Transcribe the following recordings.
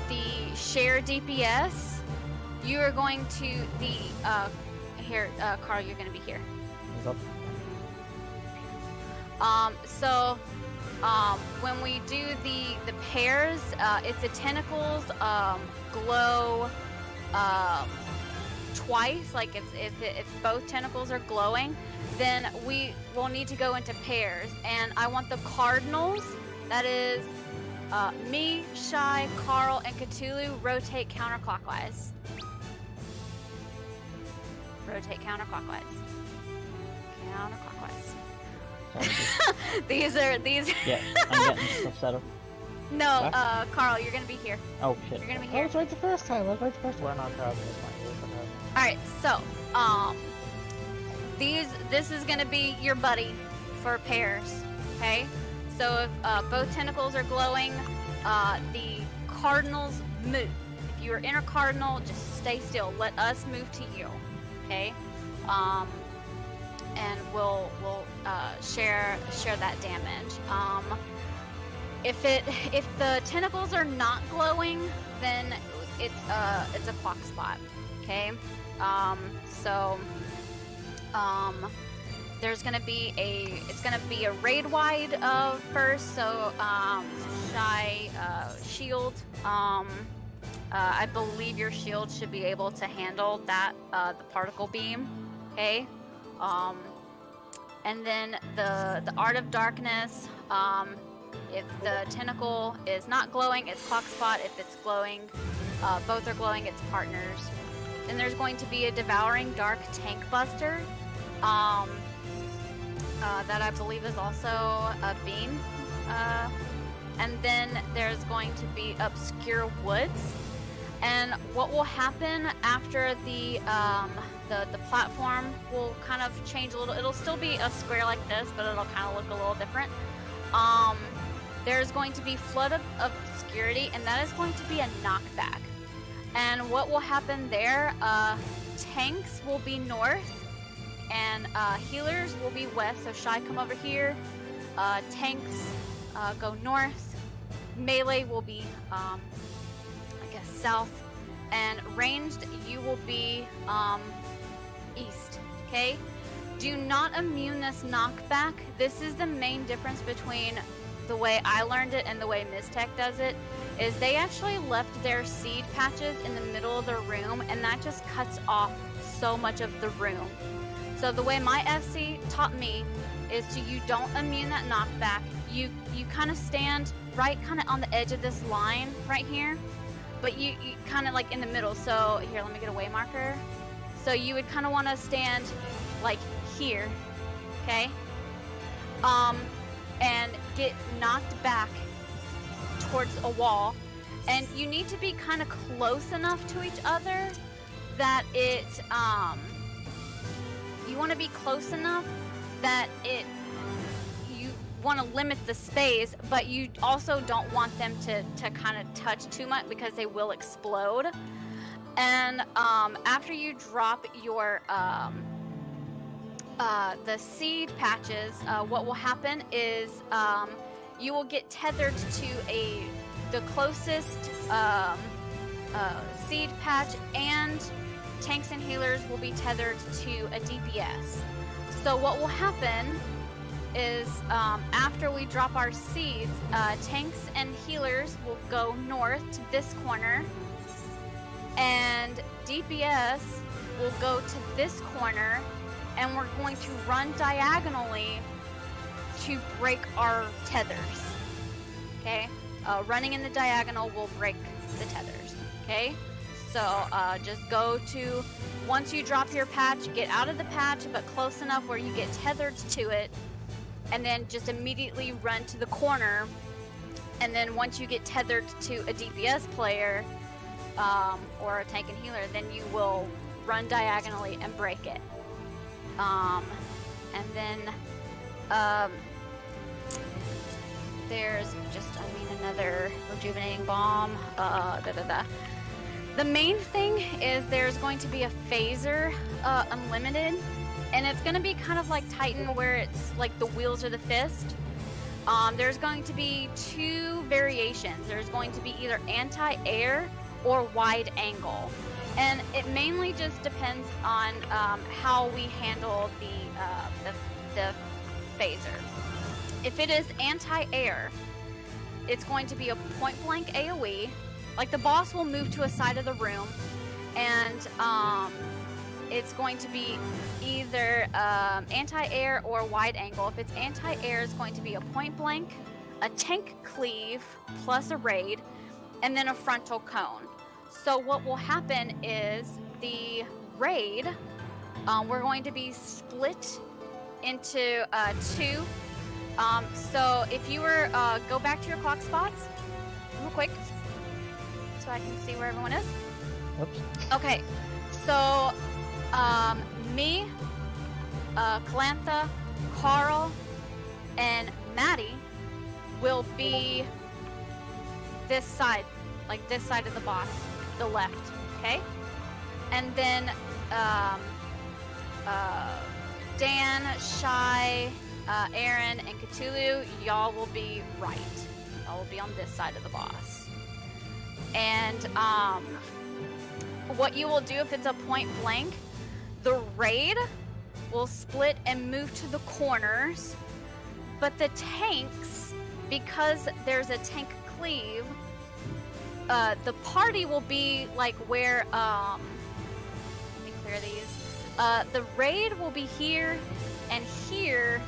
the share DPS, you are going to the here, Carl, you're gonna be here. So when we do the pairs, if the tentacles glow twice, like if both tentacles are glowing, then we will need to go into pairs. And I want the cardinals, that is me, Shy, Carl, and Cthulhu, rotate counterclockwise. Rotate counterclockwise. Counterclockwise. these. Yeah, I'm getting stuff settled. No, Carl, you're gonna be here. Oh shit. You're gonna be I here. was right the first time. We're not proud of this one. All right, so this is gonna be your buddy for pairs. Okay, so if both tentacles are glowing, the cardinals move. If you are inner cardinal, just stay still. Let us move to you. Okay, and we'll share that damage. If the tentacles are not glowing, then it's a clock spot. Okay, there's gonna be a raid wide first. So Shy shield. I believe your shield should be able to handle that the particle beam. Okay. And then the Art of Darkness, if the tentacle is not glowing, it's clock spot. If it's glowing, both are glowing, it's partners. Then there's going to be a Devouring Dark Tank Buster, that I believe is also a beam. And then there's going to be Obscure Woods. And what will happen after the platform will kind of change a little. It'll still be a square like this, but it'll kind of look a little different. There's going to be Flood of Obscurity, and that is going to be a knockback. And what will happen there, tanks will be north, and healers will be west. So Shy, come over here. Tanks go north. Melee will be, I guess, south. And ranged, you will be east. Okay? Do not immune this knockback. This is the main difference between the way I learned it and the way Miztech does it, is they actually left their seed patches in the middle of the room, and that just cuts off so much of the room. So the way my FC taught me is you don't immune that knockback. You kind of stand right kind of on the edge of this line right here, but you kind of like in the middle. So here, let me get a way marker. So you would kind of want to stand like here, okay? And get knocked back towards a wall. And you need to be kind of close enough to each other that it, you want to be close enough that you want to limit the space, but you also don't want them to kind of touch too much because they will explode. And after you drop your the seed patches, what will happen is you will get tethered to the closest seed patch, and tanks and healers will be tethered to a DPS. So what will happen is after we drop our seeds, tanks and healers will go north to this corner, and DPS will go to this corner, and we're going to run diagonally to break our tethers. Okay? Running in the diagonal will break the tethers. Okay? So just go to, once you drop your patch, get out of the patch, but close enough where you get tethered to it, and then just immediately run to the corner. And then once you get tethered to a DPS player, or a tank and healer, then you will run diagonally and break it. And then there's just, another rejuvenating bomb. The main thing is there's going to be a phaser, unlimited, and it's going to be kind of like Titan, where it's like the wheels are the fist. there's going to be two variations. There's going to be either anti-air or wide angle. And it mainly just depends on how we handle the phaser. If it is anti-air, it's going to be a point-blank AoE. Like the boss will move to a side of the room, and it's going to be either anti-air or wide angle. If it's anti-air, it's going to be a point-blank, a tank cleave plus a raid, and then a frontal cone. So what will happen is the raid, we're going to be split into two. So if you were, go back to your clock spots real quick so I can see where everyone is. Oops. Okay, so me, Calantha, Carl, and Maddie will be this side, like this side of the boss, the left, okay? And then Dan, Shy, Aaron, and Cthulhu, y'all will be right. Y'all will be on this side of the boss. And what you will do if it's a point blank, the raid will split and move to the corners, but the tanks, because there's a tank cleave, the party will be like where, let me clear these. The raid will be here and here,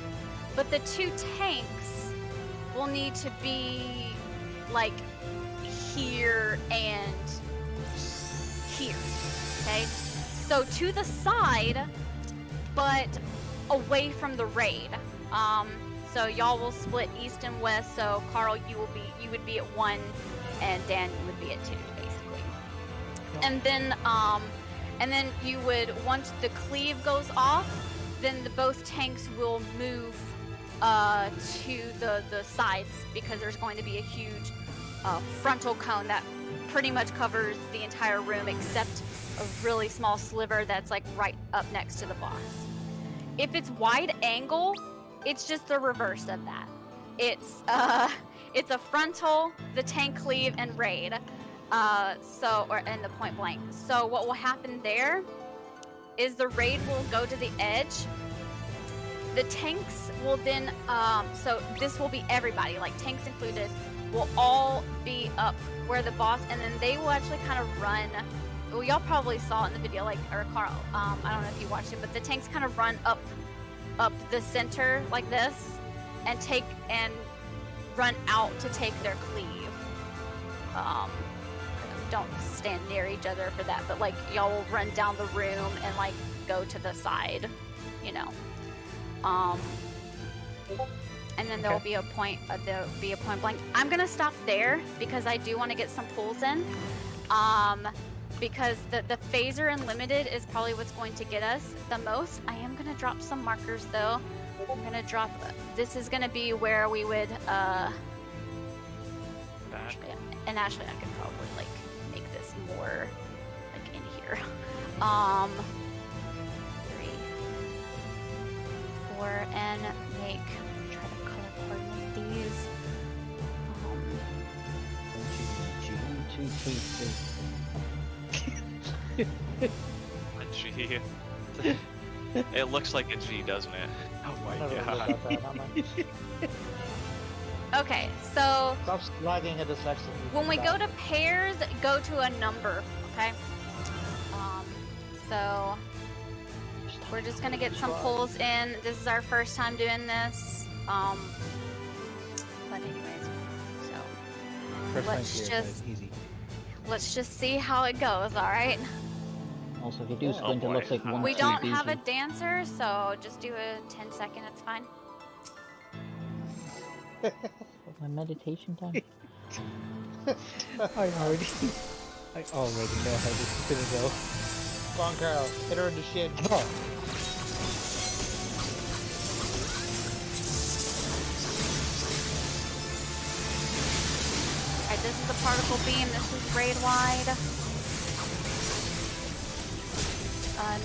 but the two tanks will need to be like here and here, okay? So to the side, but away from the raid. So y'all will split east and west. So Carl, you would be at 1, and Dan, you would be at 2, basically. Yep. And then you would, once the cleave goes off, then both tanks will move to the sides, because there's going to be a huge frontal cone that pretty much covers the entire room except a really small sliver that's like right up next to the boss. If it's wide angle, it's just the reverse of that. It's a frontal, the tank cleave, and raid. And the point blank. So what will happen there is the raid will go to the edge. The tanks will then, so this will be everybody, like tanks included, will all be up where the boss, and then they will actually kind of run. Well, y'all probably saw it in the video, like, or Carl, I don't know if you watched it, but the tanks kind of run up the center like this, and run out to take their cleave. Don't stand near each other for that, but like y'all will run down the room and like go to the side, you know. And then there'll be a point blank. I'm gonna stop there because I do want to get some pulls in. Because the phaser and limited is probably what's going to get us the most. I am gonna drop some markers though. I'm gonna drop. This is gonna be where we would. And actually, I could probably like make this more like in here. 3, 4, and make. Try to color coordinate these. A G. It looks like a G, doesn't it? Oh my god. Okay, so Stop lagging at the section. when we go to pairs, go to a number, okay? So we're just gonna get some pulls in. This is our first time doing this. But anyways, so let's just see how it goes, all right? Also, if you do squint, it looks like one. We don't have a dancer, so just do a 10-second. It's fine. My meditation time. I already know how this is gonna go. Come on, Carl. Hit her in the shin. Come on. Alright, this is a particle beam. This is raid wide.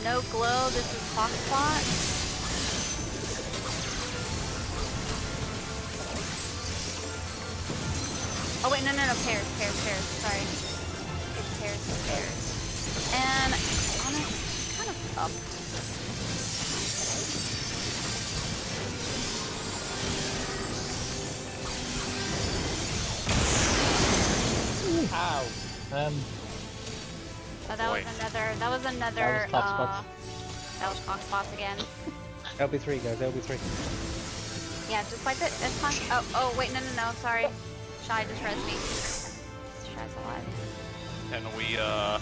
No glow. This is hot spots. Oh wait, no, pairs. Sorry. Pairs. And honestly, she's kind of up. Ow. Oh, that was another, that was clock spots again. LB3, guys, LB3. Yeah, just wipe it, it's fine. Oh, wait, no, sorry. Shy just res me. Shy's alive. And we, Yeah,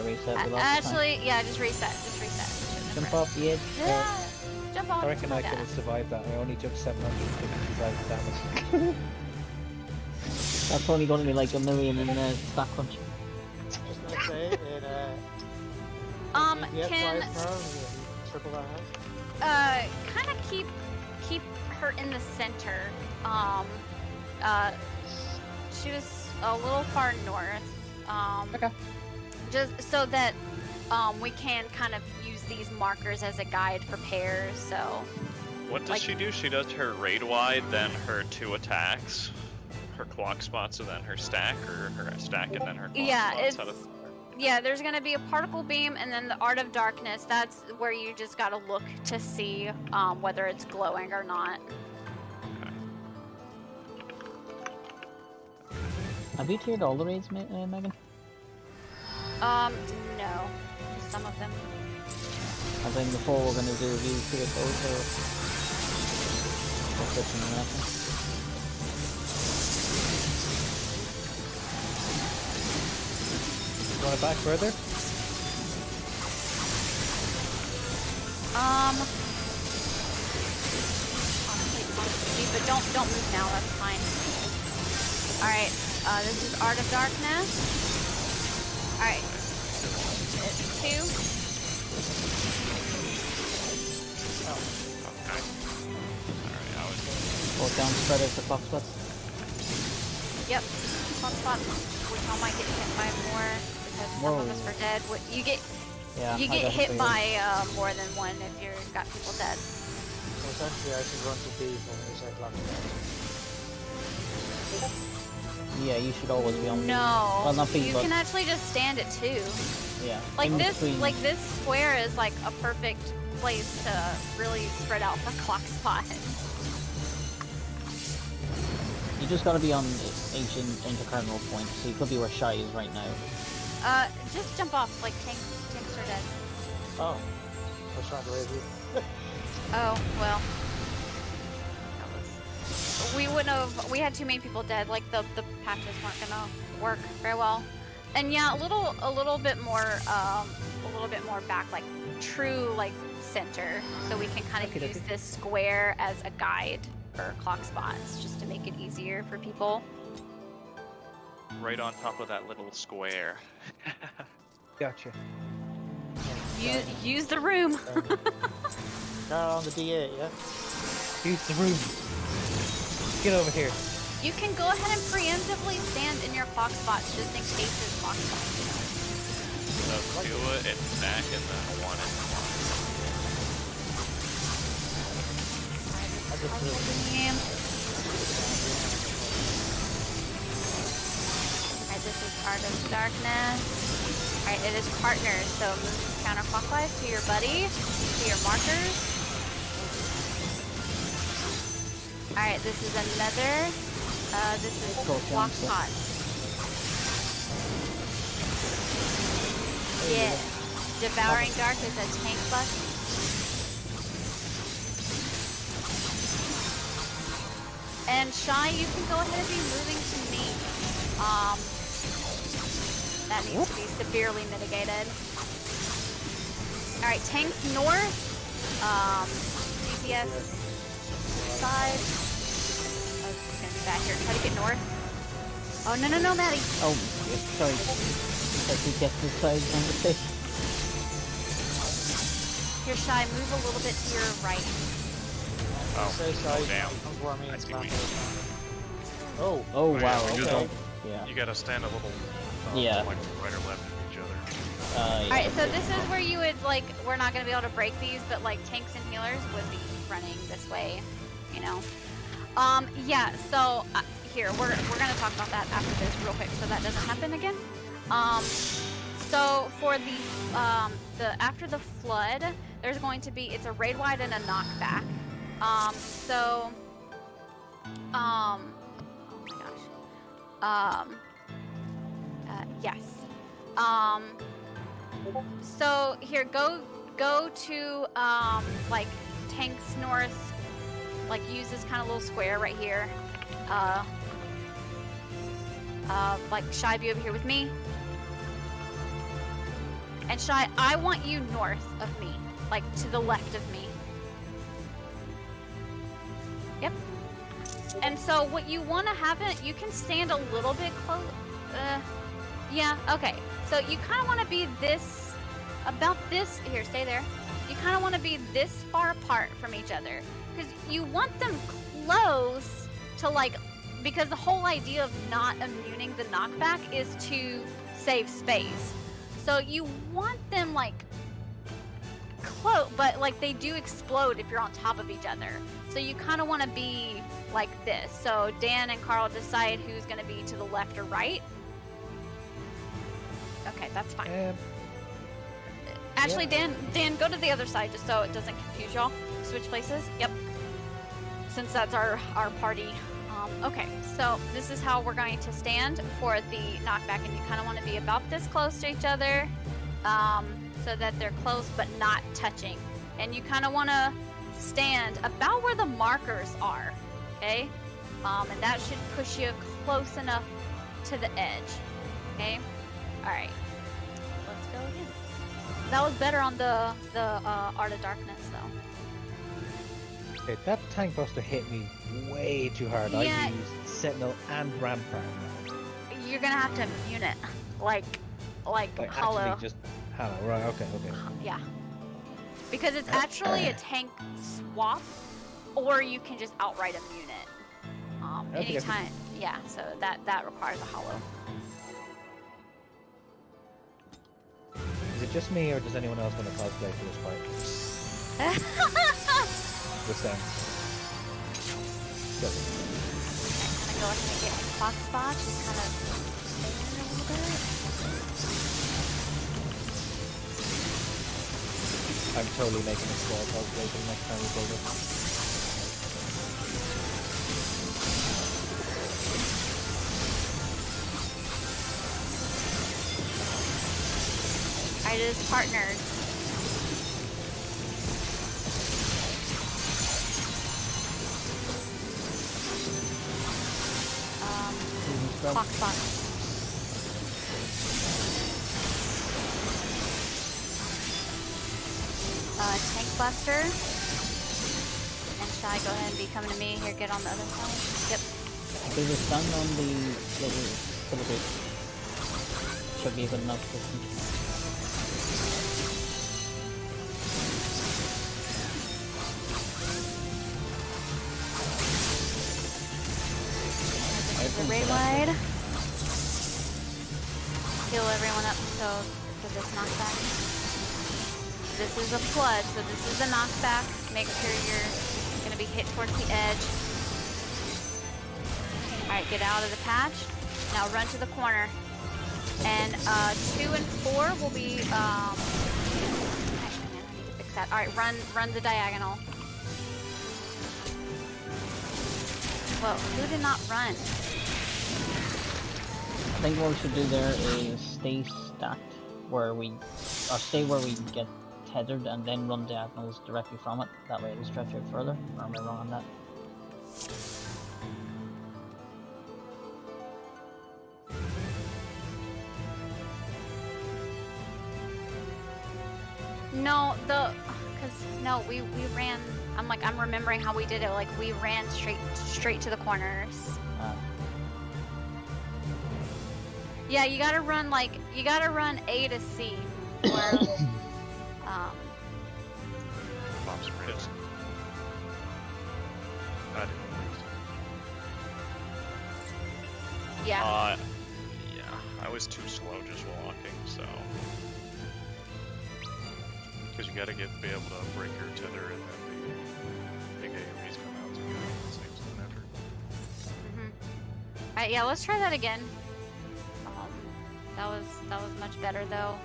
reset. We lost the time. Actually, yeah, just reset. Jump off the edge. Yeah, jump off. I reckon I yeah. could have survived that. I only took 755 damage. That's only going to be like a million in stack crunch. Just gonna say, in can triple that house? kind of keep her in the center. She was a little far north. Okay. Just so that we can kind of use these markers as a guide for pairs. So. what does she do? She does her raid wide, then her 2 attacks, her clock spots, and then her stack, or her stack and then her clock spots. Yeah, there's gonna be a particle beam, and then the Art of Darkness. That's where you just gotta look to see whether it's glowing or not. Have you tiered all the raids, Megan? No, just some of them. I think before we're going to do reviews to get those, or what's this in the next You want it back further? Honestly, but don't move now. That's fine. All right. This is Art of Darkness. All right. It's 2. Okay. Alright, I was... or down spreaders for clock spots? Yep. Clock spots, which I might get hit by more because some of us are dead. You get hit by more than one if you've got people dead. So essentially I should run to B when we say clock. Yeah, you should always be on. No, well, not B, you but can actually just stand at 2. yeah. Like in this, between. like this square is like a perfect place to really spread out the clock spots. You just gotta be on ancient intercardinal point, so you could be where Shy is right now. Just jump off. Like tanks are dead. Oh. I was trying to raise you. Oh well. We wouldn't have. We had too many people dead. Like the patches weren't gonna work very well. And yeah, a little bit more back, like true like center, so we can kind of use this square as a guide for clock spots, just to make it easier for people. right on top of that little square. Gotcha. Use the room. Carl on the D8, yeah? Use the room. Get over here. You can go ahead and preemptively stand in your clock spots just in case it's clock spots. So do it and stack and then one and one. Alright, this is Art of Darkness. Alright, it is partners, so move counterclockwise to your buddy, to your markers. Alright, this is another, this is clock spot. Yes. Devouring Dark is a tank bust. And Shy, you can go ahead and be moving to me. That needs to be severely mitigated. Alright, tanks north. DPS side. Oh, it's gonna be back here. Try to get north. Oh, no, Maddie. Oh, sorry. Like we get this side on the stage. Here, Shy, move a little bit to your right. Oh, damn. Oh, Oh, wow, yeah, okay. Yeah. You gotta stand a little, Yeah. like right or left of each other. Yeah. Alright, so this is where you would, like, we're not going to be able to break these, but, like, tanks and healers would be running this way, you know? Yeah, so here, we're gonna talk about that after this real quick, so that doesn't happen again. So for the after the flood, there's going to be it's a raid wide and a knockback. So oh my gosh. Yes. So here, go to like tanks north. Like use this kind of little square right here. Like Shy, be over here with me. And Shy, I want you north of me, like to the left of me. Yep. And so what you want to have it, you can stand a little bit close. Yeah, okay. So you kind of want to be this, about this, here, stay there. You kind of want to be this far apart from each other. Because you want them close to like, because the whole idea of not immuning the knockback is to save space. So you want them like close, but like they do explode if you're on top of each other. So you kind of want to be like this. So Dan and Carl decide who's going to be to the left or right. Okay, that's fine. Actually, yeah. Dan, go to the other side just so it doesn't confuse y'all. Switch places. Yep. Since that's our party. Okay, so this is how we're going to stand for the knockback, and you kind of want to be about this close to each other, so that they're close but not touching. And you kind of want to stand about where the markers are, okay? And that should push you close enough to the edge, okay? All right, let's go again. That was better on the Art of Darkness, though. Okay, that tank buster hit me way too hard. Yeah. I used Sentinel and Rampart. You're gonna have to immune it, like hollow. Actually just hollow, right? Okay. Yeah. Because it's actually a tank swap, or you can just outright immune it. Anytime. Yeah. So that requires a hollow. Is it just me, or does anyone else want to cosplay for this fight? With them. Good. I'm gonna go ahead and get my clock spot. Just kind of stay a little bit. I'm totally making a squad cosplay for the next time we build it. Alright, it is partners. Clock spots. Tank Buster. And Shy, go ahead and be coming to me. Here, get on the other side. Yep. There's a stun on the little filigree. Should be a good enough distance. The raid wide. Heal everyone up so for this knockback. This is a flood, so this is a knockback. Make sure you're gonna be hit towards the edge. Alright, get out of the patch. Now run to the corner. And 2 and 4 will be actually, man, I need to fix that. Alright, run the diagonal. Whoa, who did not run? I think what we should do there is stay stacked where we, or stay where we get tethered and then run diagonals directly from it. That way it'll stretch out further. Or am I wrong on that? No, we ran. I'm remembering how we did it. Like we ran straight to the corners. Yeah, you gotta run A to C. Where, Bob's pissed. I didn't know. Yeah. Yeah, I was too slow just walking, so. Because you gotta be able to break your tether and then the big AoEs come out, so you gotta take some effort. Alright, yeah, let's try that again. That was much better though.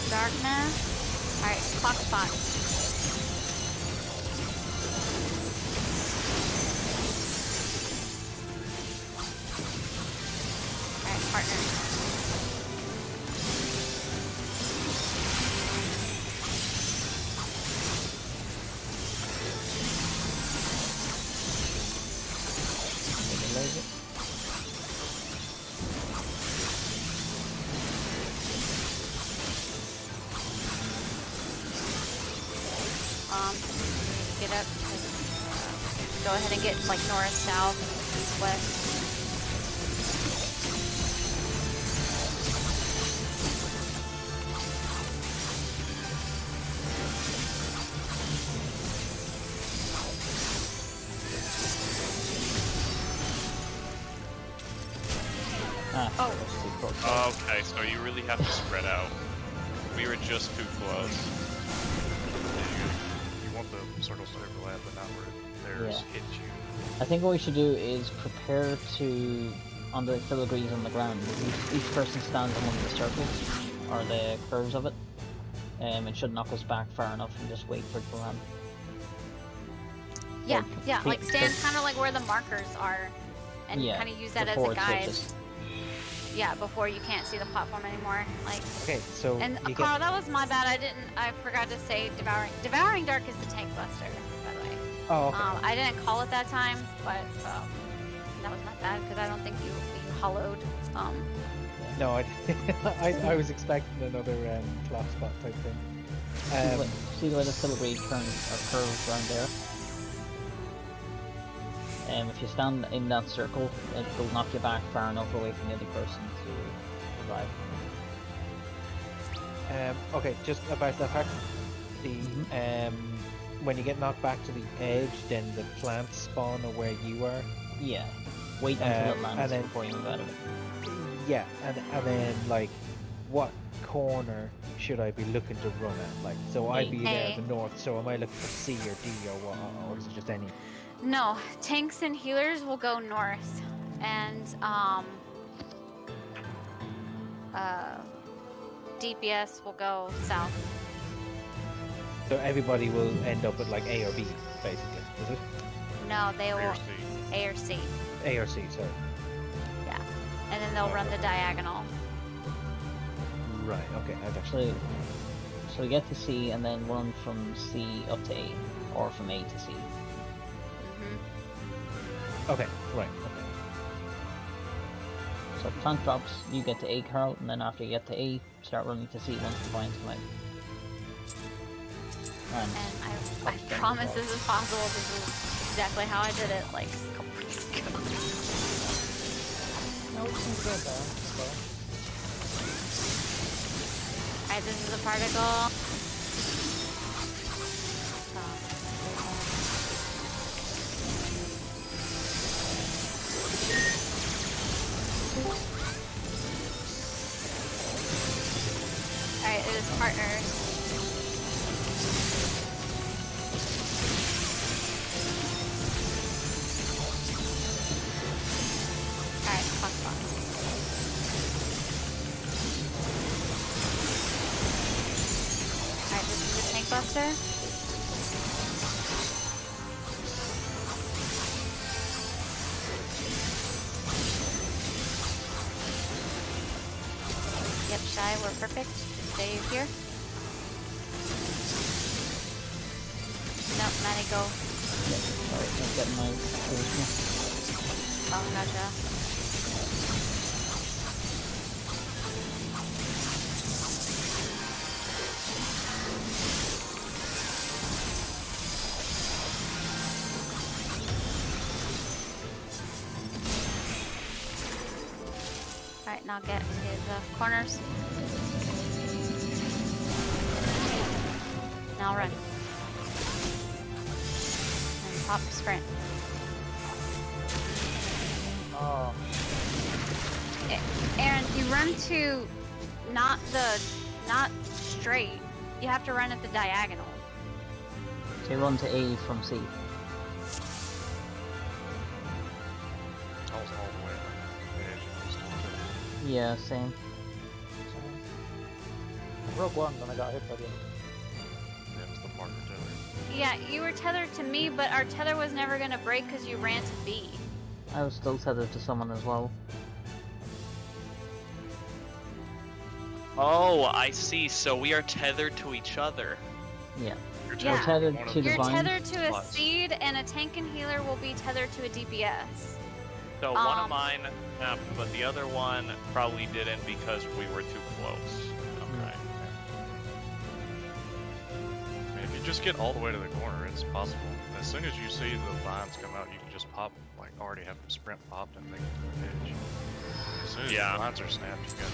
Darkness. Alright, clock spots. Alright, partner. Get up. Go ahead and get like north, south, east, west. Oh. Okay, so you really have to spread out. We were just too close. You want the circles to overlap, but not where theirs hit you. I think what we should do is prepare to, on the filigrees on the ground, each person stands on one of the circles, or the curves of it. It should knock us back far enough and just wait for it to land. Yeah, yeah, like stand kind of like where the markers are, and kind of use that as a guide. Yeah, before you can't see the platform anymore. Like. Okay, so. And Carl, that was my bad. I forgot to say Devouring Dark is the tank buster, by the way. Oh. Okay. I didn't call it that time, but that was my bad because I don't think you hollowed. No, I was expecting another clock spot type thing. See the way the filigree turns or curves around there. If you stand in that circle, it will knock you back far enough away from the other person to survive. Okay, just about that part. When you get knocked back to the edge, then the plants spawn where you are. Yeah. Wait until it lands before you move out of it. Yeah, and then like, what corner should I be looking to run at? Like, so I'd be there at the north. So am I looking for C or D or what, or is it just any? No, tanks and healers will go north, and DPS will go south. So everybody will end up at like A or B, basically, is it? No, they will A or C. A or C. A or C, sorry. Yeah, and then they'll run the diagonal. Right. Okay. I've actually. So we get to C and then run from C up to A, or from A to C. Okay, right, okay. So plant drops, you get to A, Carl, and then after you get to A, start running to C once the points come out. And I promise this is possible. This is exactly how I did it like a couple weeks ago. No, it's not so bad. Alright, this is a particle. Alright, it is partners. Alright, clock spots. Alright, this is the tank buster. Yep, Shy, we're perfect. Stay here. Nope, Maddie, go. Sorry, I'm getting my position. Oh, gotcha. Alright, now get to the corners. Now run. And pop sprint. Oh. Aaron, you run to not straight. You have to run at the diagonal. So you run to A from C. I was all the way on the edge and still took it. Yeah, same. I broke one, then I got hit by the other. That was the partner tether. Yeah, you were tethered to me, but our tether was never gonna break because you ran to B. I was still tethered to someone as well. Oh, I see. So we are tethered to each other. Yeah. You're Yeah. We're tethered one of to the You're the vine. tethered to a Plus. seed, and a tank and healer will be tethered to a DPS. So one of mine snapped, but the other one probably didn't because we were too close. Okay. I mean, if you just get all the way to the corner, it's possible. As soon as you see the vines come out, you can just pop, like already have them sprint popped and make it to the edge. As soon as Yeah. the vines are snapped, you got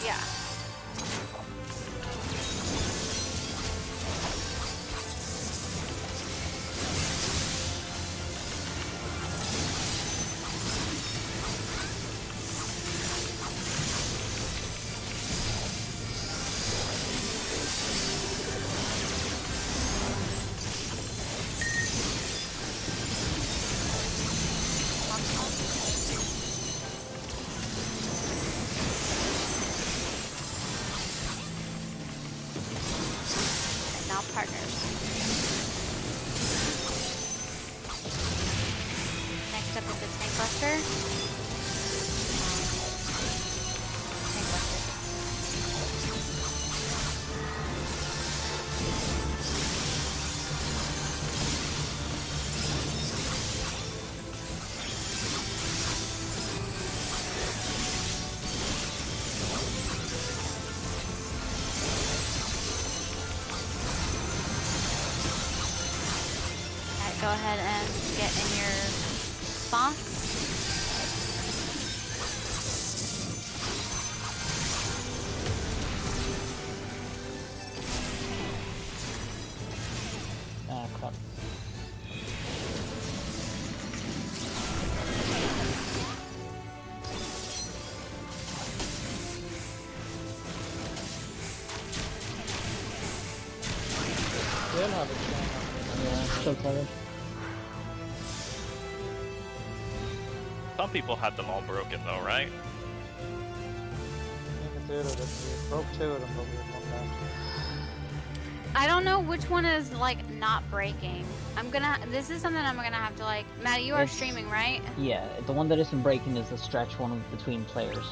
Yeah. And now partners. Next up is the tank buster. Tank buster. Alright, go ahead and get in your spots. Ah, crap. Still have it going on. Yeah, still tethered. Some people had them all broken though, right? I think it's either that we broke two of them, but we had one left. I don't know which one is like not breaking. This is something I'm gonna have to like. Matt, you are It's- streaming, right? Yeah, the one that isn't breaking is the stretch one between players.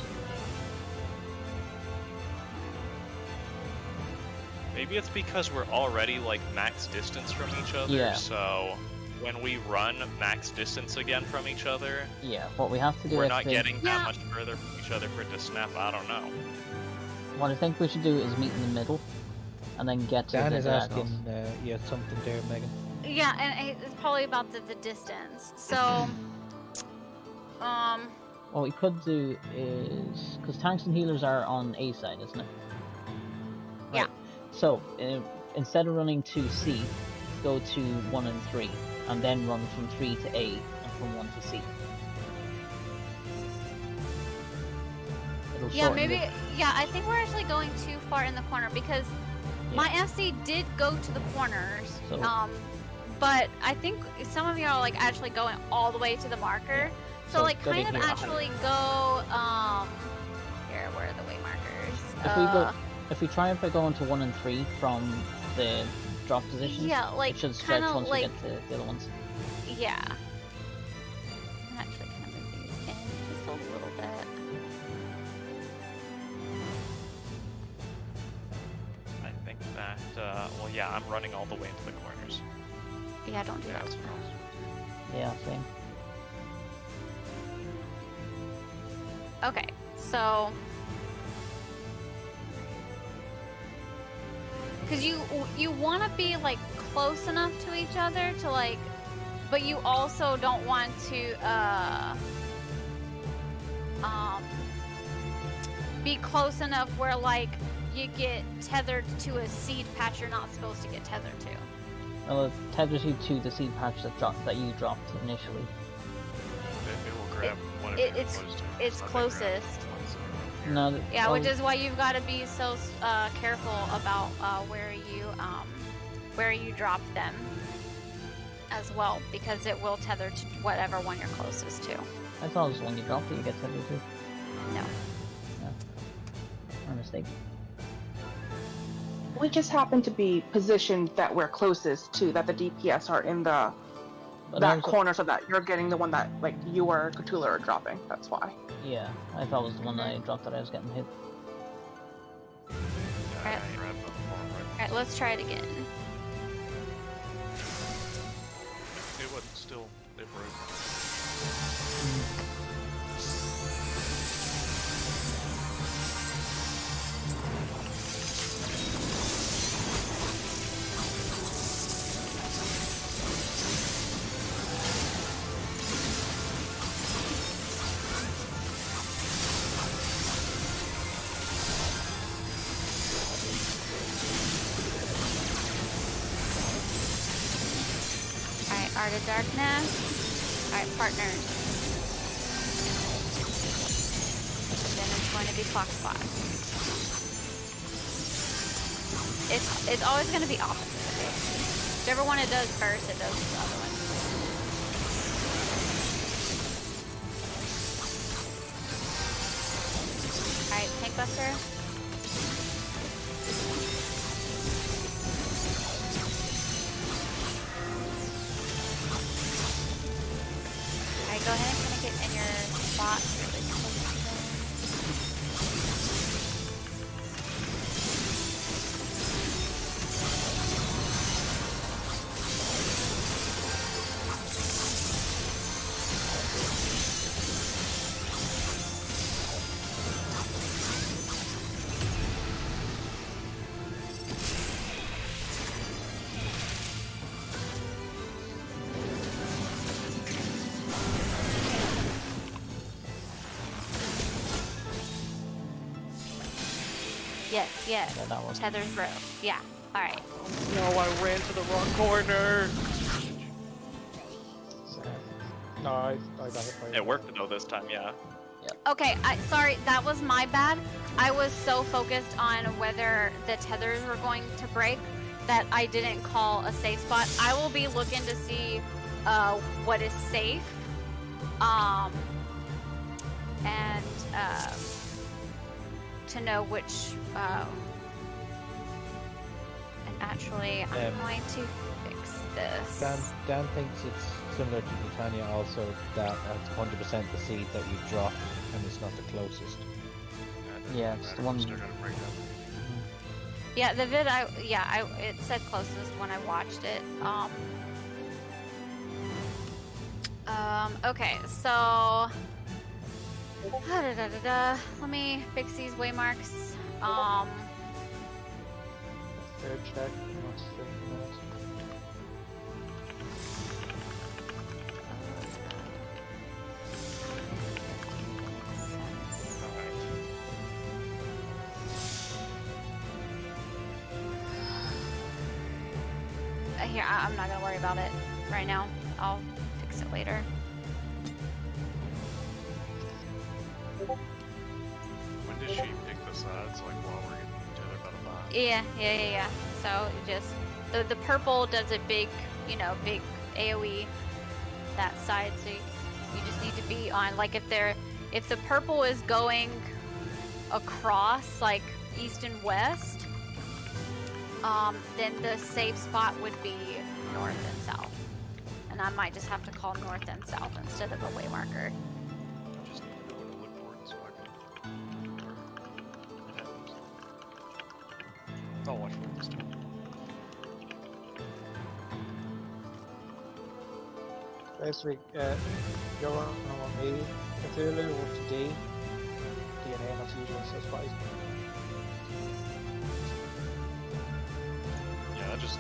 Maybe it's because we're already like max distance from each other. Yeah. So when we run max distance again from each other, Yeah, what we have to do we're is not getting Yeah. that much further from each other for it to snap. I don't know. what I think we should do is meet in the middle, and then get to Dan the is diagonals. asking you something there, Megan. Yeah, and it's probably about the distance. So, What we could do is, because tanks and healers are on A side, isn't it? Yeah. So instead of running to C, go to 1 and 3, and then run from 3 to A and from 1 to C. It'll yeah, shorten maybe. the- Yeah, I think we're actually going too far in the corner because my FC did go to the corners. So- But I think some of you are like actually going all the way to the marker. So So like go to kind of here. actually go here, where are the way markers? If we try by going to 1 and 3 from the drop positions, Yeah, like it should stretch kinda once like we get to the other ones. yeah. I'm actually gonna move these in just a little bit. I think that well, yeah, I'm running all the way into the corners. Yeah, don't do Yeah, that. that's what I was Yeah, same. Okay, so because you want to be like close enough to each other to like, but you also don't want to be close enough where like you get tethered to a seed patch you're not supposed to get tethered to. Well, it tethers you to the seed patch that you dropped initially. It will grab whatever you're close to. It's So they grab closest. the ones that are near. No. Yeah, well, which is why you've got to be so careful about where you drop them as well, because it will tether to whatever one you're closest to. I thought it was when you dropped it you get tethered to. No. My mistake. We just happen to be positioned that we're closest to, that the DPS are in the But that also- corner, so that you're getting the one that like you or Cthulhu are dropping. That's why. Yeah, I thought it was the one that I dropped that I was getting hit. Yeah, Alright. I grabbed the farm right. Alright, let's try it again. It wasn't still. It broke. Alright, Art of Darkness. Alright, partners. Then it's going to be clock spots. It's always going to be opposite, okay? Whichever one it does first, it does the other one. Alright, Tank Buster. Alright, go ahead and kind of get in your spot really close to them. Yes, yes. Yeah, that works. Tethered rope. Yeah. Alright. No, I ran to the wrong corner. No, I got hit by It worked though this time, yeah. Okay, sorry, that was my bad. I was so focused on whether the tethers were going to break that I didn't call a safe spot. I will be looking to see what is safe. And to know which and actually I'm going to fix this. Dan thinks it's similar to Britannia also, that it's 100% the seed that you drop and it's not the closest. Yeah, it's the one- Still gotta break that. Yeah, the vid it said closest when I watched it. Okay, so let me fix these waymarks. third check. What's the minutes? Here, I'm not gonna worry about it right now. I'll fix it later. When did she pick the sides? Like while we're getting tethered by the vine? Yeah. So just the purple does a big, big AOE that side. So you just need to be on, like, if the purple is going across like east and west, then the safe spot would be north and south. And I might just have to call north and south instead of a way marker. I just need to know where to look for it so I can. It happens. I'll watch for this too. Basically, you're on me, Cthulhu, or D. DNA, that's usually so spicy. Yeah, I just.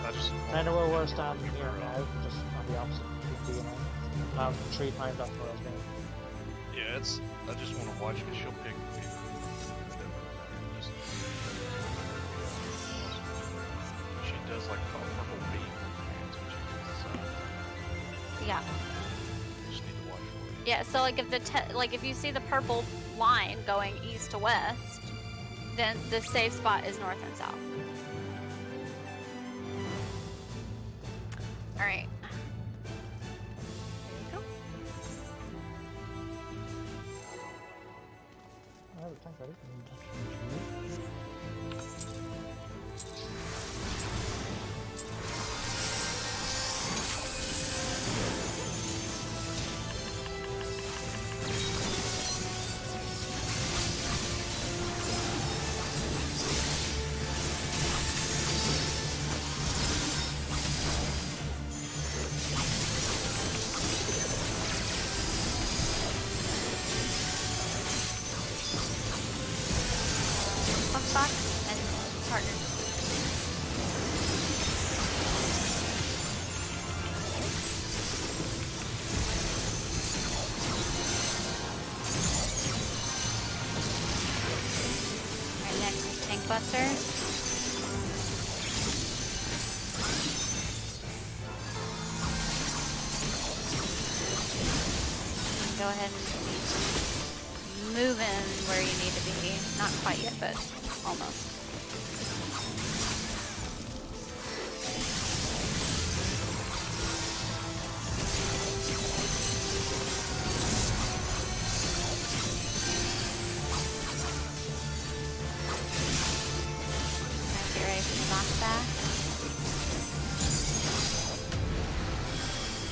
Kind of where we're standing here now, just on the opposite of DNA. 3 times after where I was being. Yeah, it's. I just want to watch because she'll pick me. Just- She does like a purple beam hands when she gets the sun. Yeah. Just need to watch for it. Yeah, so like if if you see the purple line going east to west, then the safe spot is north and south. All right. There you go. I have a tank ready. Box and partner. Alright, next is Tank Buster. Go ahead and move in where you need to be. Not quite yet, but almost. Get ready for the knockback.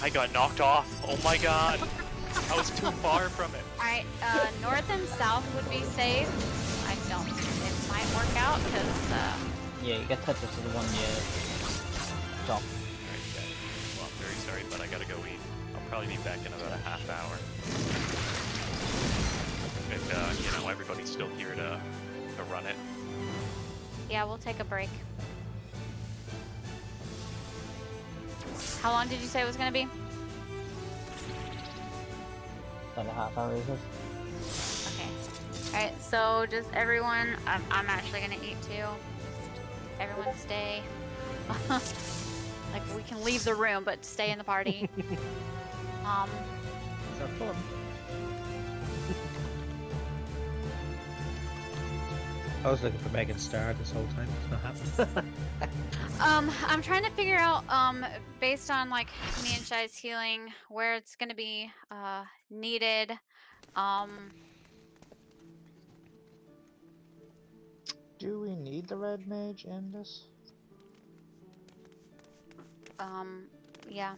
I got knocked off. Oh my god. I was too far from it. Alright, north and south would be safe. I don't. It might work out because, Yeah, you get Tetris to the one you stop. Alright, guys. Well, I'm very sorry, but I gotta go eat. I'll probably be back in about a half hour. If, you know, everybody's still here to run it. yeah, we'll take a break. How long did you say it was going to be? About a half hour, is it? Okay. Alright, so just everyone, I'm actually going to eat too. Just everyone stay. Like, we can leave the room, but stay in the party. Is that fun? I was looking for Megan Starr this whole time. It's not happening. I'm trying to figure out, based on like me and Shai's healing, where it's gonna be needed. Do we need the red mage in this? Yeah.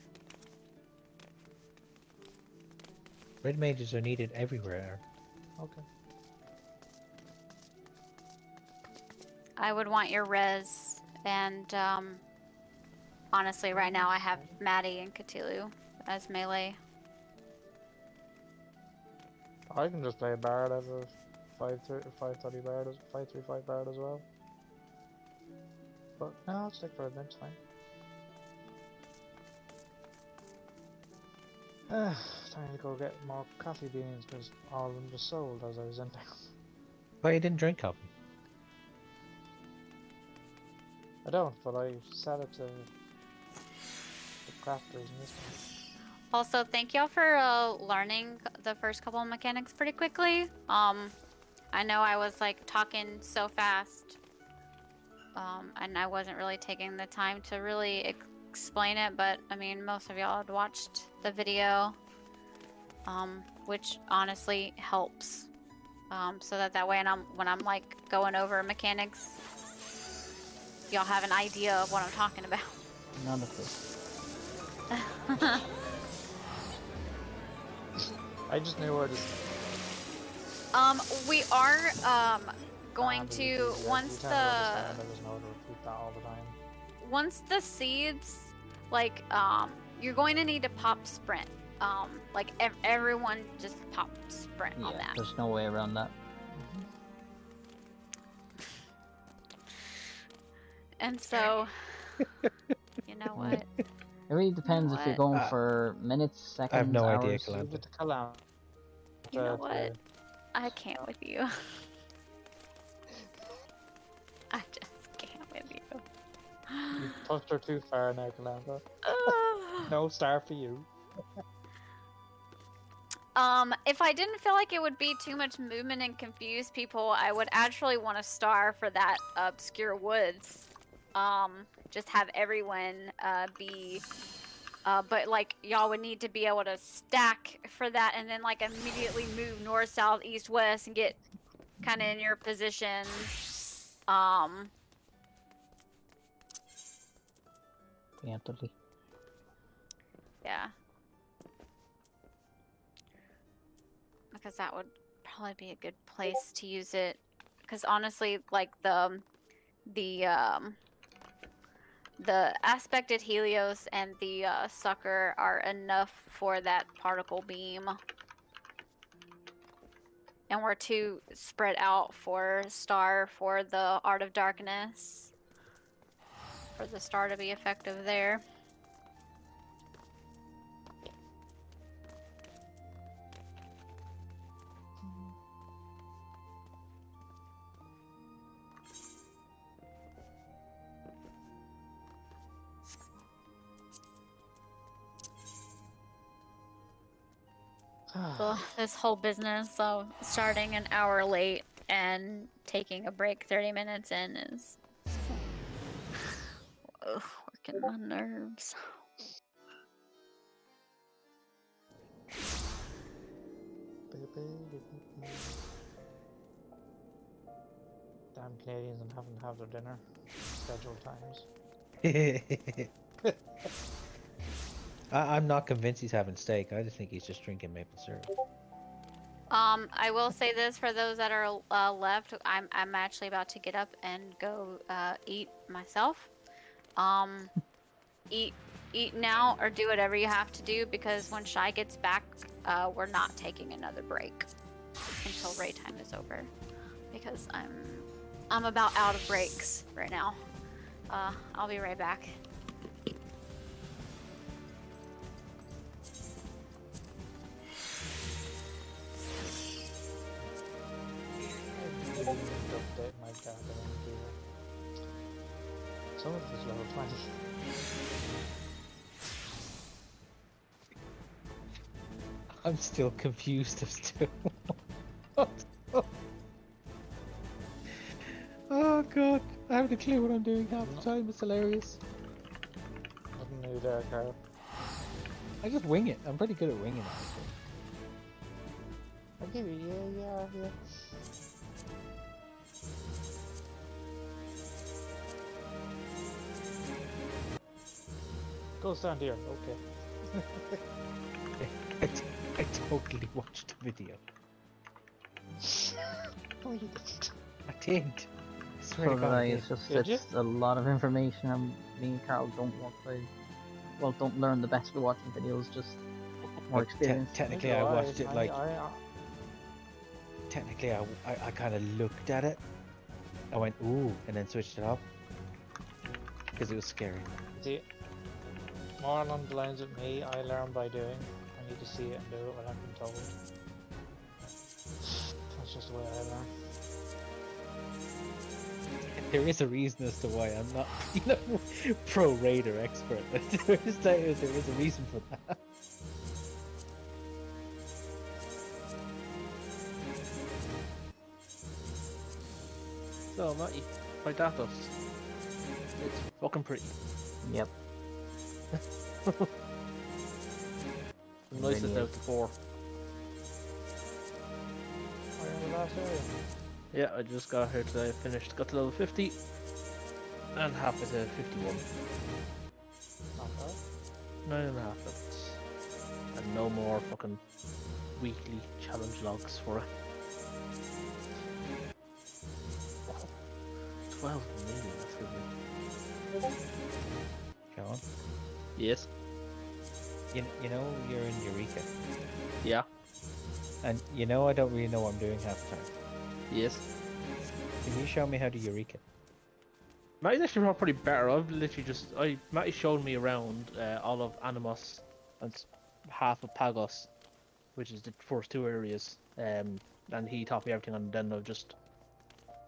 Red mages are needed everywhere. Okay. I would want your res, and honestly, right now I have Maddie and Cthulhu as melee. I can just play a bard as a 530 bard, 535 bard as well. But no, I'll stick for red mage, fine. Time to go get more coffee beans because all of them just sold as I was in there. Why you didn't drink coffee? I don't, but I sell it to the crafters in this one. Also, thank y'all for learning the first couple of mechanics pretty quickly. I know I was like talking so fast, and I wasn't really taking the time to really explain it, but I mean, most of y'all had watched the video, which honestly helps, so that way when I'm like going over mechanics, y'all have an idea of what I'm talking about. None of this. I just knew where to. We are going to once the seeds, like you're going to need to pop sprint. Like everyone just pop sprint on that. There's no way around that. And so, you know what? It really depends if you're going for minutes, seconds, I have no hours. idea, Calamity. With the calamity. You know what? I can't with you. I just can't with you. You pushed her too far now, Kalanda. No star for you. If I didn't feel like it would be too much movement and confuse people, I would actually want a star for that obscure woods. Just have everyone be, but like y'all would need to be able to stack for that, and then like immediately move north, south, east, west, and get kind of in your positions. Preemptively. Yeah. Because that would probably be a good place to use it. Because honestly, like the aspected Helios and the sucker are enough for that particle beam. And we're too spread out for star for the Art of Darkness. For the star to be effective there. Ugh, this whole business of starting an hour late and taking a break 30 minutes in is working my nerves. Damn Canadians and having to have their dinner. Scheduled times. I'm not convinced he's having steak. I just think he's just drinking maple syrup. I will say this for those that are left. I'm actually about to get up and go eat myself. Eat now or do whatever you have to do, because when Shy gets back, we're not taking another break until raid time is over, because I'm about out of breaks right now. I'll be right back. Update my gathering gear. Some of this level 20. I'm still confused as to what. Oh god, I haven't a clue what I'm doing half the time. It's hilarious. Nothing new there, Carl. I just wing it. I'm pretty good at winging it. I give you, yeah. Go stand here, okay. I totally watched the video. No, you didn't. I did. I swear So to God, that I I, did. it's just Did you? it's a lot of information, and me and Carl don't work by. Well, don't learn the best by watching videos, just more But experience. technically, I watched it like. Technically, I kind of looked at it. I went ooh, and then switched it off because it was scary. See, more along the lines of me, I learn by doing. I need to see it and do it when I've been told. That's just the way I learn. There is a reason as to why I'm not, pro raider expert. there is a reason for that. So, Matty, like that does. It's fucking pretty. Yep. I'm nice Really as out is. to 4. We're in the last area. Yeah, I just got here today, finished, got to level 50, and halfway to 51. Not bad. 9.5 levels. And no more fucking weekly challenge logs for it. 12 million, that's good. Go on. Yes. You know you're in Eureka, Yeah. and I don't really know what I'm doing half the time. Yes. Can you show me how to Eureka? Matty's actually probably better. I've literally just Matty showed me around all of Animus and half of Pagos, which is the first two areas. and he taught me everything, and then I've just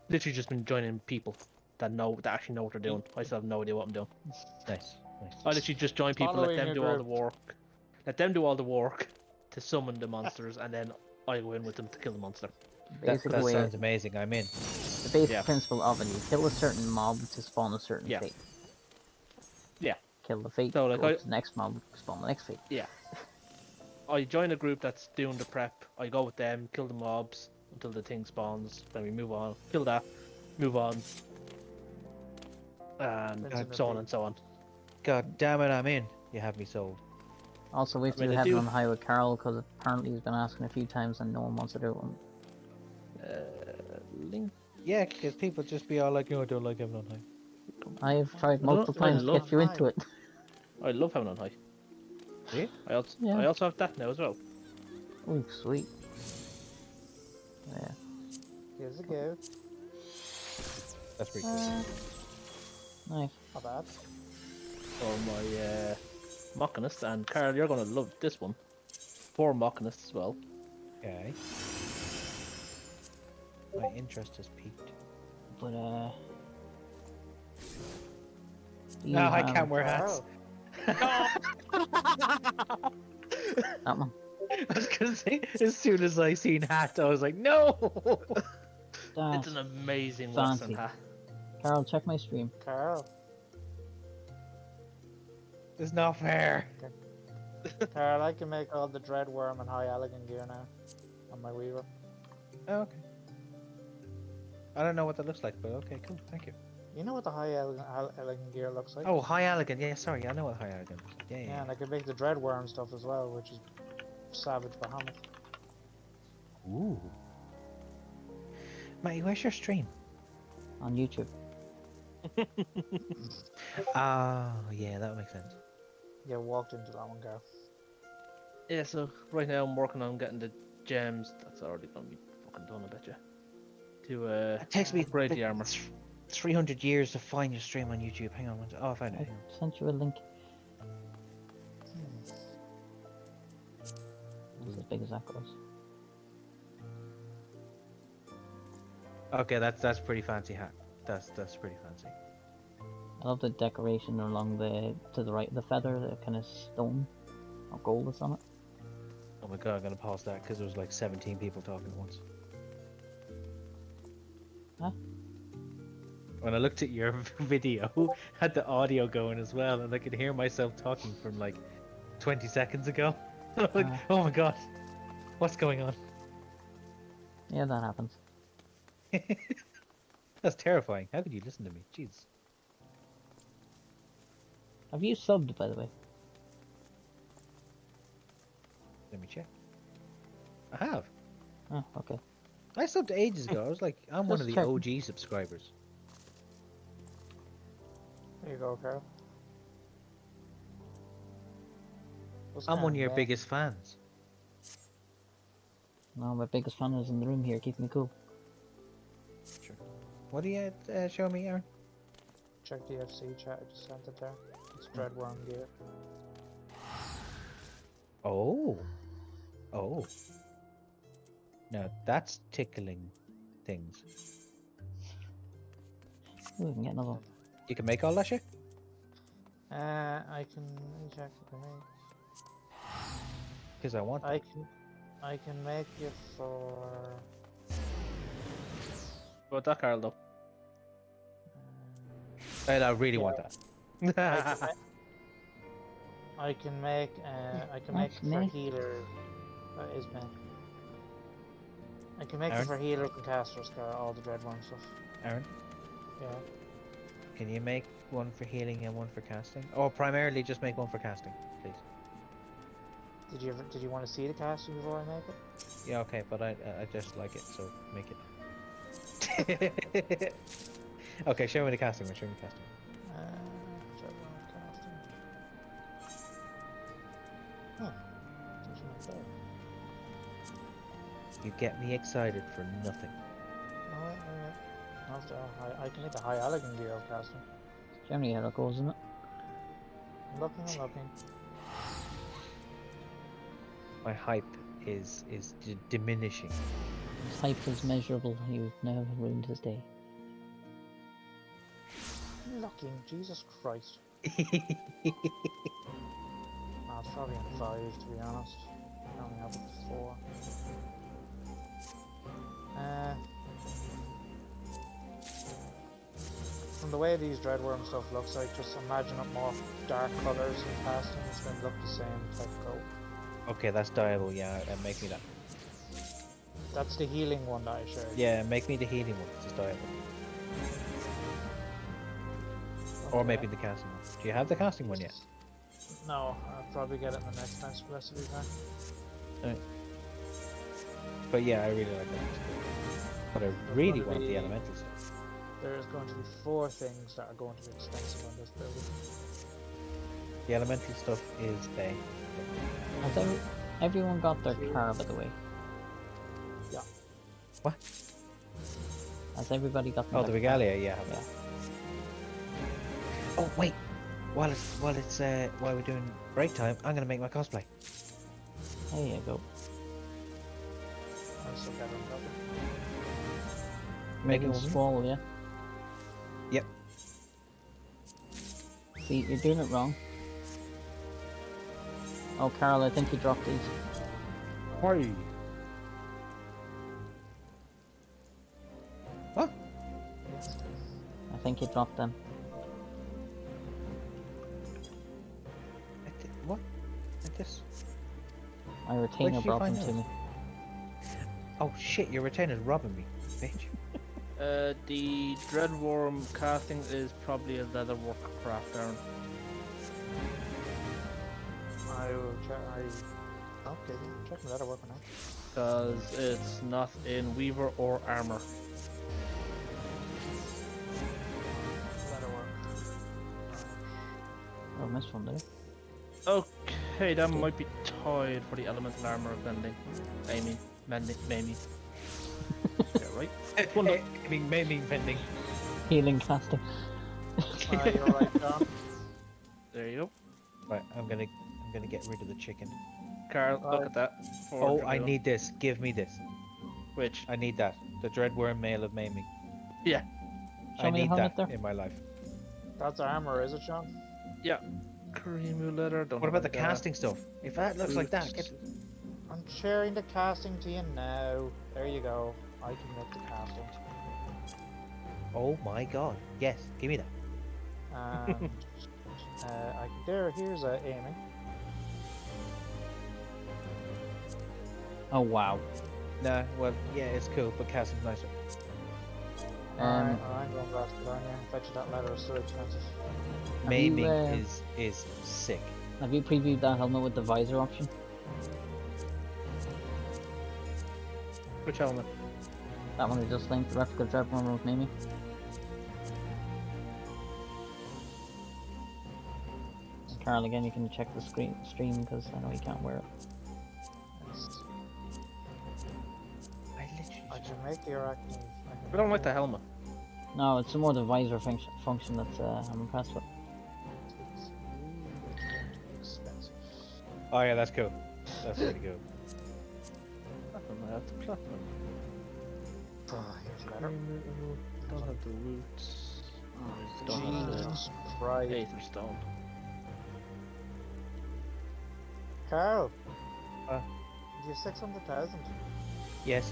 literally just been joining people that actually know what they're doing. I still have no idea what I'm doing. Nice. I literally just join people, let Following them a do all the group. work, to summon the monsters, and then I go in with them to kill the monster. Basic That way, sounds amazing. I'm in. the basic Yeah. principle of it, you kill a certain mob to spawn a certain Yeah. fate. Yeah. Kill the fate, So, like, go to the next mob, spawn the next fate. I join a group that's doing the prep. I go with them, kill the mobs until the thing spawns. Then we move on, kill that, move on, and Rinse and so on repeat. and so on. God damn it, I'm in. You have me sold. Also, we have I mean, to they have it do- on high with Carol because apparently he's been asking a few times and no one wants to do it. Link. Yeah, because people just be all like, "No, I don't like having on high." I've tried I multiple don't- I times to love get you into high. it. I love having on high. Do you? I also Yeah. I also have that now as well. Ooh, sweet. Yeah. Here's a go. That's pretty cool. Nice. Not bad. For my Machinist, and Carl, you're gonna love this one. 4 Machinists as well. Okay. My interest has peaked. But do No, you I have can't wear hats. that one. I was gonna say, as soon as I seen hat, I was like, no! That's It's an amazing fancy. Western hat. Carl, check my stream. Carl. It's not fair. Carl, I can make all the Dread Worm and High Elegant gear now. On my Weaver. Oh, okay. I don't know what that looks like, but okay, cool, thank you. You know what the Elegant gear looks like? Oh, high elegant, yeah, sorry, I know what high elegant is. Yeah, Yeah, yeah. and I can make the Dread Worm stuff as well, which is Savage Bahamut. Ooh. Matty, where's your stream? On YouTube. Oh, yeah, that makes sense. Yeah, walked into that one, Carl. Yeah, so right now I'm working on getting the gems. That's already gonna be fucking done, I bet you. To It takes me upgrade the armor. 300 years to find your stream on YouTube. Hang on, oh, I found it. I Hang on. sent you a link. It's as big as that goes. Okay, that's pretty fancy hat. That's pretty fancy. I love the decoration along to the right of the feather, the kind of stone or gold that's on it. Oh my god, I'm gonna pause that because there was like 17 people talking at once. Huh? When I looked at your video, had the audio going as well, and I could hear myself talking from like 20 seconds ago. I'm like, oh my god, what's going on? Yeah, that happens. That's terrifying. How could you listen to me? Jeez. Have you subbed, by the way? Let me check. I have. Oh, okay. I subbed ages ago. I was like, I'm one of Just the checking. OG subscribers. There you go, Carl. What's I'm one Carl of your name? biggest fans. No, my biggest fan is in the room here, keeping me cool. Sure. What do you show me, Aaron? Check the FC chat, I just sent it there. It's Dread Worm gear. Oh. Oh. Now that's tickling things. Ooh, we can get another one. You can make all that shit? I can let me check if I make. Because I want I can make it for. What about that, Carl, though? I really want that. I can make That's it for me. healer. That is me. I can make Aaron? it for healers and casters, all the Dread Worm stuff. Aaron, Yeah. can you make one for healing and one for casting? Or primarily just make one for casting, please. Did you want to see the casting before I make it? Yeah, okay, but I just like it, so make it. Okay, show me the casting. Show me the casting. Dread Worm casting. Huh. There's one there. You get me excited for nothing. Alright. I can make the High Elegant gear of casting. Generally how that goes, isn't it? I'm looking. My hype diminishing. His hype is measurable. You've now ruined his day. Looking, Jesus Christ. No, it's probably in 5 to be honest. I only have it 4. From the way these dreadworm stuff looks like, just imagine it more dark colours and castings then look the same type coat. Okay, that's diable. Yeah, make me that. That's the healing one that I shared. Yeah, make me the healing one. It's diable. Or Okay. maybe the casting one. Do you have the casting one yet? No, I'll probably get it in the next time recipe pack. But yeah, I really like that. But I really want the elemental stuff. There is going to be 4 things that are going to be expensive on this building. The elemental stuff is Bay. Has everyone got their car, by the way? Yeah. What? Has everybody got Oh, the their regalia, yeah. Yeah. Oh wait, while we're doing break time, I'm gonna make my cosplay. There you go. I'm still getting nothing. Make it Making over. swallow, yeah? Yep. See, you're doing it wrong. Oh, Carol, I think you dropped these. Why? What? I think you dropped them. What? Like this? My retainer did you brought them find to those? me. Oh shit! Your retainer's robbing me, bitch. The Dreadworm casting is probably a leatherwork craft, Aaron. I will check. Okay, checking that weapon out. Because it's not in Weaver or Armor. That'll work. Oh, I missed one there. Okay, that might be tied for the elemental armor of bending. Mamie. Yeah, right? Maiming vending. Healing casting. You're right, John. There you go. Right, I'm gonna get rid of the chicken. Carl, look at that. Oh, 400 I mil. need this. Give me this. Which? I need that. The Dreadworm Mail of Maiming. Yeah. Show I me need your helmet that there. in my life. That's armor, is it, John? Yeah. Cream leather. Don't What have about the any of that. casting stuff? If that looks like that, get... I'm sharing the casting to you now. There you go. I can make the casting. Oh my god. Yes, give me that. And here's aiming. Oh, wow. Nah, well, yeah, it's cool, but casting's nicer. I'm going back to down here. Bet you that leather is so expensive. Have you, Maiming is sick. Have you previewed that helmet with the visor option? Which helmet? That one I just linked, the replica Dreadworm with Mimi. And Carl, again, you can check the stream because I know you can't wear it. I can make your acne. I don't like the helmet. No, it's more the visor function that's I'm impressed with. It's really expensive. Oh yeah, that's cool. That's really cool. I have the platinum. Here's leather. Don't have the roots. Don't have Jesus the Christ. Aether Stone. Carl. What? Do you have 600,000? Yes,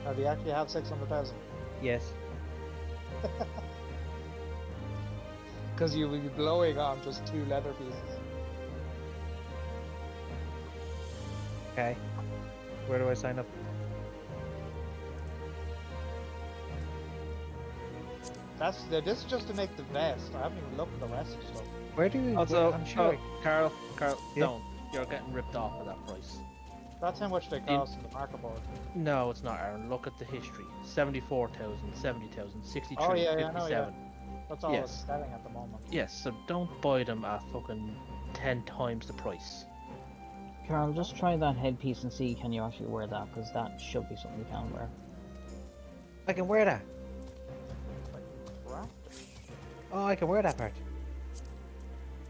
Now, do you actually have 600,000? yes. Because you will be blowing on just 2 leather pieces. Okay. Where do I sign up? This is just to make the vest. I haven't even looked at the rest of the stuff. Where do you... Also, I'm sure... Carl, Yeah? don't. You're getting ripped off at that price. That's how much they cost in the marker board. No, it's not, Aaron. Look at the history. 74,000, 70,000, 63, Oh, yeah, I know, 57. That's all Yes. it's selling at the moment. Yes, so don't buy them at fucking 10 times the price. Carl, just try that headpiece and see can you actually wear that, because that should be something you can wear. I can wear that. Crap. Oh, I can wear that part.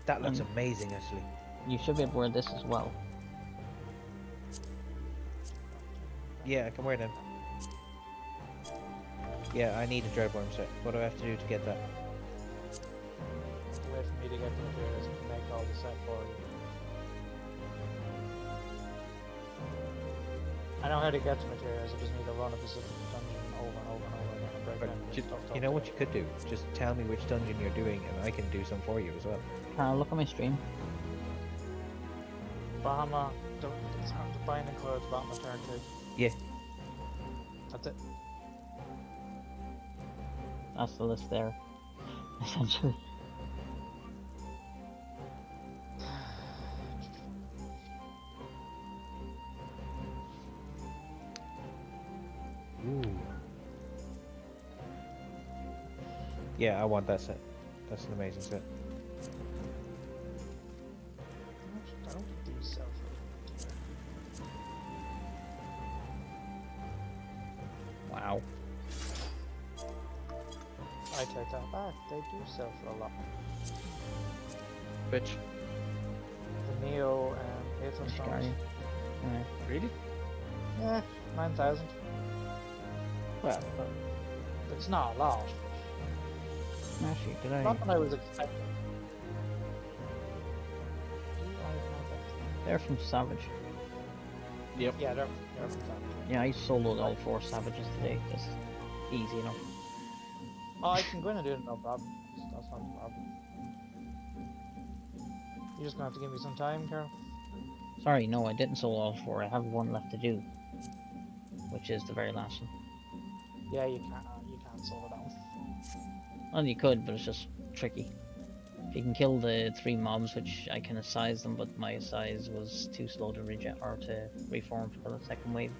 That looks Mm. amazing, actually. You should be able to wear this as well. Yeah, I can wear them. Yeah, I need a dreadworm set. What do I have to do to get that? Wait for me to get the materials and make all the set for you. I know how to get the materials, I just need to run a specific dungeon over and over and over again and break But down the stuff. you know what you could do? Just tell me which dungeon you're doing and I can do some for you as well. Carl, look at my stream. Bahama, the binding code at the bottom of turn 2. Yeah. That's it. That's the list there, essentially. Ooh. Yeah, I want that set. That's an amazing set. I don't think these sell for. Wow. I take that back. They do sell for a lot. Which? The Neo and Aether Stones. Guardian. Really? Yeah, 9,000. Well, It's not a lot. Actually, did I? Not what I was expecting. They're from Savage. Yeah, they're from Savage. Yeah, I soloed all 4 Savages today. Just easy enough. Oh, I can go in and do it, no problem. That's not a problem. You're just gonna have to give me some time, Carol. Sorry, no, I didn't solo all 4. I have 1 left to do, which is the very last one. Yeah, you can't solo that one. Well, you could, but it's just tricky. If you can kill the 3 mobs, which I can size them, but my size was too slow to to reform for the second wave.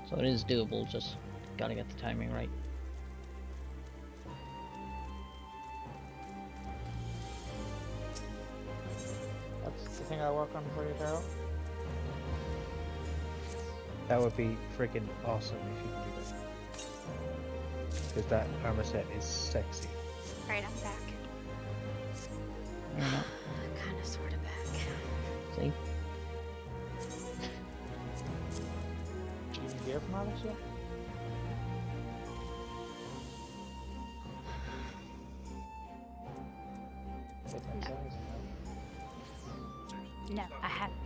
So it is doable, just gotta get the timing right. That's the thing I work on for you, Carol. that would be freaking awesome if you could do that. Because that armor set is sexy. Alright, I'm back. Fair enough. Kinda sorta back. See? Did you even hear from Alex yet? No, I haven't.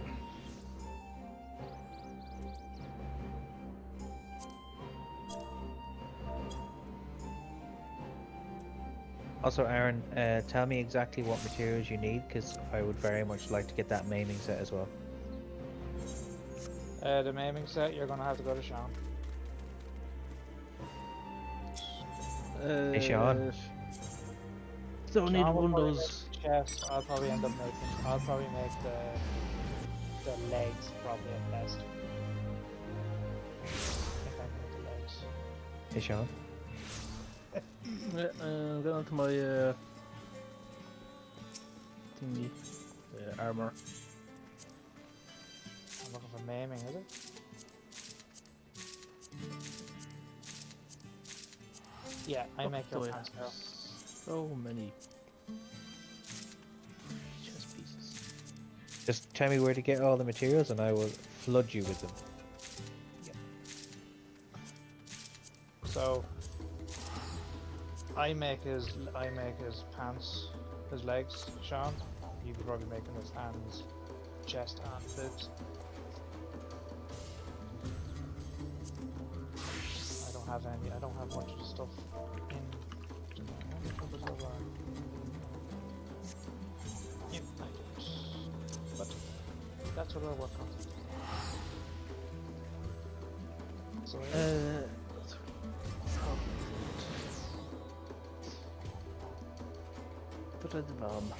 Also, Aaron, tell me exactly what materials you need, because I would very much like to get that maiming set as well. The maiming set, you're gonna have to go to Sean. Hey, Sean. Still need Sean will one of probably those. make the chest. I'll probably end up making. I'll probably make the legs probably at best. I think I make the legs. Hey, Sean. Yeah, get onto my thingy, armor. I'm looking for maiming, is it? Yeah, I make your pants, Carol. So many chest pieces. Just tell me where to get all the materials and I will flood you with them. So I make his pants, his legs, Sean. You could probably make him his hands, chest, and boobs. I don't have much of the stuff in. Yeah, I don't. But that's what I'll work on. So Put at the bomb.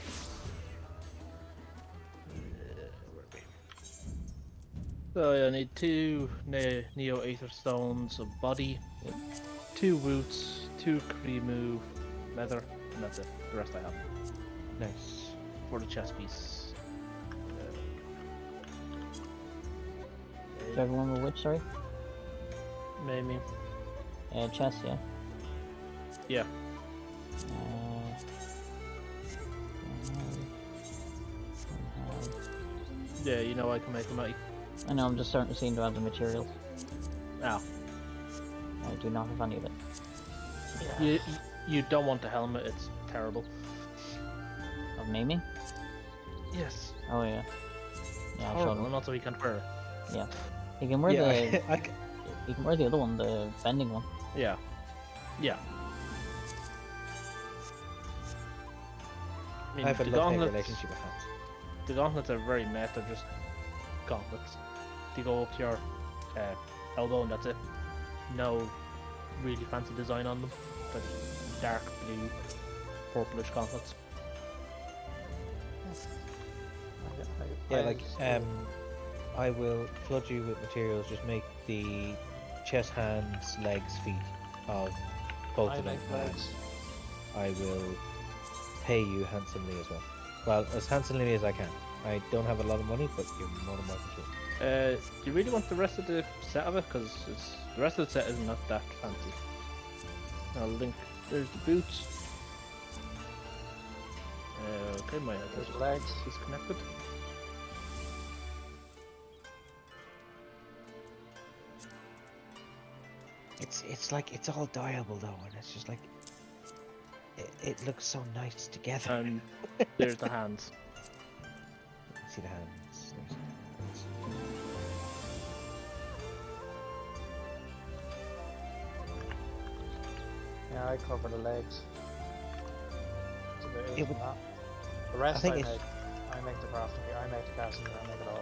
So yeah, I need 2 Neo Aether Stones of body, with 2 roots, 2 Krimu leather, and that's it. The rest I have. Nice. For the chest piece. Do everyone with which, sorry? Maybe. Chest, yeah? Yeah. Yeah, you know I can make them, mate. I know, I'm just starting to see into other materials. Ow. I do not have any of it. You don't want the helmet, it's terrible. Of naming? Yes. Oh yeah. Yeah, I showed Horrible, him. not so he can't wear it. Yeah. You can wear the I, you can wear the other one, the bending one. Yeah. Yeah. I mean, I have a the love-hate gauntlets, relationship with hats. the gauntlets are very meh, they're just gauntlets. They go up to your elbow and that's it. No really fancy design on them. They're just dark blue, purplish gauntlets. Yeah, like I will flood you with materials. Just make the chest, hands, legs, feet of both of them. And I will pay you handsomely as well. Well, as handsomely as I can. I don't have a lot of money, but you're more than welcome to. Do you really want the rest of the set of it? Because the rest of the set is not that fancy. I'll link. There's the boots. Okay, my head There's is legs. disconnected. It's like it's all dyeable though, and it's just like it looks so nice together. And there's the hands. See the hands. There's the hands. Yeah, I cover the legs. It's a bit It easier would- than that. The rest think I it's- make. I make the crafting gear, I make the casting gear, I make it all.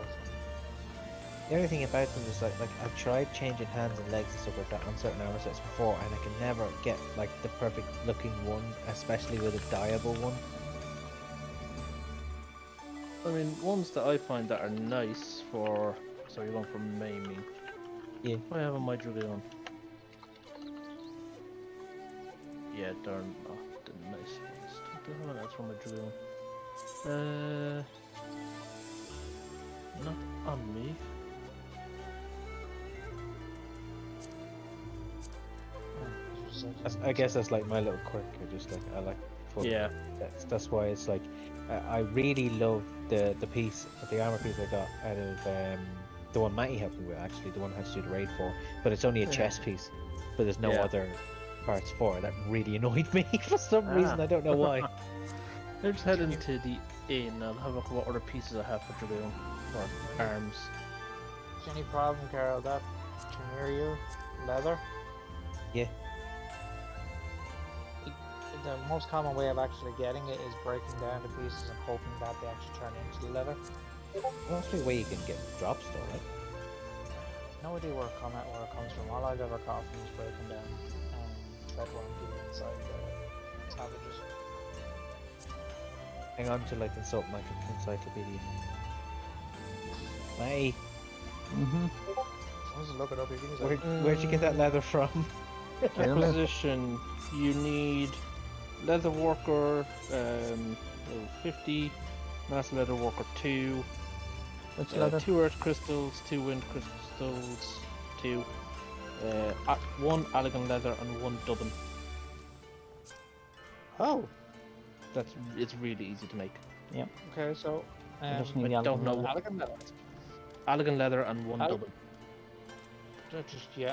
The only thing about them is like I've tried changing hands and legs and stuff like that on certain armor sets before, and I can never get like the perfect looking one, especially with a dyeable one. I mean, ones that I find that are nice for. Sorry, you're going for maiming. Yeah. I have on my Dragoon. Yeah, they're not the nice ones. What else from my Dragoon? Not on me. I guess that's like my little quirk. I just like I like full Yeah. That's why it's like I really love the piece, the armor piece I got out of the one Matty helped me with, actually, the one I had to do the raid for. But it's only a Yeah. chest piece, but there's no Yeah. other parts for it. That really annoyed me for some reason. I don't know why. Let's just head into the inn. I'll have a look at what other pieces I have for Dragoon or arms. Any problem, Carol? That too near you? Leather? Yeah. The most common way of actually getting it is breaking down the pieces and hoping that they actually turn into the leather. Well, that's the way you can get drops though, right? No idea where it comes from. All I've ever caught from is breaking down bedworm people inside the savages. Hang on till I consult my encyclopedia. Matty, Let's look it up. You can where'd you get that leather from? Acquisition. You need leather worker, level 50, mass leather worker 2, Which leather? 2 earth crystals, 2 wind crystals, 2, 1 elegant leather and 1 dubbin. Oh, It's really easy to make. Okay, so I just need I the don't elegant know leather. what. elegant leather. Elegant leather and 1 Ele- dubbin.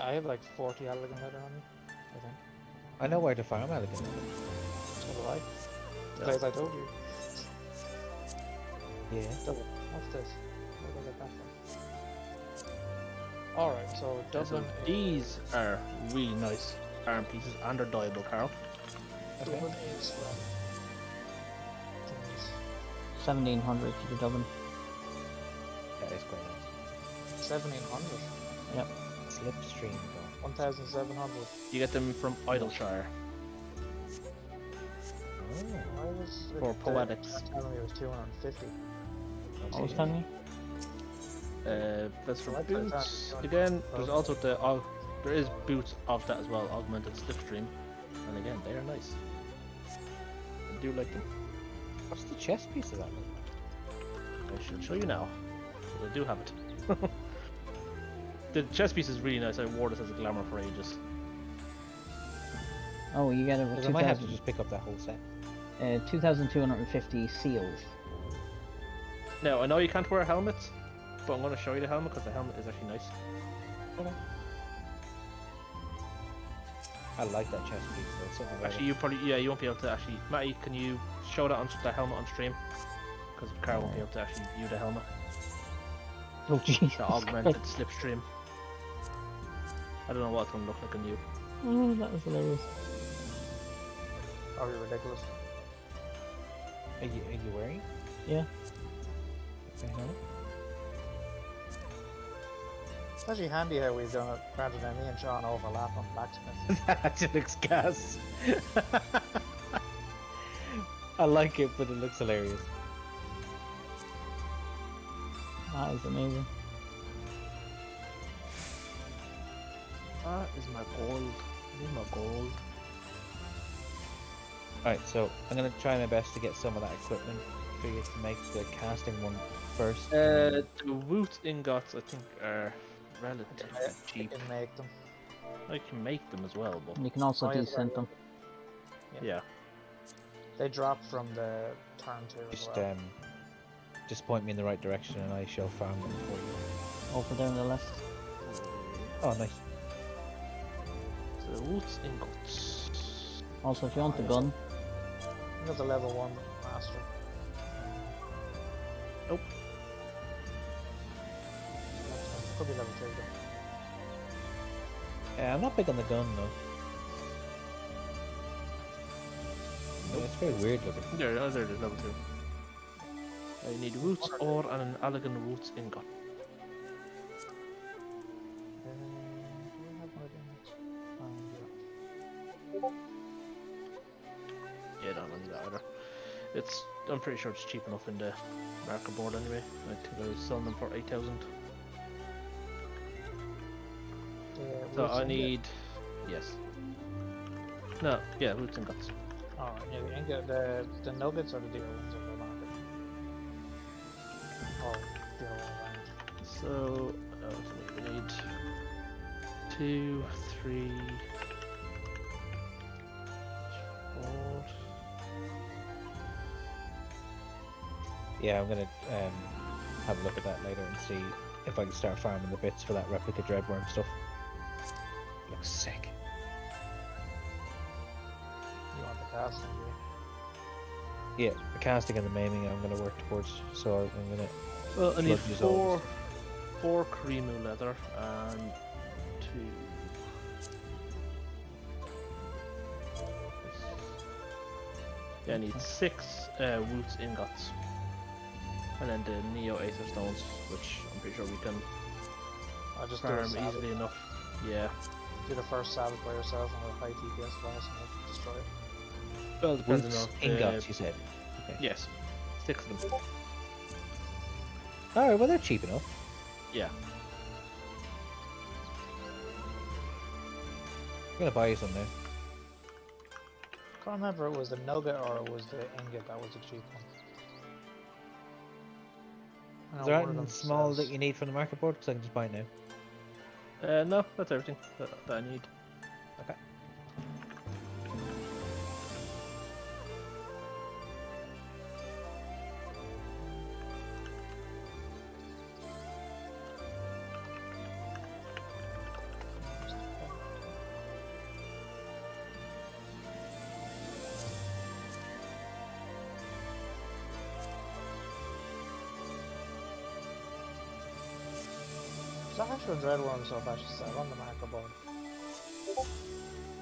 I have like 40 elegant leather on me. I think. I know where to farm elegant leather. So do I. The place I told you. Yeah. Double. What's this? Where did I get that from? Alright, so So Dublin. these are really nice arm pieces and they're dyeable, Carl. Dublin is things. 1700 for the Dublin. That is quite nice. 1700. Slipstream though. 1700. You get them from Idleshire. Oh. Why was For poetics. telling me it was 250? What was telling me? That's from Right, so it's boots. on- Again, there's also there is boots of that as well, augmented slipstream. And again, they are nice. I do like them. What's the chest piece of that one? I should show you now. But I do have it. The chest piece is really nice. I wore this as a glamour for ages. Oh, you get it with Because I might have to just pick up that whole set. 2,250 seals. Now, I know you can't wear helmets, but I'm going to show you the helmet because the helmet is actually nice. Okay. I like that chest piece though. Something about Actually, you won't be able to actually. Matty, can you show that on the helmet on stream? Because Carl won't be able to actually view the helmet. Oh Jesus! The augmented slipstream. I don't know what it's going to look like on you. Oh, that was hilarious. Probably ridiculous. Are you wearing? Yeah. Okay, no. It's actually handy how we've done it, rather than me and Sean overlap on blacksmith. That looks gas. I like it, but it looks hilarious. That is amazing. That is my gold. I need my gold. Alright, so I'm gonna try my best to get some of that equipment for you to make the casting one first. The root ingots, I think, are relatively You cheap. can make them. I can make them as well, but And you can also Oh, yeah, descent them. yeah. They drop from the turn 2 as Just well. just point me in the right direction and I shall farm them for you. Over there on the left. Oh, nice. So the root ingots. Also, if you want the gun, That's a level 1 master. Nope. Could be level 2 though. Yeah, I'm not big on the gun though. Yeah, it's very weird looking. There, oh, there it is, level 2. I need roots ore and an elegant roots ingot. Do we have one of these? Yeah, don't need that either. I'm pretty sure it's cheap enough in the marker board anyway. I think I was selling them for 8,000. Yeah, So roots I and need, yes. No, yeah, roots ingots. Oh, yeah, we ain't got the nuggets or the deer ones on the market. Oh, the other way around. So we need 2, 3, 4. Yeah, I'm gonna have a look at that later and see if I can start farming the bits for that replica dreadworm stuff. Looks sick. You want the casting, do you? Yeah, the casting and the maiming I'm gonna work towards, so I'm gonna Well, I need plug these all. four creamy leather and 2. Yeah, I need 6 roots ingots. And then the Neo Aether Stones, which I'm pretty sure we can I'll just do a farm salad. easily enough. Yeah. Do the first salad by yourself and a high TPS class and I'll destroy it. Well, depending Roots, on ingots, you said. Okay. Yes, 6 of them. Alright, well they're cheap enough. Yeah. I'm gonna buy you some now. Can't remember if it was the nugget or it was the ingot that was the cheap one. I Is know there one of anything them small says- that you need from the market board? Because I can just buy it now. No, that's everything that I need. Okay. Is that actual dreadworm stuff actually sell on the marker board?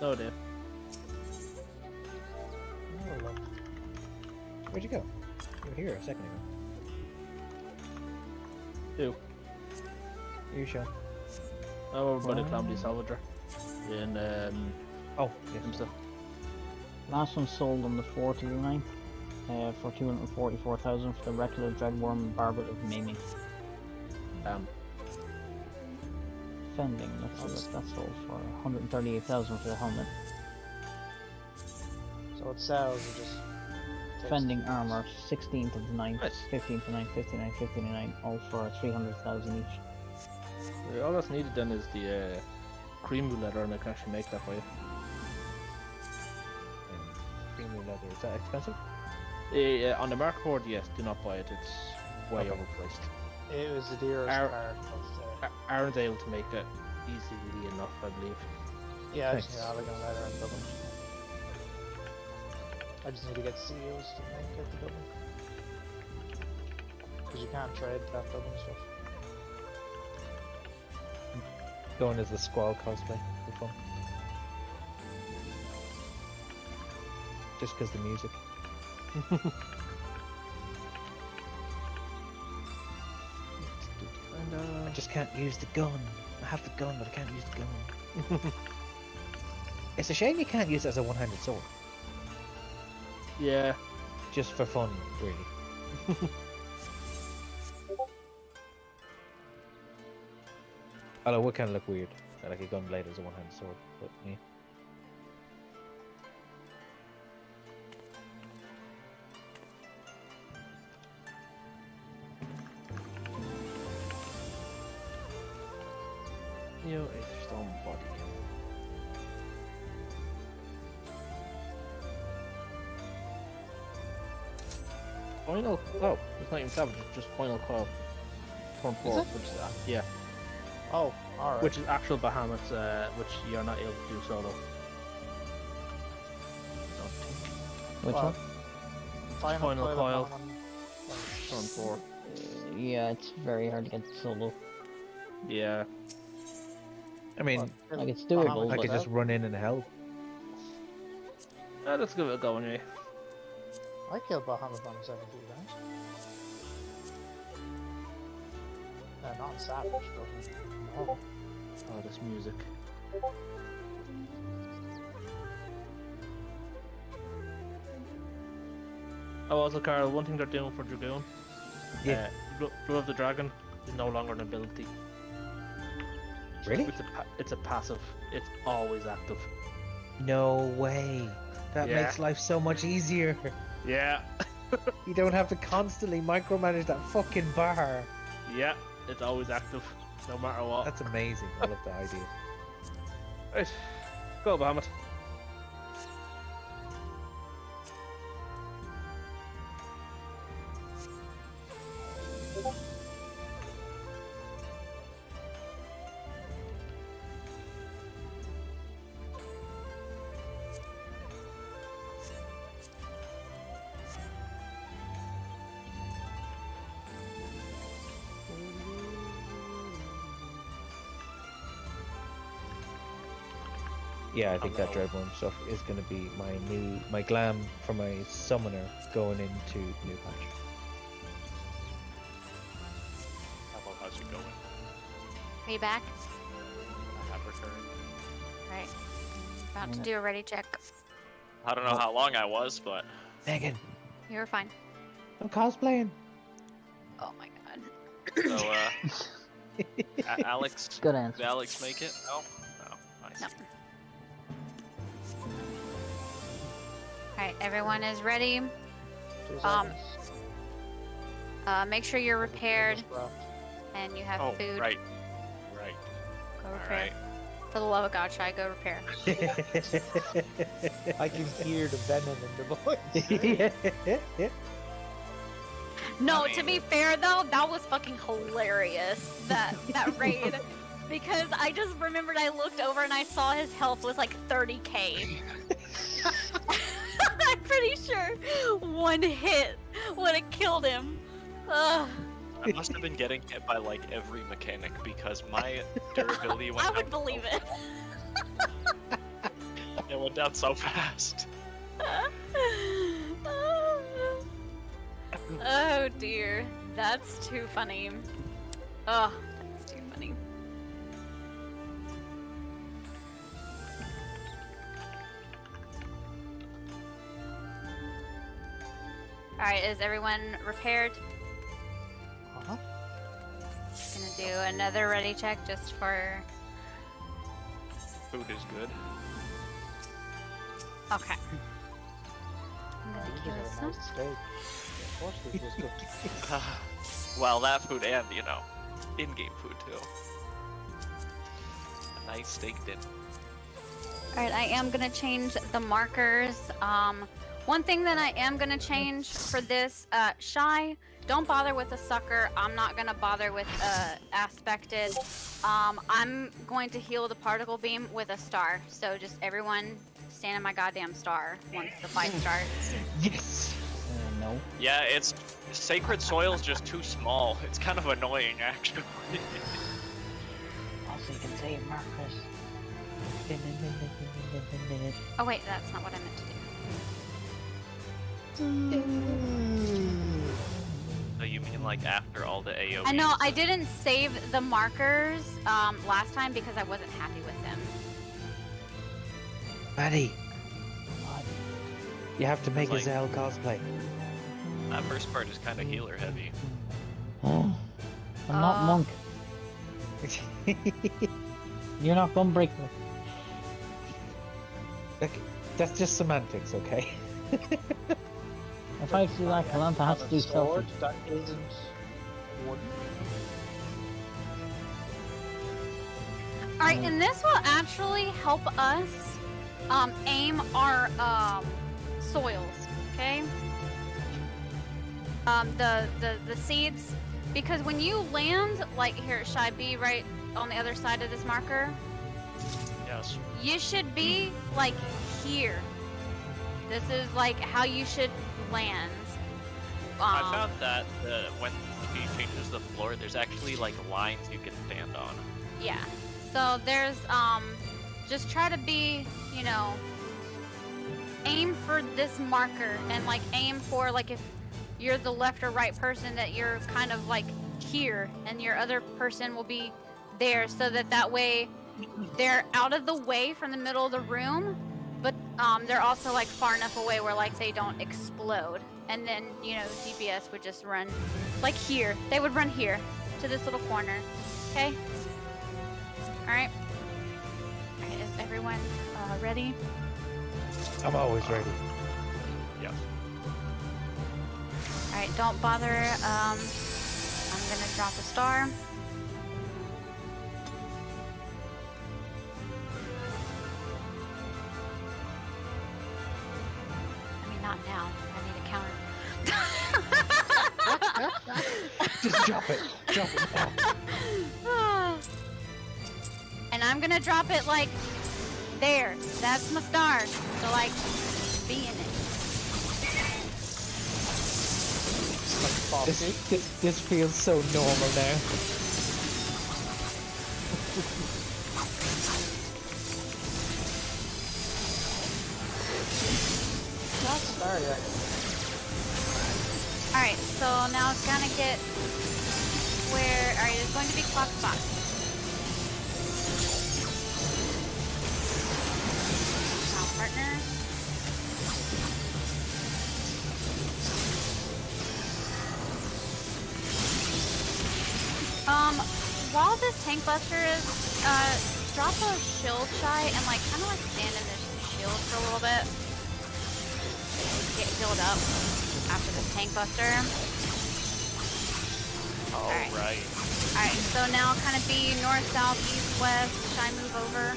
No, dear. Oh, look. Where'd you go? You were here a second ago. Who? You, Sean. Oh, over by the Calamity Salvager. In, Oh, yes. Himself. last one sold on the 4th of the 9th for 244,000 for the regular dreadworm and barber of maiming. Fending, let's see what that sold for 138,000 for the helmet. So it sells, it just takes Fending the- armor, 16th of the 9th, Nice. 15th of the 9th, 59, 59, all for 300,000 each. All that's needed then is the cream leather, and I can actually make that for you. Premium leather, is that expensive? On the mark board, yes, do not buy it. It's way Okay. overpriced. It was the dearest Our- part of Aaron's able to make it easily enough, I believe. the... Yeah, I just Thanks. need Alec and Leather and Dublin. I just need to get CEOs to make it to Dublin. Because you can't trade that Dublin stuff. Going as the Squall cosplay for fun. Just because the music. I just can't use the gun. I have the gun, but I can't use the gun. It's a shame you can't use it as a one-handed sword. Yeah. Just for fun, really. Although it would kind of look weird, like a gun blade as a one-handed sword, but yeah. You know, it's stone body. Final. Oh, it's not even salvage. It's just final call. Turn 4, it? which is yeah, Oh, alright. which is actual Bahamut's, which you're not able to do solo. Which Well, one? Final of coil. Bahamut. Turn 4. Yeah, it's very hard to get solo. Yeah. I mean, Like, it's doable, I but could just run in and help. Let's give it a go anyway. I killed Bahamut on 7 feet, right? Not on Savage, but normal. Oh, this music. Oh, also, Carl, one thing they're doing for Dragoon. Yeah. Blood of the Dragon is no longer an ability. Really? It's a passive. It's always active. No way. That Yeah. makes life so much easier. Yeah. You don't have to constantly micromanage that fucking bar. Yeah. It's always active, no matter what. That's amazing. I love the idea. Right. Go, Bahamut. Yeah, I think that Dreadworm stuff is going to be my glam for my summoner going into new patch. How about how's it going? Are you back? I have returned. Right. About to do a ready check. I don't know how long I was, but Megan, You were fine. I'm cosplaying. Oh my god. so Alex, Good did answer. Alex make it? No. No. Nice. No. Alright, everyone is ready. 2 Um, seconds. Make sure you're repaired Just wrapped. and you have Oh, food. right. Right. Go All repair. right. For the love of God, try go repair. I can hear the venom in the voice. No, I to mean- be fair though, that was fucking hilarious. That raid. Because I just remembered I looked over and I saw his health was like 30k. I'm pretty sure one hit would have killed him. Ugh. I must have been getting hit by like every mechanic because my durability went I down. would believe it. It went down so fast. Oh dear, that's too funny. Oh, that's too funny. Alright, is everyone repaired? Uh-huh. Gonna do another ready check just for... Food is good. Okay. I'm gonna You kill just some. had a nice steak. Of course food was good. Well, that food and, you know, in-game food too. A nice steak did. Alright, I am gonna change the markers. One thing that I am gonna change for this, Shy, don't bother with a sucker. I'm not gonna bother with aspected. I'm going to heal the particle beam with a star. So just everyone stand in my goddamn star once the fight starts. Yes. No. Yeah, it's sacred soil's just too small. It's kind of annoying, actually. Also, you can save markers. Oh wait, that's not what I meant to do. So you mean like after all the AoEs? I know I didn't save the markers last time because I wasn't happy with them. Maddie, you have to make Like- a Zell cosplay. That first part is kind of healer heavy. I'm not monk. You're not Gunbreaker. Look, that's just semantics, okay? If I do that, Kalanta has to do sword stuff. that isn't wooden. All right, and this will actually help us aim our soils. Okay. The seeds, because when you land, like here, should I be right on the other side of this marker? Yes. You should be like here. This is like how you should land. I found that when he changes the floor, there's actually like lines you can stand on. Yeah. So there's just try to be, you know, aim for this marker and like aim for like if you're the left or right person that you're kind of like here and your other person will be there so that way they're out of the way from the middle of the room, but they're also like far enough away where like they don't explode. And then, you know, DPS would just run like here. They would run here to this little corner. Okay? Alright. Alright, is everyone ready? I'm always ready. Yes. Alright, don't bother. I'm gonna drop a star. I mean, not now. I need a counter. Just drop it. Drop it now. And I'm gonna drop it like there. That's my star. So like, be in it. This feels so normal now. Not star yet. Alright, so now it's gonna get where, alright, there's going to be clock spots. Now, partners. While this tank buster is, drop a shield Shy and like, kind of like stand in this shield for a little bit. Get healed up after this tank buster. Alright. Alright, so now kind of be north, south, east, west. Shy move over.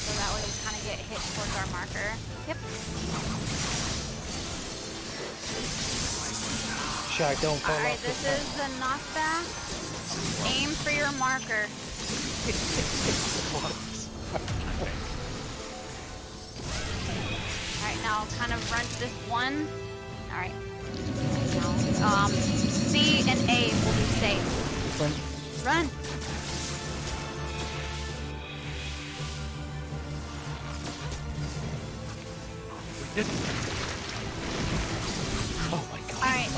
So that way we kind of get hit towards our marker. Yep. Shy, don't fall Alright, off this the is the knockback. Aim for your marker. Alright, now kind of run to this one. Alright. Now, C and A will be safe. Run! Oh my god. Alright,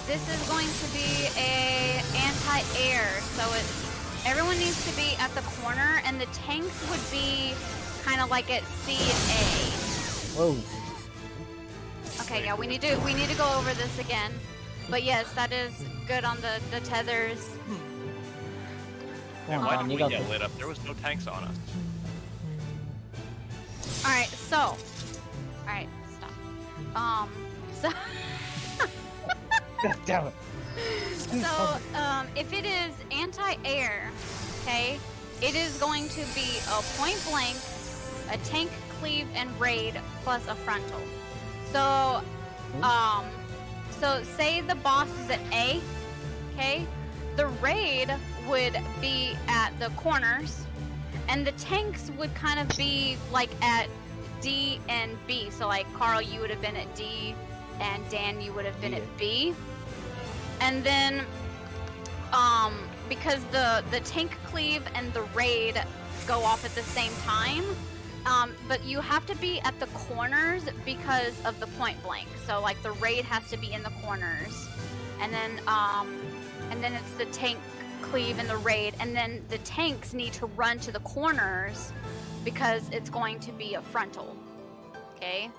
this is going to be a anti-air, so it's everyone needs to be at the corner, and the tanks would be kind of like at C and A. Whoa. Okay, yeah, we need to go over this again. But yes, that is good on the tethers. And Come why on, did you we got get this. lit up? There was no tanks on us. Alright, so alright, stop. So God damn it. So, if it is anti-air, okay, it is going to be a point blank, a tank cleave, and raid plus a frontal. So, so say the boss is at A, okay? The raid would be at the corners, and the tanks would kind of be like at D and B. So like Carl, you would have been at D, and Dan, you would have been at B. And then, because the tank cleave and the raid go off at the same time, but you have to be at the corners because of the point blank. So like the raid has to be in the corners, and then it's the tank cleave and the raid, and then the tanks need to run to the corners because it's going to be a frontal. Okay.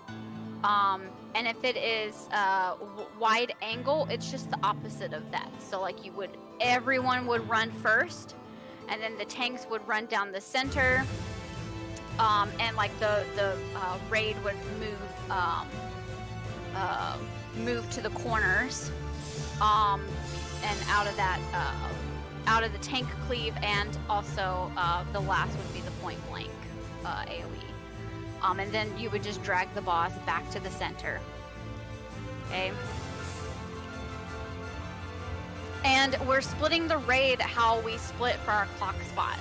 And if it is wide angle, it's just the opposite of that. So like everyone would run first, and then the tanks would run down the center, and like the raid would move to the corners, and out of the tank cleave, and also the last would be the point blank AoE. And then you would just drag the boss back to the center. Okay. And we're splitting the raid how we split for our clock spots.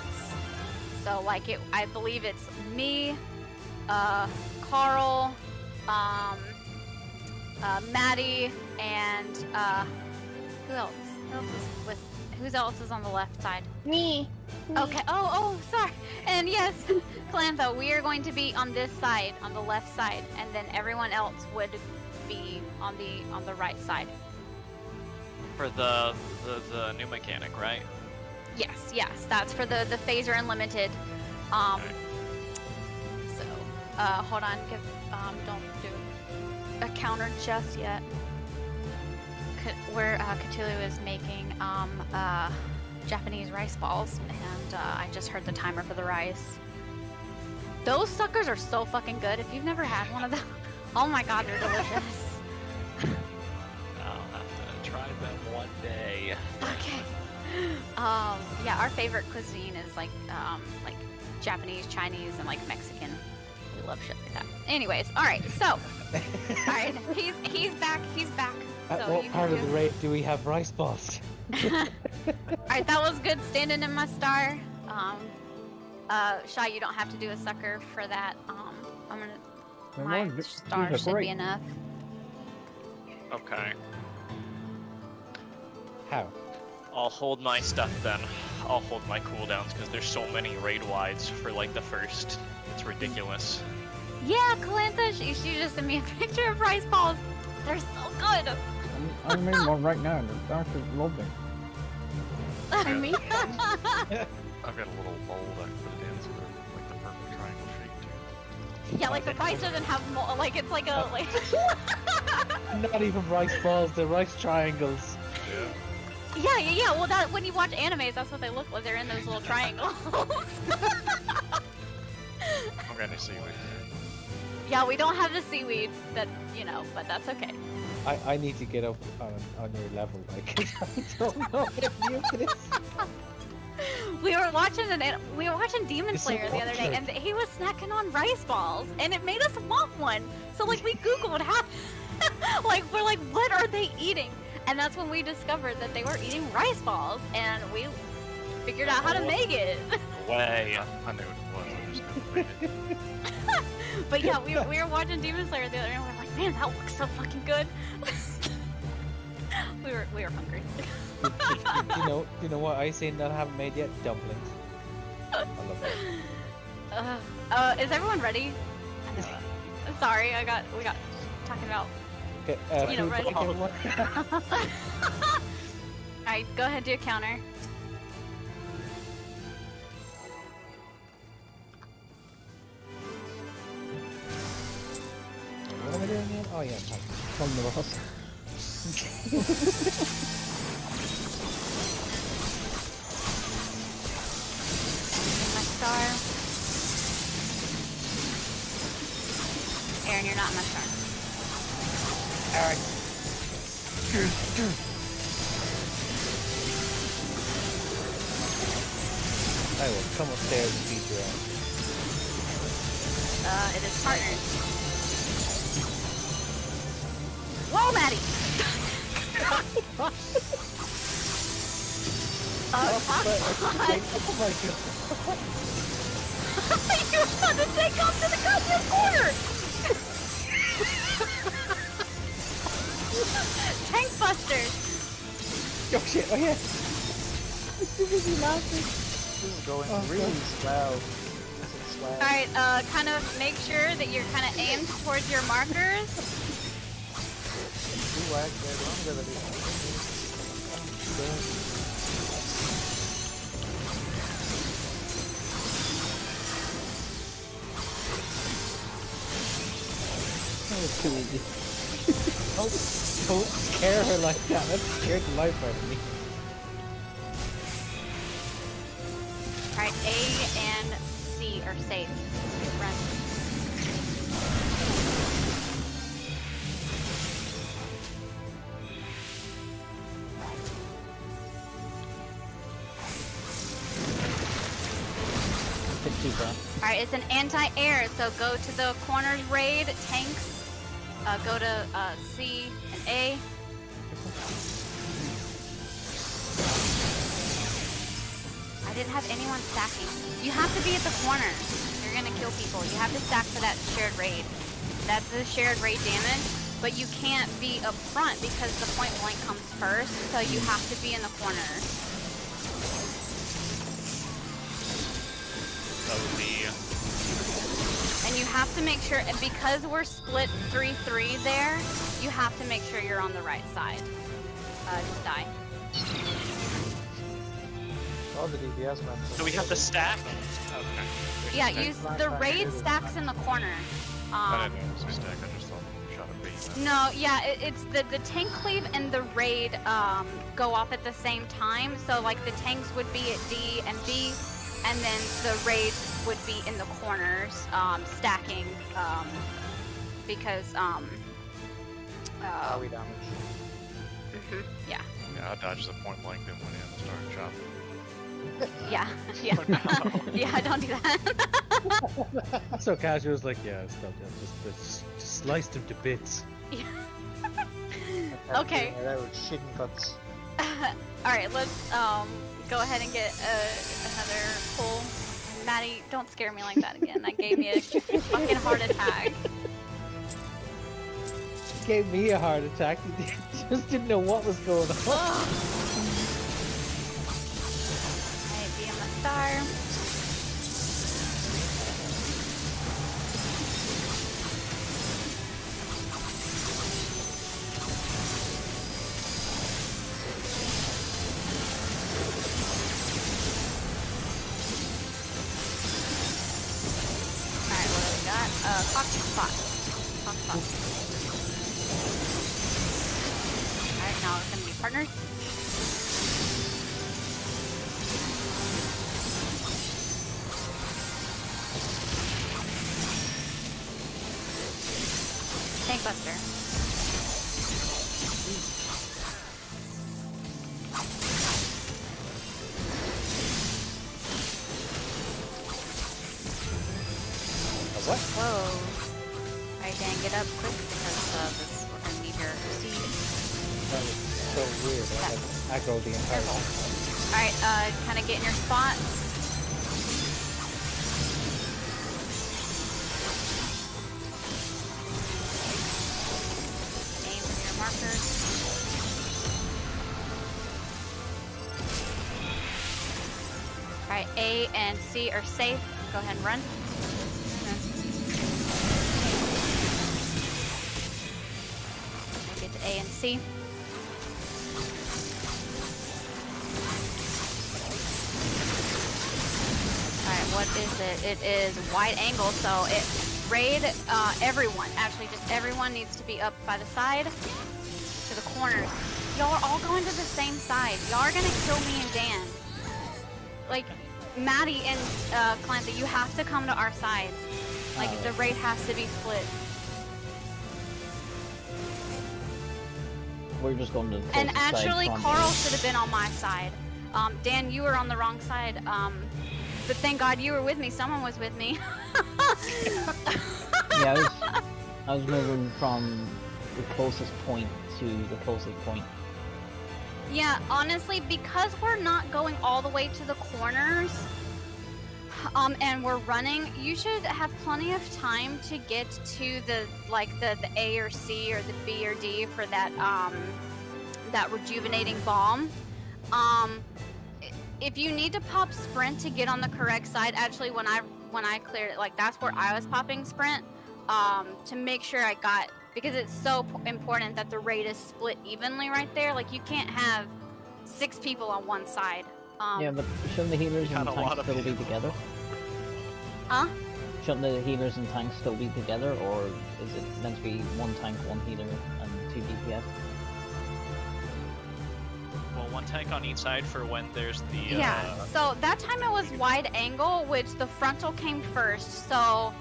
So like I believe it's me, Carl, Maddie, and who else? Who else is on the left side? Me. Okay. Oh, sorry. And yes, Calantha, we are going to be on this side, on the left side, and then everyone else would be on the right side. For the new mechanic, right? Yes, that's for the Phaser Unlimited. Okay. So, hold on, don't do a counter just yet. Where Cthulhu is making Japanese rice balls, and I just heard the timer for the rice. Those suckers are so fucking good. If you've never had one of them, oh my god, they're delicious. I'll have to try them one day. Okay. Yeah, our favorite cuisine is like Japanese, Chinese, and like Mexican. We love shit like that. Anyways, all right. So, all right, he's back. So At what part of the raid do we have rice balls? Alright, that was good standing in my star. Shy, you don't have to do a sucker for that. My star should be enough. Okay. How? I'll hold my stuff then. I'll hold my cooldowns because there's so many raid wides for like the first. It's ridiculous. Yeah, Calantha, she just sent me a picture of rice balls. They're so good. I'm making one right now, and they're actually lovely. I mean, I've got a little bowl that I can put it in so they're like the perfect triangle shape too. yeah, like the rice doesn't have like it's like a like. Not even rice balls, they're rice triangles. Yeah. Well, that when you watch animes, that's what they look like. They're in those little triangles. I'm gonna see what. Yeah, we don't have the seaweed that but that's okay. I need to get up on your level, like I don't know if you this. We were watching Demon It's Slayer so the other day, and he was snacking on rice balls, and it made us want one. So like we Googled how, like we're like, what are they eating? And that's when we discovered that they were eating rice balls, and we figured out how to make it. Way. I knew what it was. I just couldn't read it. But yeah, we were watching Demon Slayer the other day, and we're like, man, that looks so fucking good. we were hungry. you know what I seen that I haven't made yet? Dumplings. I love it. Is everyone ready? I know. Sorry, we got talking about. Okay, food ready? break, everyone. Alright, go ahead, do a counter. What am I doing again? Oh yeah, From the boss. My star. Aaron, you're not in my star. Alright. I will come upstairs and beat you out. It is partners. Whoa, Maddie! Oh my god. You're about to take off to the goddamn corner! Tank busters! Oh shit, oh yeah. This is going really slow. This is slow. Alright, kind of make sure that you're kind of aimed towards your markers. Ooh, actually, I'm gonna do That was too easy. Don't scare her like that. That scared the life out of me. Alright, A and C are safe. Run. Alright, it's an anti-air, so go to the corners raid, tanks, go to C and A. I didn't have anyone stacking. You have to be at the corners. You're gonna kill people. You have to stack for that shared raid. That's the shared raid damage, but you can't be up front because the point blank comes first, so you have to be in the corners. That would be... And you have to make sure, because we're split 3-3 there, you have to make sure you're on the right side. Just die. all the DPS men. So we have to stack? Okay. Yeah, use the raid stacks in the corner. I didn't know it was a stack, I just thought we shot a beam. No, yeah, it's the tank cleave and the raid go off at the same time. So like the tanks would be at D and B, and then the raids would be in the corners, stacking, because AoE damage. yeah. Yeah, I dodged the point blank, then went in and started chopping. Yeah, yeah. Yeah, don't do that. So casual was like, yeah, stop that. Just sliced him to bits. Okay. That was shitting cuts. Alright, let's go ahead and get another pull. Maddie, don't scare me like that again. That gave me a fucking heart attack. Gave me a heart attack. You just didn't know what was going on. Alright, be in the star. Alright, what do we got? Toxic spots. Toxic spots. Alright, now it's gonna be partnered. Tank Buster. What? Whoa. Alright, Dan, get up quick because we're gonna need your seed. That was so weird. I had aggro the entire time. Alright, kind of get in your spots. Aim for your markers. Alright, A and C are safe. Go ahead and run. We'll get to A and C. Alright, what is it? It is wide angle, so it raid everyone. Actually, just everyone needs to be up by the side to the corners. Y'all are all going to the same side. Y'all are gonna kill me and Dan. Like, Maddie and Clancy, you have to come to our side. Like, the raid has to be split. We're just going to the And closest side actually, from Carl you. should have been on my side. Dan, you were on the wrong side. But thank God you were with me. Someone was with me. Yeah, I was moving from the closest point to the closest point. Yeah, honestly, because we're not going all the way to the corners, and we're running, you should have plenty of time to get to the A or C or the B or D for that that rejuvenating balm. If you need to pop sprint to get on the correct side, actually when I cleared it, like that's where I was popping sprint, to make sure I got, because it's so important that the raid is split evenly right there. Like you can't have 6 people on one side. Yeah, but shouldn't the healers and tanks still be together? Huh? Shouldn't the healers and tanks still be together, or is it meant to be 1 tank, 1 healer, and 2 DPS? Well, 1 tank on each side for when there's the. Yeah. So that time it was wide angle, which the frontal came first. So,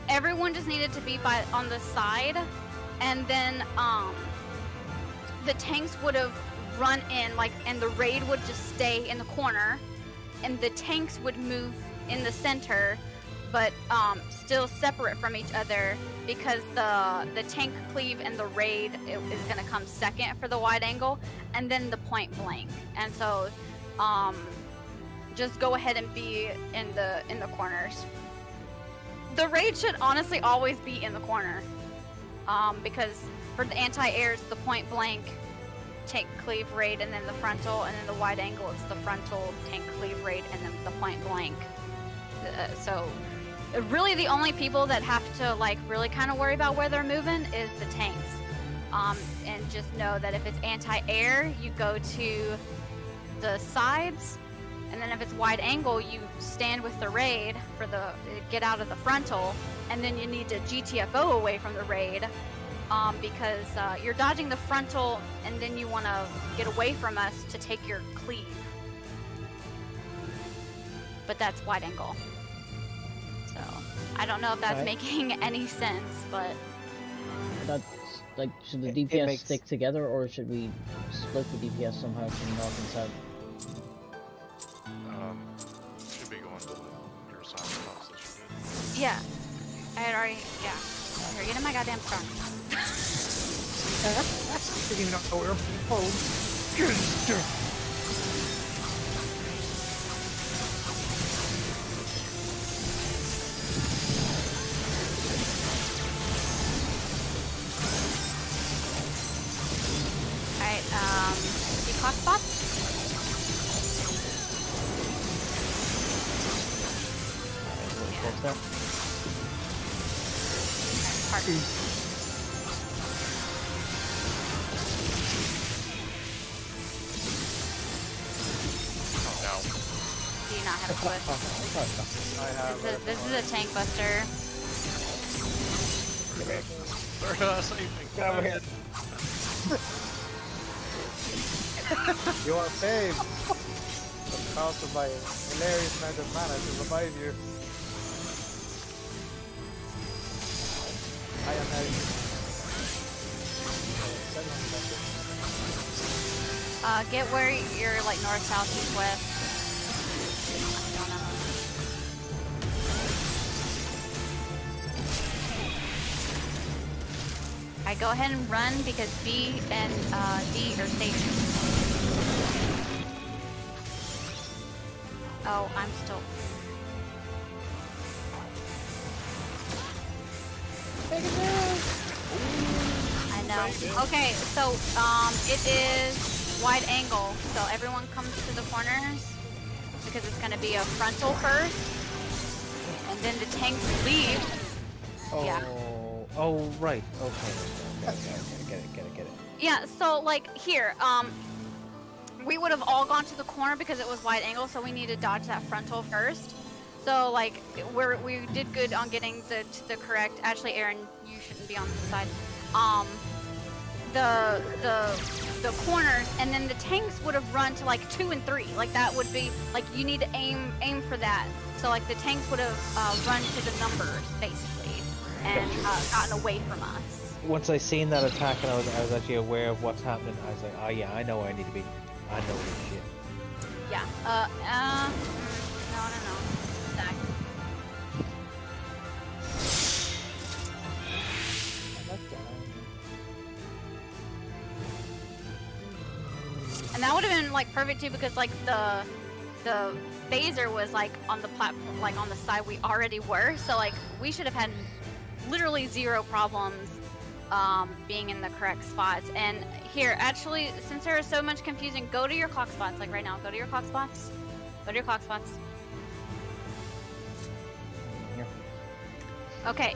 everyone just needed to be on the side, and then the tanks would have run in and the raid would just stay in the corner, and the tanks would move in the center, but still separate from each other, because the tank cleave and the raid is going to come second for the wide angle, and then the point blank. And so just go ahead and be in the corners. The raid should honestly always be in the corner, because for the anti-air it's the point blank, tank cleave raid, and then the frontal, and then the wide angle it's the frontal, tank cleave raid, and then the point blank. So really the only people that have to really kind of worry about where they're moving is the tanks. And just know that if it's anti-air, you go to the sides, and then if it's wide angle, you stand with the raid for the get out of the frontal, and then you need to GTFO away from the raid, because you're dodging the frontal, and then you want to get away from us to take your cleave. But that's wide angle. So I don't know if that's making any sense, but That's should the DPS stick together, or should we split the DPS somehow from north and south? Should be going to your side of the house. That should be. yeah, I had already Here, get in my goddamn star. Didn't even know where home. Clock spots? What's that? Park. Oh no. Do you not have a twist? I have. This is a tank buster. Come here. Your fame was caused by a hilarious amount of mana to revive you. I am now. Get where you're north, south, east, west. I don't know. Alright, go ahead and run, because B and D are stationed. Oh, I'm still. I know. Okay, so it is wide angle, so everyone comes to the corners, because it's going to be a frontal first, and then the tanks leave. Oh, Yeah. oh, right. Okay. Get it. Yeah, so here, we would have all gone to the corner because it was wide angle, so we need to dodge that frontal first. So we did good on getting the correct. Actually, Aaron, you shouldn't be on this side. The corners, and then the tanks would have run to 2 and 3. That would be you need to aim for that. So the tanks would have run to the numbers basically, and gotten away from us. Once I seen that attack and I was actually aware of what's happening, I was like, oh yeah, I know where I need to be. I know this shit. Yeah. No. Stack. And that would have been like perfect too, because like the phaser was like on the platform, like on the side we already were. So like we should have had literally zero problems being in the correct spots. And here, actually, since there is so much confusion, go to your clock spots. Like right now, go to your clock spots. Go to your clock spots. Here. Okay.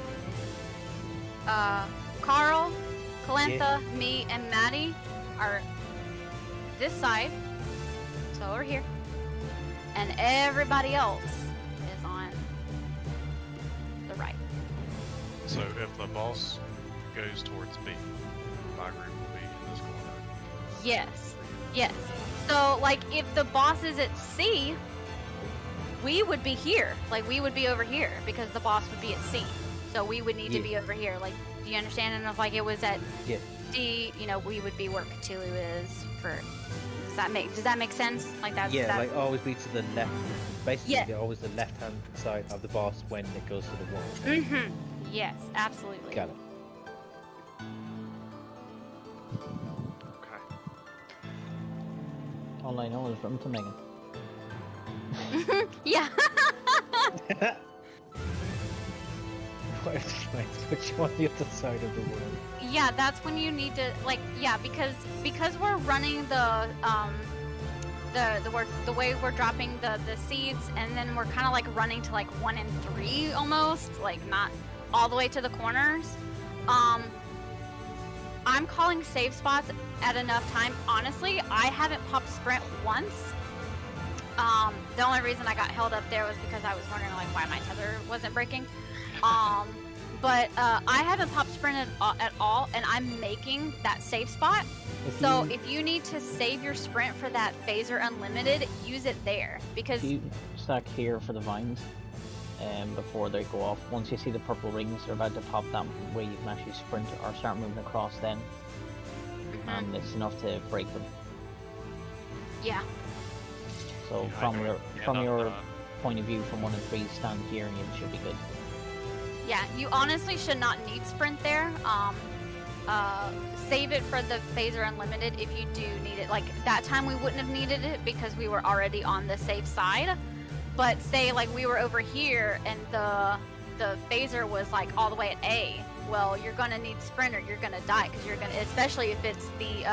Carl, Calantha, me, and Maddie are this side. So over here. And everybody else is on the right. So if the boss goes towards B, my group will be in this corner. Yes. Yes. So, like, if the boss is at C, we would be here. Like, we would be over here because the boss would be at C. So we would need to be over here. Like, do you understand? And if, like, it was at D, you know, we would be where Cthulhu is for... Does that make sense? Like that's like always be to the left. Basically, Yeah. they're always the left-hand side of the boss when it goes to the wall. Mm-hmm. Yes, absolutely. Got it. Okay. All I know is room to Megan. Yeah. Put you on the other side of the wall. Yeah, that's when you need to because we're running the way we're dropping the seeds, and then we're kind of like running to like 1 and 3 almost, like not all the way to the corners. I'm calling save spots at enough time. Honestly, I haven't popped sprint once. The only reason I got held up there was because I was wondering like why my tether wasn't breaking. But I haven't popped sprint at all, and I'm making that save spot. If you need to save your sprint for that phaser unlimited, use it there because If you stack here for the vines, before they go off. Once you see the purple rings, they're about to pop that way. You can actually sprint or start moving across then, and it's enough to break them. Yeah. So from your point of view, from 1 and 3, stand here and you should be good. Yeah, you honestly should not need sprint there. Save it for the phaser unlimited if you do need it. Like that time we wouldn't have needed it because we were already on the safe side. But say like we were over here and the phaser was like all the way at A. Well, you're gonna need sprint or you're gonna die because you're gonna, especially if it's the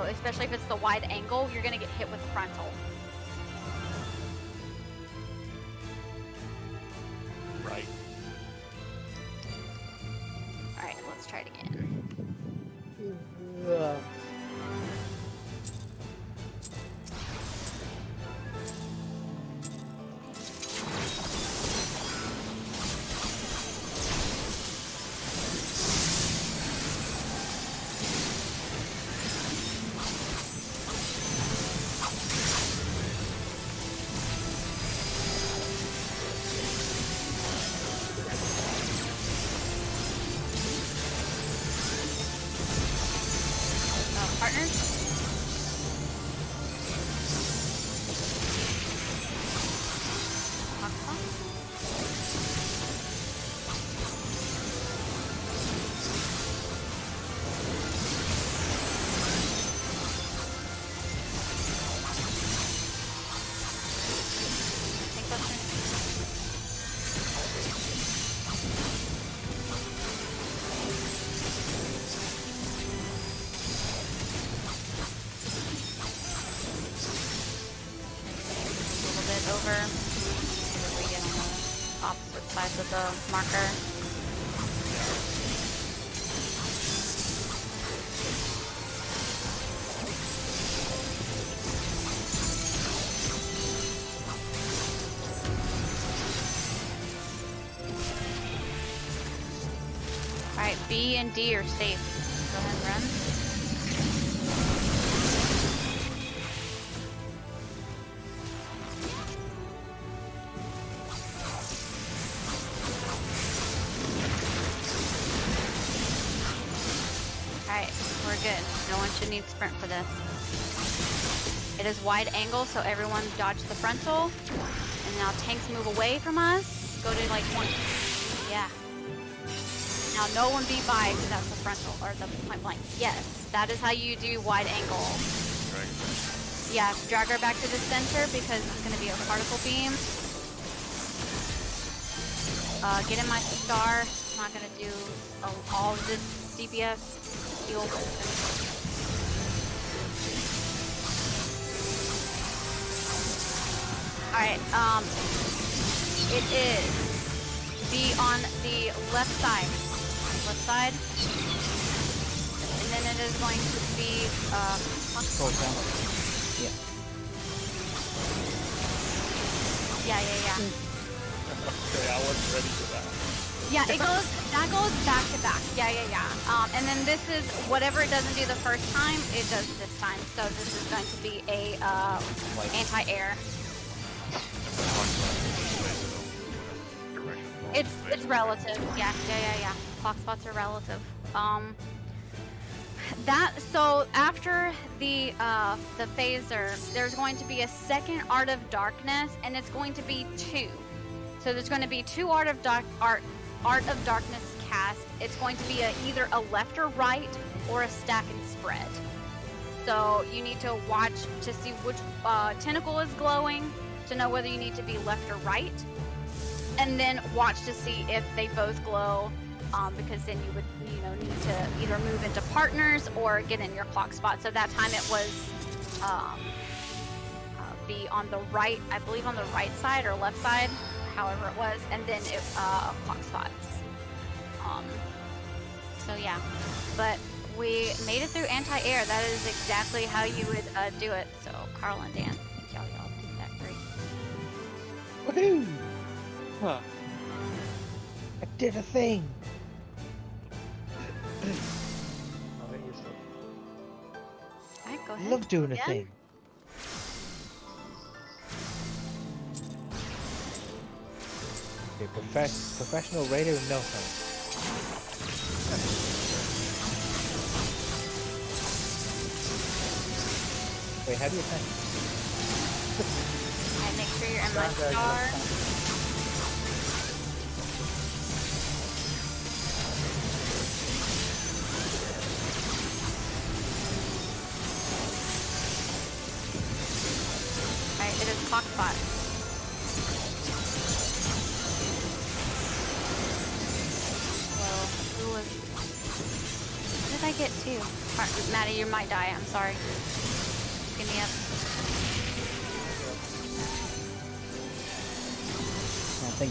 especially if it's the wide angle, you're gonna get hit with the frontal. Right. Alright, let's try it again. Partners? Over. We get on the opposite sides of the marker. Alright, B and D are safe. Go ahead and run. Alright, we're good. No one should need sprint for this. It is wide angle, so everyone dodge the frontal. And now tanks move away from us. Go to like 1. Yeah. Now, no one be by because that's the frontal or the point blank. Yes, that is how you do wide angle. Yeah, drag her back to the center because it's going to be a particle beam. Get in my star. It's not going to do all of the DPS. Heal. Alright, it is be on the left side. Left side. And then it is going to be, Yeah. Yeah. Okay, I wasn't ready for that. Yeah, that goes back to back. Yeah. And then this is, whatever it doesn't do the first time, it does this time. So this is going to be a, anti-air. It's relative. Yeah. Clock spots are relative. So after the phaser, there's going to be a second Art of Darkness, and it's going to be 2. So there's going to be 2 Art of Darkness cast. It's going to be either a left or right, or a stack and spread. So you need to watch to see which tentacle is glowing to know whether you need to be left or right, and then watch to see if they both glow. Because then you would, need to either move into partners or get in your clock spot. So that time it was be on the right, I believe on the right side or left side, however it was, and then it clock spots. So yeah, but we made it through anti-air. That is exactly how you would do it. So Carl and Dan, thank y'all did that great. Woohoo! Huh. I did a thing. Alright, go ahead. Love doing a Again. thing. Okay, professional raider in no time. Wait, how do you attack? And make sure you're in my star. Alright, it is clock spots. Who was... What did I get to? Maddie, you might die. I'm sorry. Give me up.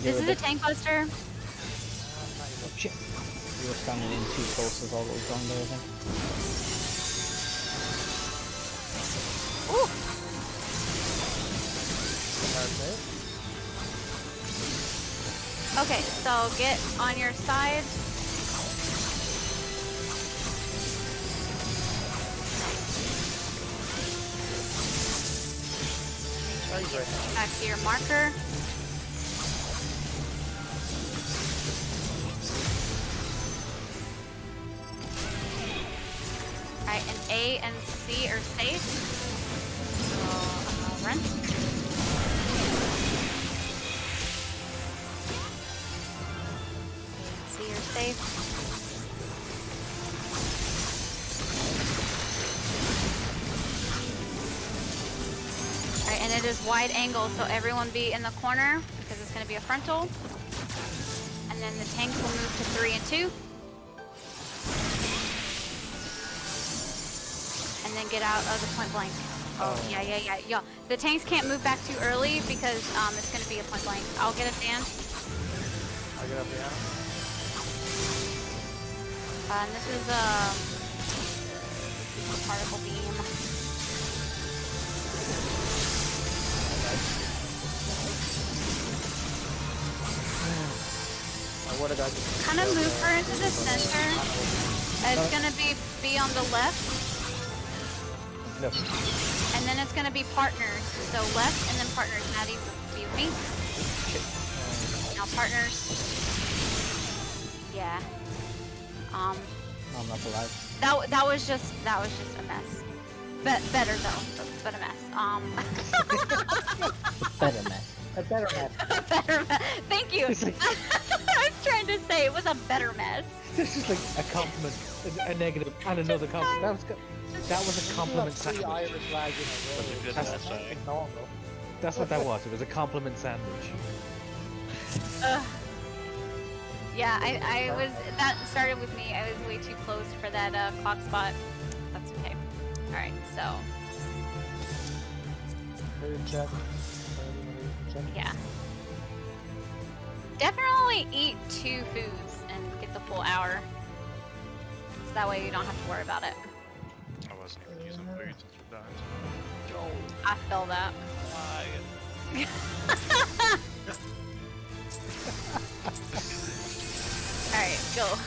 This is a tank buster. Oh shit. You were standing in too close with all that was going there, I think. Ooh! Okay, so get on your sides. Back to your marker. Alright, and A and C are safe. So, run. A and C are safe. Alright, and it is wide angle, so everyone be in the corner because it's going to be a frontal. And then the tanks will move to 3 and 2. And then get out of the point blank. Oh, yeah. The tanks can't move back too early because it's going to be a point blank. I'll get a Dan. I'll get up there. And this is a particle beam. Kind of move her into the center. It's going to be on the left. No. And then it's going to be partners. So left and then partners. Maddie, be with me. Now partners. Yeah. I'm not alive. That was just a mess. Better though, but a mess. Better mess. A better mess. Thank you. I was trying to say. It was a better mess. This is like a compliment, a negative, and another compliment. That was a compliment Three sandwich. Irish flags in a row. Such a good That's mess, eh? normal. That's what that was. It was a compliment sandwich. Yeah, I was. That started with me. I was way too close for that clock spot. That's okay. All right, so Food check. yeah, definitely eat 2 foods and get the full hour. So that way you don't have to worry about it. I wasn't even using food since we died. I feel that. All right, go.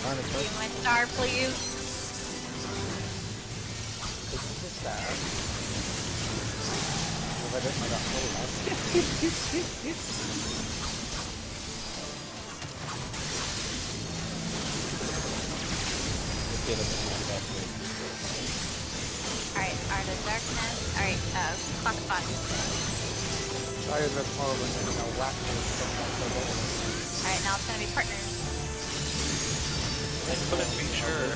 Give me my star, please. This is the star. If I don't, I got full life. Alright, Art of Darkness. Alright, clock spot. Sorry about more when you're gonna whack me with something like that. Alright, now it's gonna be partners. Couldn't be sure.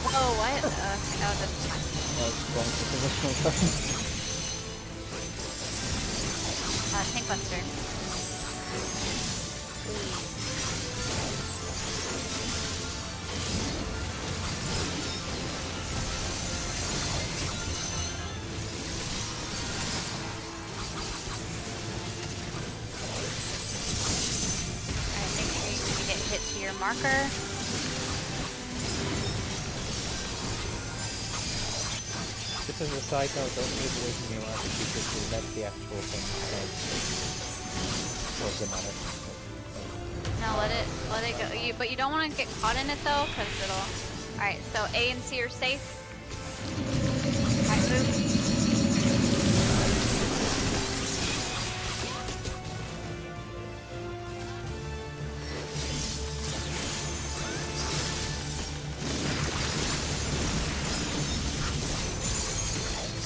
Whoa, what? Oh, that's fine. Going for positional turn. Tank Buster. Alright, make sure you get hit to your marker. Just as a side note, don't move away from your marker because you'll let the actual thing out. Doesn't matter. No, let it go. But you don't want to get caught in it though, because it'll. Alright, so A and C are safe. Alright, move.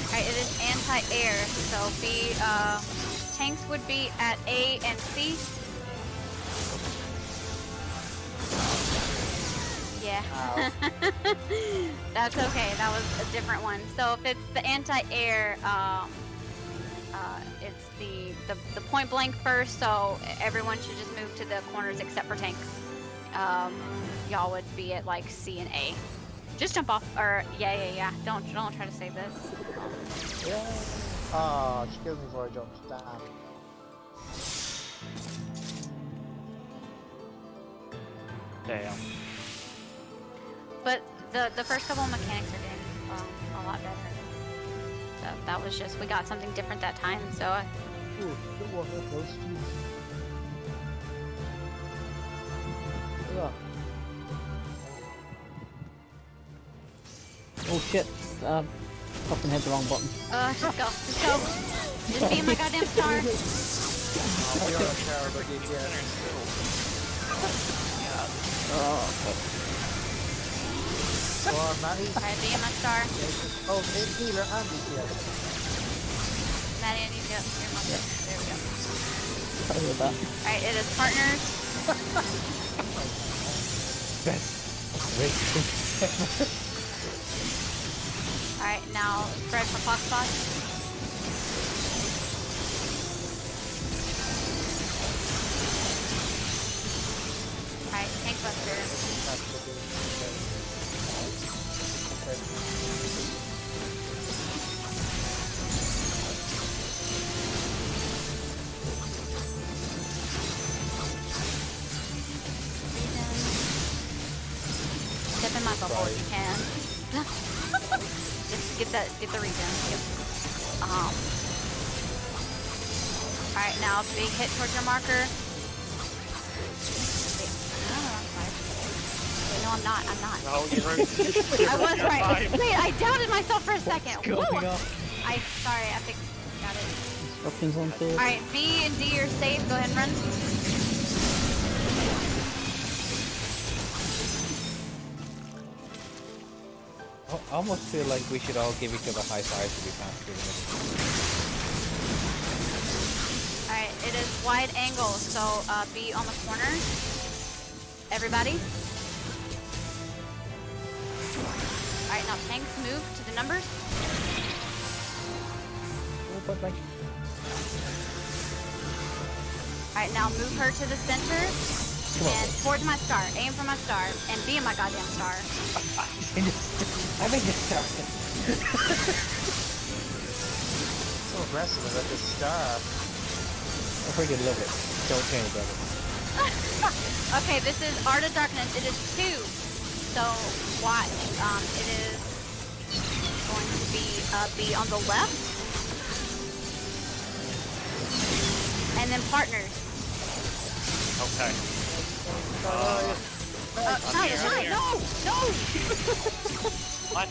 Alright, it is anti-air, so B, tanks would be at A and C. Yeah. That's okay, that was a different one. So if it's the anti-air, it's the point blank first, so everyone should just move to the corners except for tanks. Y'all would be at like C and A. Just jump off, or yeah. Don't try to save this. Yeah. Ah, she killed me before I jumped. Damn. Damn. But the first couple of mechanics are getting a lot better. So that was just, we got something different that time. So Ooh, good one, that close. Yeah. Oh shit. Fucking hit the wrong button. just go. Just be my goddamn star. Oh, we are a shower, but yeah. Go on, Maddie. Alright, be my star. Oh, it's healer and healer. Maddie, I need to get your mother. There we go. Sorry about that. Alright, it is partners. Best racing ever. Alright, now spread for clock spots. Alright, tank buster. Step in my bubble if you can. Just get the regen. Yep. Alright, now big hit towards your marker. No, I'm not. No, you're right. I was right. Wait, I doubted myself for a second. What's going Woo! on? Sorry, I think got it. Instructions on field. Alright, B and D are safe. Go ahead and run. I almost feel like we should all give each other high fives to be faster than this. Alright, It is wide angle, so be on the corner. Everybody. Alright, now tanks move to the numbers. Alright, now move her to the center. And towards my star. Aim for my star. And be in my goddamn star. I'm in the star. So aggressive about this star. I freaking love it. Don't change, brother. Okay, this is Art of Darkness. It is 2. So watch. It is going to be on the left. And then partners. Okay. No! What?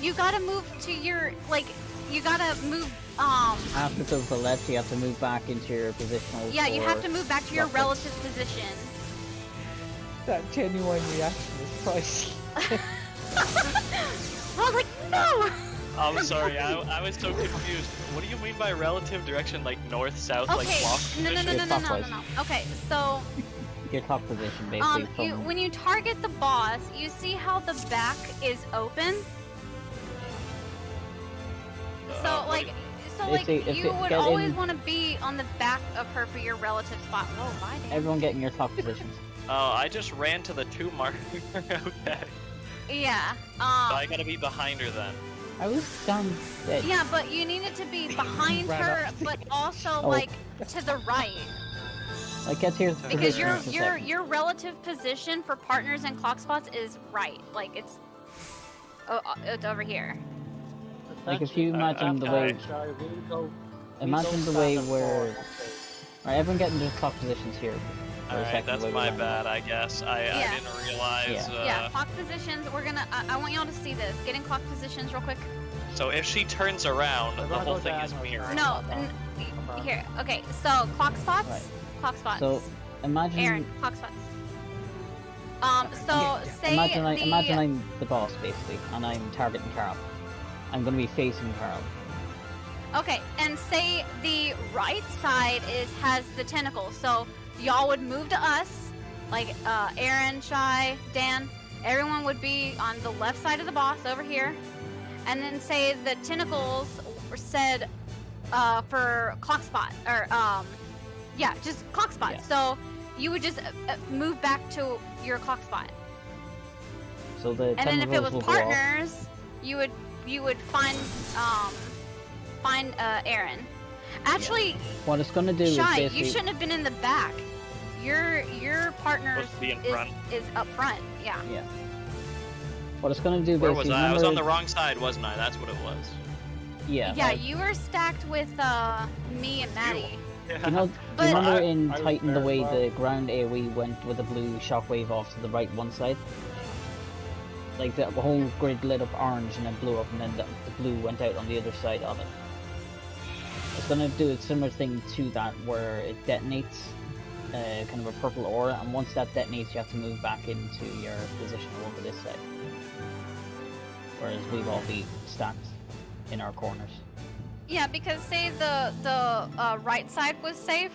You gotta move to your, you gotta move, After to the left, you have to move back into your positional. yeah, you have to for move back to your rockets. relative position. That genuine reaction is priceless. I was like, no! I'm sorry, I was so confused. What do you mean by relative direction, like north, south, like Okay, clock no. position? Okay, so, Your top position, basically. when you target the boss, you see how the back is open? So, you would always want to be on the back of her for your relative spot. Whoa, why did Everyone get in your top positions. Oh, I just ran to the 2 marker. Okay. Yeah, So I gotta be behind her then. I was down dead. yeah, but you needed to be behind Ran her, up. but also, Oh. to the right. Like, get here. Because your relative position for partners and clock spots is right. Like, it's over here. Like, if you imagine the way. Imagine the way where. Alright, everyone get into clock positions here. for a Alright, second, that's the way my we bad, I guess. I Yeah. didn't realize. Yeah, clock positions. We're gonna. I want y'all to see this. Get in clock positions real quick. So if she turns around, the gonna whole go thing is diagonal. mirrored. No, here. Okay, so clock spots. Right. Clock spots. So, imagine. Aaron, clock spots. So say Imagine I'm the boss, basically, and I'm targeting Carl. I'm gonna be facing Carl. Okay, and say the right side has the tentacle. So y'all would move to us, like Aaron, Shy, Dan. Everyone would be on the left side of the boss over here, and then say the tentacles said for clock spot or yeah, just clock spot. Yeah. So you would just move back to your clock spot, So the and then if it was tentacles will go off. partners, you would find Aaron. Actually, What it's gonna do is Shy, basically. you shouldn't have been in the back. Your partner Supposed to be in front. is up front. Yeah. Yeah. What it's gonna do Where basically. was I? I was on the remember- wrong side, wasn't I? That's what it was. Yeah. Yeah, like, you were stacked with me and Maddie. You know, But- you remember in I was Titan the there way as well. the ground AoE went with the blue shockwave off to the right one side? Like the whole grid lit up orange and then blew up and then the blue went out on the other side of it. It's gonna do a similar thing to that where it detonates kind of a purple aura, and once that detonates you have to move back into your position over this side. Whereas we'll all be stacked in our corners. Yeah, because say the right side was safe,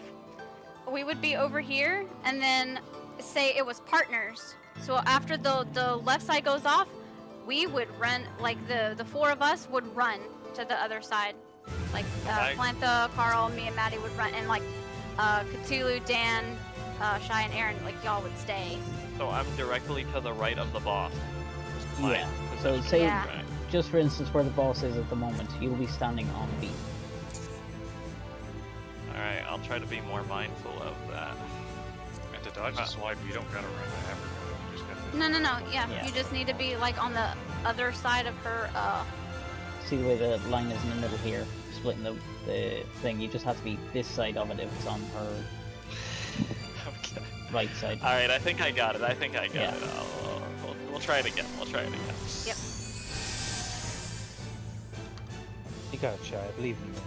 we would be over here, and then say it was partners. So after the left side goes off, we would run, like the 4 of us would run to the other side. Like Plantha, Carl, me, and Maddie would run, and like Cthulhu, Dan, Shy, and Aaron, like y'all would stay. So I'm directly to the right of the boss. My Yeah, so position. say- Yeah. Right. Just for instance, where the boss is at the moment, you'll be standing on B. Alright, I'll try to be more mindful of that. And to dodge the swipe, you don't gotta run the hammer. You just gotta. No. Yeah, Yeah. you just need to be like on the other side of her. See the way the line is in the middle here, splitting the thing. You just have to be this side of it if it's on her Okay. right side. Alright, I think I got it. Yeah. We'll try it again. Yep. You got it, Shy. I believe in you.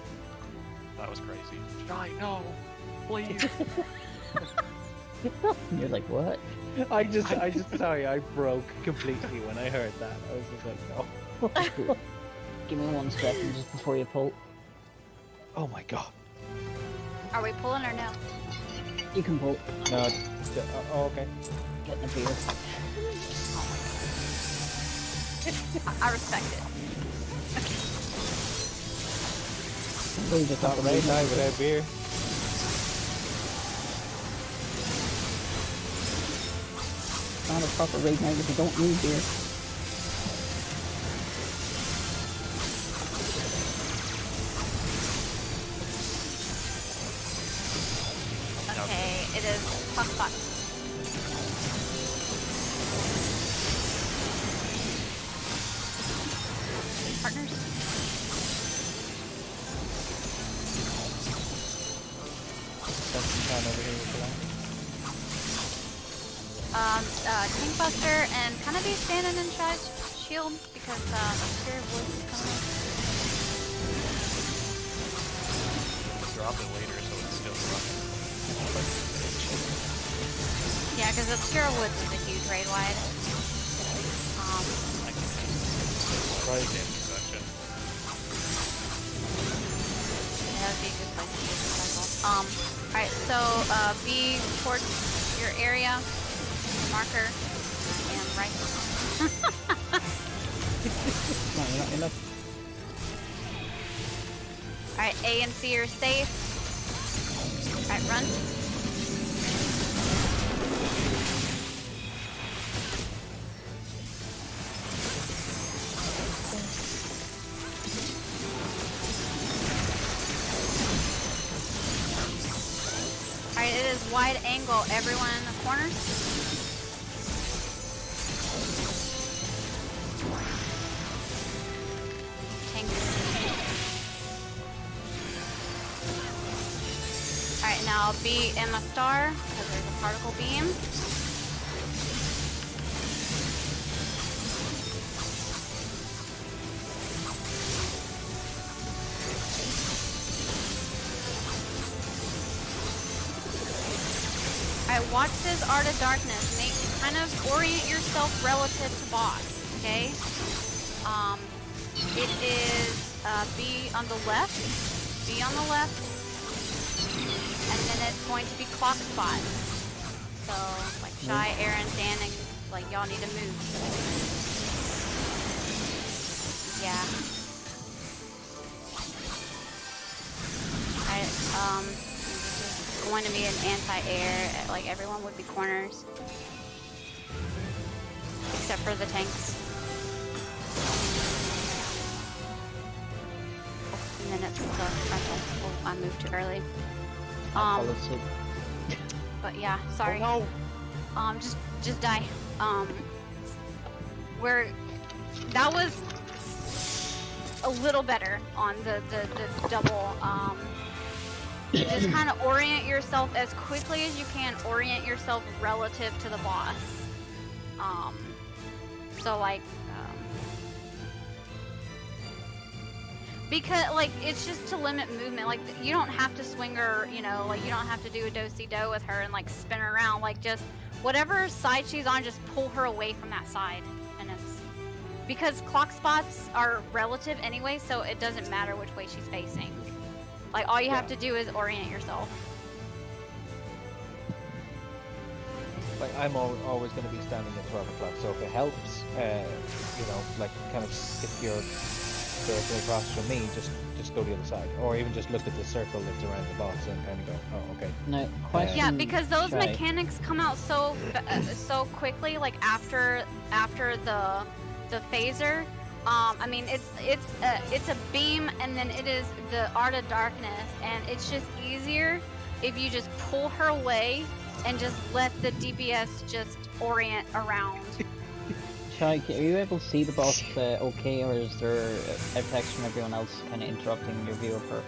That was crazy. Shy, no! Please! You're like, what? I just, sorry, I broke completely when I heard that. I was just like, no. Give me 1 second just before you pull. Oh my god. Are we pulling or no? You can pull. No. Oh, okay. Getting a beer. I respect it. Leave the top of Raid night without beer. Not a proper raid night if you don't need beer. Okay, it is Hotspot. Partners? Spend some time over here with the line. King Buster and kind of be standing in Shy's shield because Obscure Woods is coming up. Drop it later so it's still running. Yeah, because Obscure Woods is a huge raid wide. I can Right. damage section. Yeah, that'd be a good place to use the cycle. Alright, so be towards your area marker and right. No, you're not. Alright, A and C are safe. Alright, run. Alright, it is wide angle. Everyone in the corners. Alright, now be Emma Star, because there's a particle beam. Alright, watch this Art of Darkness. Kind of orient yourself relative to boss, okay? It is be on the left, be on the left, and then it's going to be clock spots. So, like Shy, Aaron, Dan, and like y'all need to move. Yeah. This is going to be an anti-air. Like everyone would be corners, except for the tanks. And then it's the frontal. Oh, I moved too early. But yeah, sorry. Oh, no. Just die. That was a little better on the double. Just kind of orient yourself as quickly as you can. Orient yourself relative to the boss. So like. Because, like, it's just to limit movement. Like, you don't have to swing her, you know, like, you don't have to do a do-si-do with her and, like, spin her around. Like, just whatever side she's on, just pull her away from that side. And it's... Because clock spots are relative anyway, so it doesn't matter which way she's facing. Like, all you have to do is orient yourself. Like, I'm always going to be standing at 12 o'clock, so if it helps, you know, like, kind of, if you're directly across from me, just go to the other side, or even just look at the circle that's around the box and kind of go, oh, okay. No, question. Yeah, because those Shy. mechanics come out so quickly, like after the phaser. I mean, it's a beam, and then it is the Art of Darkness, and it's just easier if you just pull her away and just let the DPS just orient around. Shy, are you able to see the boss okay, or is there effects from everyone else kind of interrupting your view of her?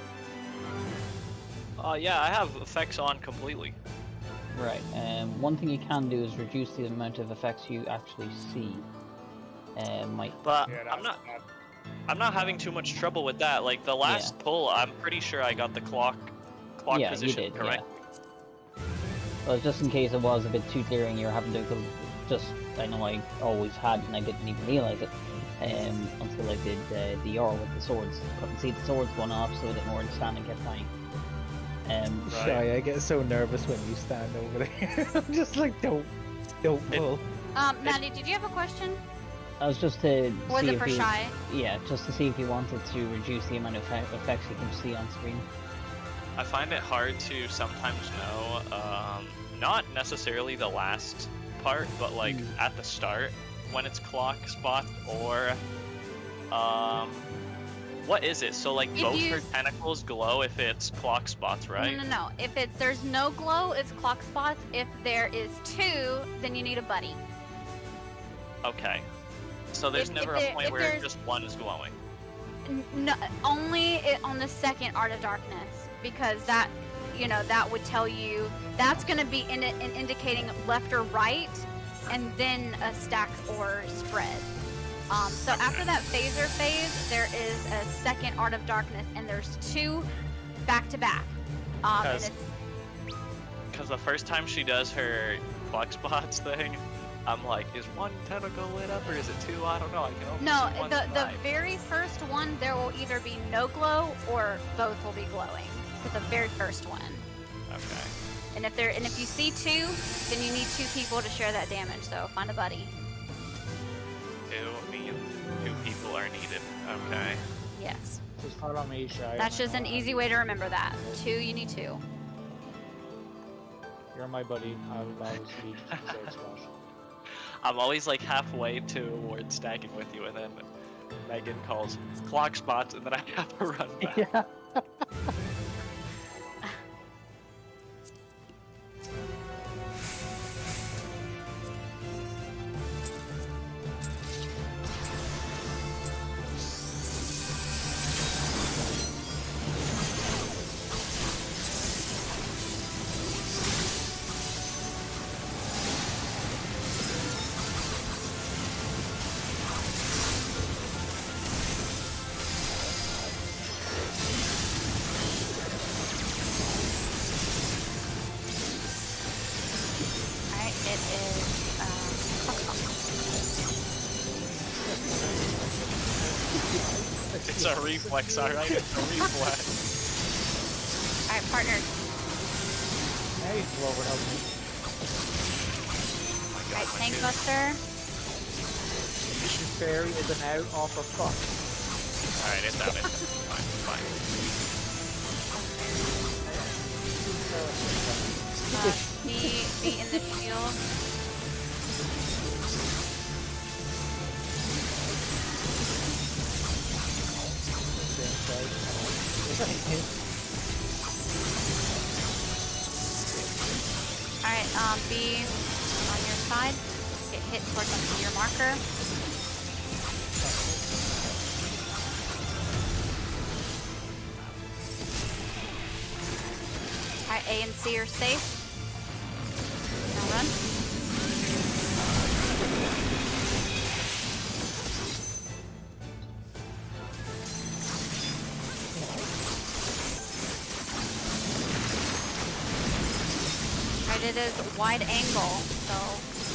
Yeah, I have effects on completely. Right. One thing you can do is reduce the amount of effects you actually see. But Yeah, I'm not having too much trouble with that. Like the last pull, I'm pretty sure I got the clock yeah, position you did, correct. Yeah. Well, just in case it was a bit too clear and you're having to go, I know I always had and I didn't even realize it until I did the R with the swords. Couldn't see the swords going off, so I didn't understand and kept dying. Shy, I get so nervous when you stand over there. I'm just like, don't pull. Maddie, did you have a question? I was just to Was see it if for you, Shy? yeah, just to see if you wanted to reduce the amount of effects you can see on screen. I find it hard to sometimes know, not necessarily the last part, but like at the start when it's clock spots or, what is it? So like both her tentacles glow if it's clock spots, right? No. If there's no glow, it's clock spots. If there is 2, then you need a buddy. Okay. So there's never a point where just one is glowing. No, only on the second Art of Darkness, because that, that would tell you that's going to be indicating left or right, and then a stack or spread. So after that phaser phase, there is a second Art of Darkness, and there's 2 back to back. Because the first time she does her clock spots thing, I'm like, is one tentacle lit up or is it 2? I don't know. I can only see one the very first one, there will either be no glow or both will be glowing. For the very first one. Okay. And if you see 2, then you need 2 people to share that damage. So find a buddy. 2 people are needed. Okay. Yes. Just follow me, Shy. That's just an easy way to remember that. 2, you need 2. You're my buddy. I'll always lead you to the safe spot. I'm always like halfway towards stacking with you, and then Megan calls clock spots, and then I have to run back. Yeah. It's a reflex, alright? It's a reflex. Alright, partner. Hey, Glover, help me. Alright, Tank Buster. This fairy is an out off her fuck. Alright, it's out. It's fine. Be in the shield. Alright, be on your side. Get hit towards your marker. Alright, A and C are safe. Now run. Alright, it is wide angle, so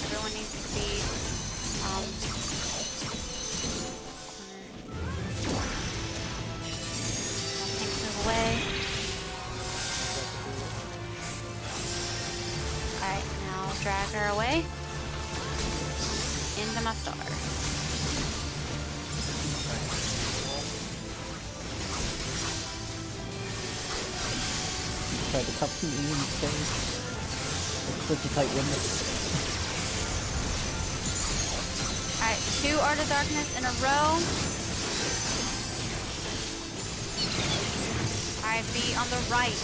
everyone needs to be things move away. Alright, now drag her away into my star. Try to cut me in space. It's such a tight window. Alright, 2 Art of Darkness in a row. Alright, be on the right.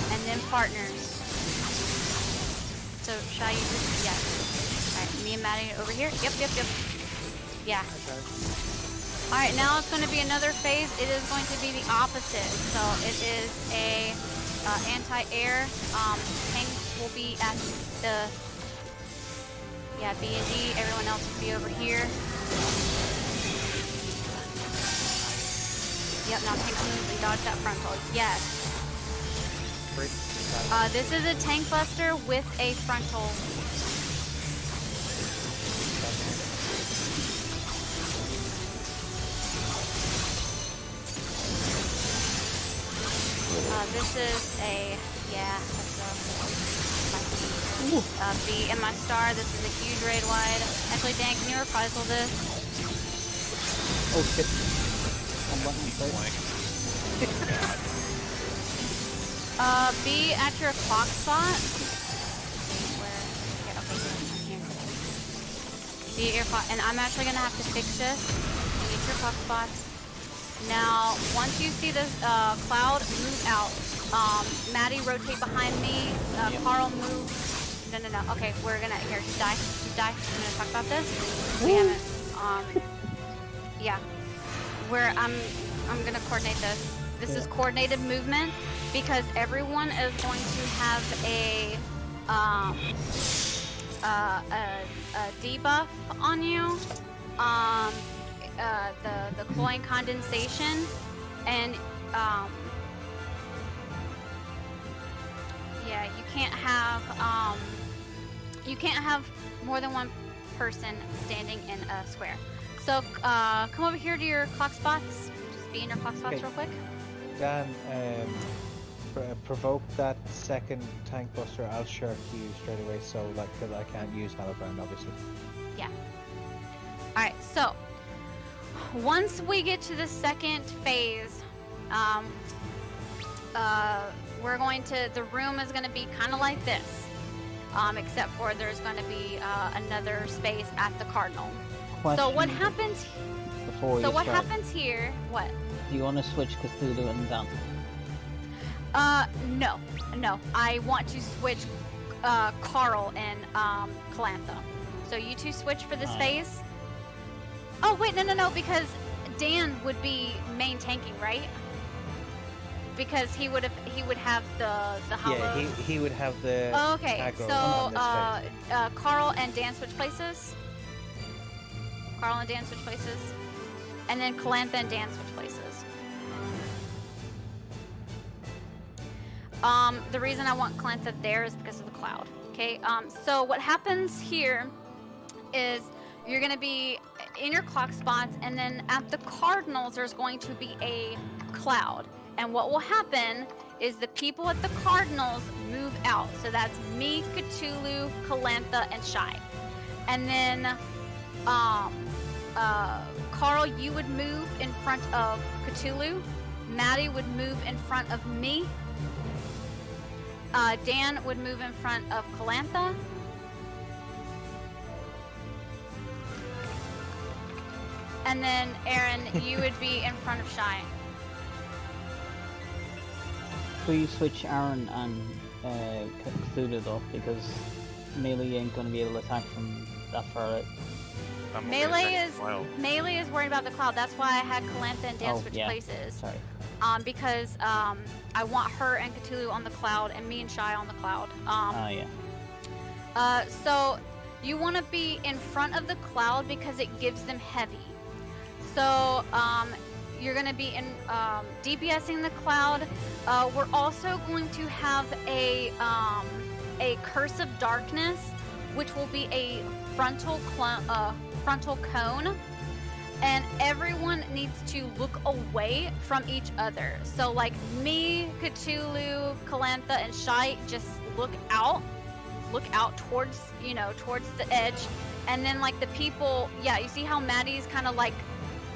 And then partners. So, shall you just, yes. Alright, me and Maddie over here. Yep. Yeah. Alright, now it's going to be another phase. It is going to be the opposite. So, it is a anti-air. Tanks will be at the, B and D. Everyone else will be over here. Yep, now tanks move and dodge that frontal. Yes. This is a tank buster with a frontal. This is a, yeah, that's a B in my star. This is a huge raid wide. Actually, Dan, can you reprisal this? Oh shit. I'm button B at your clock spot. Where? Here, okay, here. B at your clock, and I'm actually gonna have to fix this. B at your clock spots. Now, once you see this cloud, move out. Maddie, rotate behind me. Carl, move. No. Okay, we're gonna here. Just die. We're gonna talk about this. We haven't. Yeah. I'm gonna coordinate this. This is coordinated movement because everyone is going to have a debuff on you. The cloying condensation, and yeah, you can't have more than one person standing in a square. So come over here to your clock spots. Just be in your clock spots real quick. Dan, provoke that second tank buster. I'll shirk you straight away. So like, because I can't use Hellbound, obviously. Yeah. All right. So once we get to the second phase, we're going to. The room is going to be kind of like this, except for there's going to be another space at the Cardinal. So what happens? Before what happens here? What? Do you want to switch Cthulhu and Dan? No. I want to switch Carl and Calantha. So you two switch for this phase. Oh wait, no, because Dan would be main tanking, right? Because he would have the hollow. Yeah, he would have the. Oh, okay, aggro so on this phase. Carl and Dan switch places. Carl and Dan switch places, and then Calantha and Dan switch places. The reason I want Calantha there is because of the cloud. Okay. So what happens here is you're gonna be in your clock spots, and then at the Cardinals there's going to be a cloud. And what will happen is the people at the Cardinals move out. So that's me, Cthulhu, Calantha, and Shy. And then Carl, you would move in front of Cthulhu. Maddie would move in front of me. Dan would move in front of Calantha. And then Aaron, you would be in front of Shy. Please switch Aaron and Cthulhu though, because melee ain't gonna be able to attack from that far out. Melee is worried about the cloud. That's why I had Calantha and Dan switch places. Sorry. Because I want her and Cthulhu on the cloud and me and Shy on the cloud. So you want to be in front of the cloud because it gives them heavy. So you're going to be in DPSing the cone. We're also going to have a Curse of Darkness, which will be a frontal cone, and everyone needs to look away from each other. So like me, Cthulhu, Calantha, and Shy just look out towards the edge, and then like the people, you see how Maddie's kind of like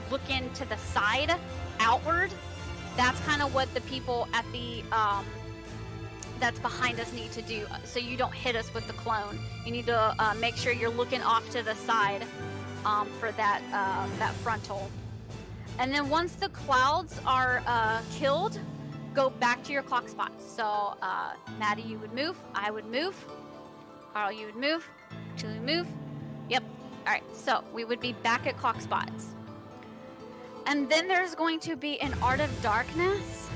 looking to the side, outward. That's kind of what the people at the that's behind us need to do, so you don't hit us with the clone. You need to make sure you're looking off to the side for that frontal. And then once the clouds are killed, go back to your clock spots. So Maddie, you would move. I would move. Carl, you would move. Julie, move. Yep. All right. So we would be back at clock spots. And then there's going to be an Art of Darkness.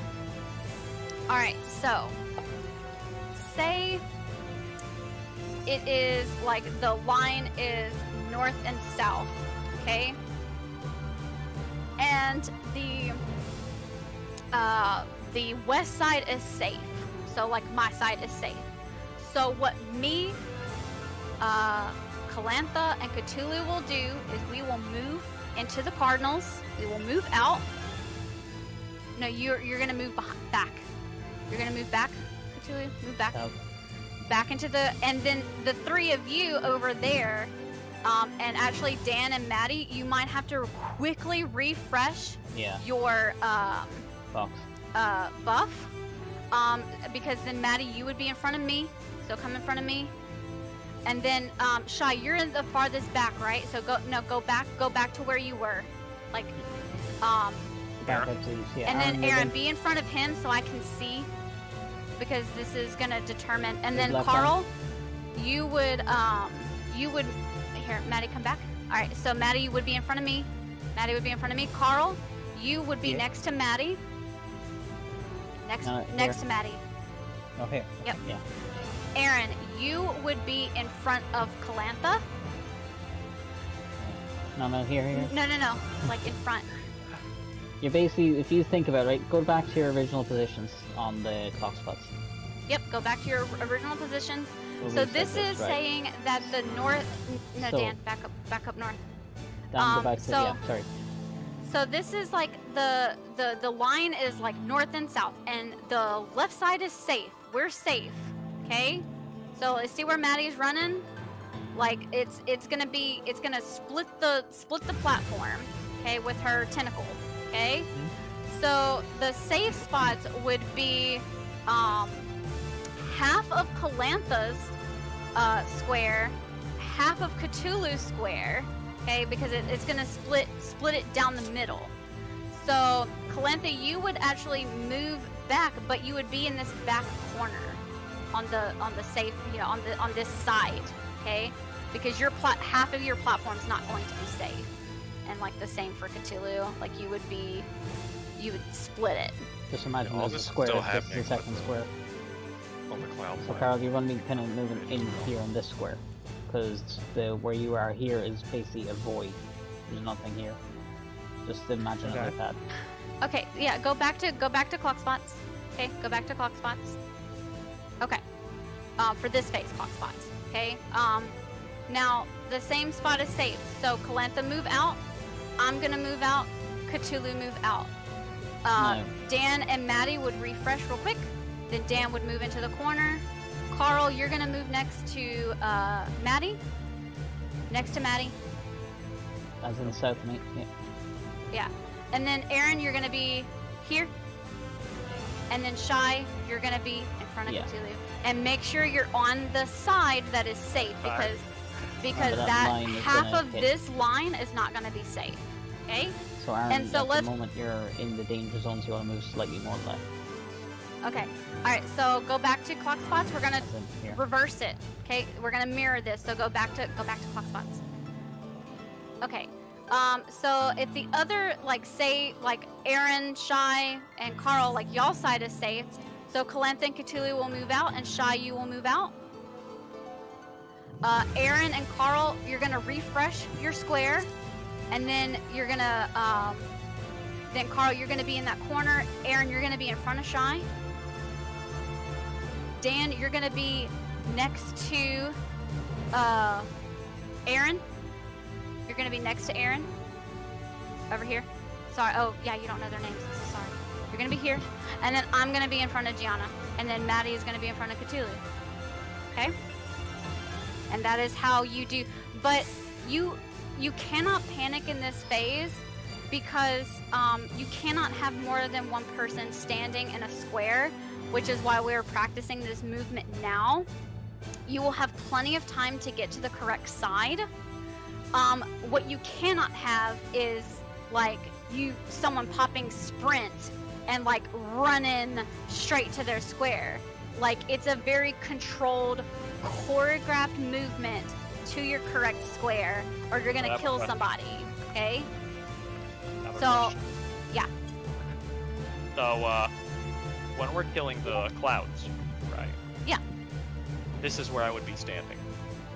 All right. So say it is like the line is north and south, okay? And the west side is safe. So like my side is safe. So what me, Calantha, and Cthulhu will do is we will move into the Cardinals. We will move out. No, you're gonna move back. You're gonna move back, Cthulhu. Move back. South. Back into and then the three of you over there, and actually Dan and Maddie, you might have to quickly refresh Yeah. your Box. buff, because then Maddie, you would be in front of me, so come in front of me, and then Shy, you're in the farthest back, right? So go back to where you were, like, Back up to yeah. and then you're Aaron, in- be in front of him so I can see, because this is gonna determine. And His then left Carl, you would here, Maddie, come back. All right, so Maddie, you would be in front of me. Maddie would be in front of me. Carl, you would be Yeah. next to Maddie. Next here. to Maddie. Oh, here. Yep. Yeah. Aaron, you would be in front of Calantha. No, here. No, like in front. You're basically, if you think about it, right, go back to your original positions on the clock spots. Yep, go back to your original positions. We'll So reset this is right. saying that the north. No, So- Dan, back up north. Down, go back to, so- yeah, sorry. So this is like the line is like north and south, and the left side is safe. We're safe, okay? So let's see where Maddie's running. Like it's gonna split the platform, okay, with her tentacle, okay? So the safe spots would be half of Calantha's square, half of Cthulhu's square. Okay, because it's gonna split it down the middle. So Calantha, you would actually move back, but you would be in this back corner, on the safe, on this side. Okay, because your half of your platform's not going to be safe, and like the same for Cthulhu. Like you would split it. Just imagine All there's a this is square, still this is the happening, second square. On the cloud So plane. Carl, you're going to be kind of moving in here in this square, because where you are here is basically a void. There's nothing here. Just imagine it like that. Okay, yeah, go back to clock spots. Okay, go back to clock spots. Okay. For this phase, clock spots. Okay. Now the same spot is safe. So Calantha, move out. I'm gonna move out. Cthulhu, move out. No. Dan and Maddie would refresh real quick. Then Dan would move into the corner. Carl, you're gonna move next to Maddie. Next to Maddie. As in the south, mate. Yeah. Yeah. And then Aaron, you're gonna be here. And then Shy, you're gonna be in front of Yeah. Cthulhu. And make sure you're on the side that is safe, because Remember that that line is half gonna of hit. this line is not gonna be safe. Okay? So Aaron, And so at let's- the moment you're in the danger zone, so you want to move slightly more left. Okay. Alright, so go back to clock spots. We're gonna As in here. reverse it. Okay, we're gonna mirror this. So go back to clock spots. Okay. So if the other, like, say, like Aaron, Shy, and Carl, like y'all side is safe, so Calantha and Cthulhu will move out, and Shy, you will move out. Aaron and Carl, you're gonna refresh your square, and then you're gonna, then Carl, you're gonna be in that corner. Aaron, you're gonna be in front of Shy. Dan, you're gonna be next to Aaron. You're gonna be next to Aaron. Over here. Sorry. Oh, yeah, you don't know their names. Sorry. You're gonna be here. And then I'm gonna be in front of Gianna. And then Maddie is gonna be in front of Cthulhu. Okay? And that is how you do. But you cannot panic in this phase, because you cannot have more than one person standing in a square, which is why we're practicing this movement now. You will have plenty of time to get to the correct side. What you cannot have is like someone popping sprint and like running straight to their square. Like, it's a very controlled, choreographed movement to your correct square, or you're gonna kill somebody. Okay? So, yeah. So, when we're killing the clouds, right? Yeah. This is where I would be standing.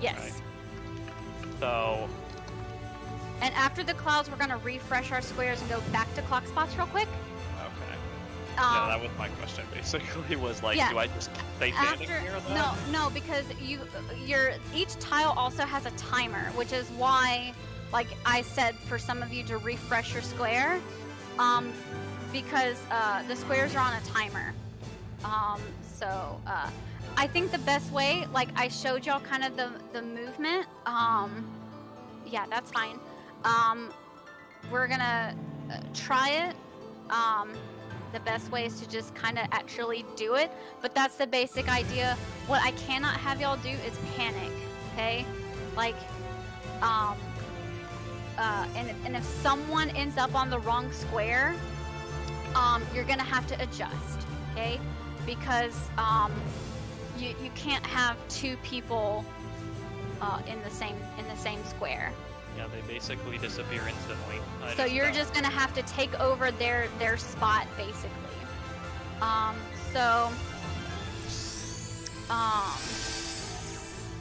Yes. Right. So, And after the clouds, we're gonna refresh our squares and go back to clock spots real quick. okay. Yeah, that was my question. Basically, was like, yeah. do I just stay standing After here? Then? no, because each tile also has a timer, which is why, like I said, for some of you to refresh your square, because the squares are on a timer. I think the best way, like I showed y'all kind of the movement. Yeah, that's fine. We're gonna try it. The best way is to just kind of actually do it, but that's the basic idea. What I cannot have y'all do is panic, okay? Like, and if someone ends up on the wrong square, you're gonna have to adjust, okay? Because you can't have two people in the same square. Yeah, they basically disappear instantly. So you're just gonna have to take over their spot, basically.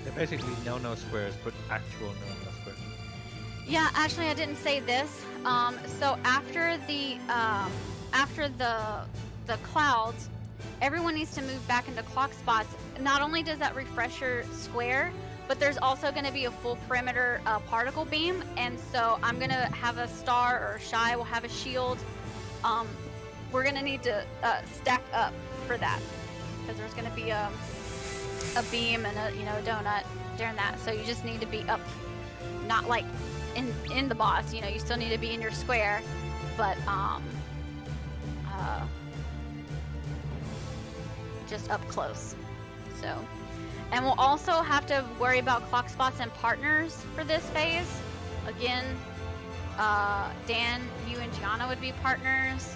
They're basically no squares, but actual no squares. Yeah, actually, I didn't say this. So after the clouds, everyone needs to move back into clock spots. Not only does that refresh your square, but there's also going to be a full perimeter particle beam, and so I'm going to have a star, or Shy will have a shield. We're going to need to stack up for that, because there's going to be a beam and a donut during that. So you just need to be up, not like in the boss. You still need to be in your square, but just up close. So. And we'll also have to worry about clock spots and partners for this phase. Again, Dan, you and Gianna would be partners.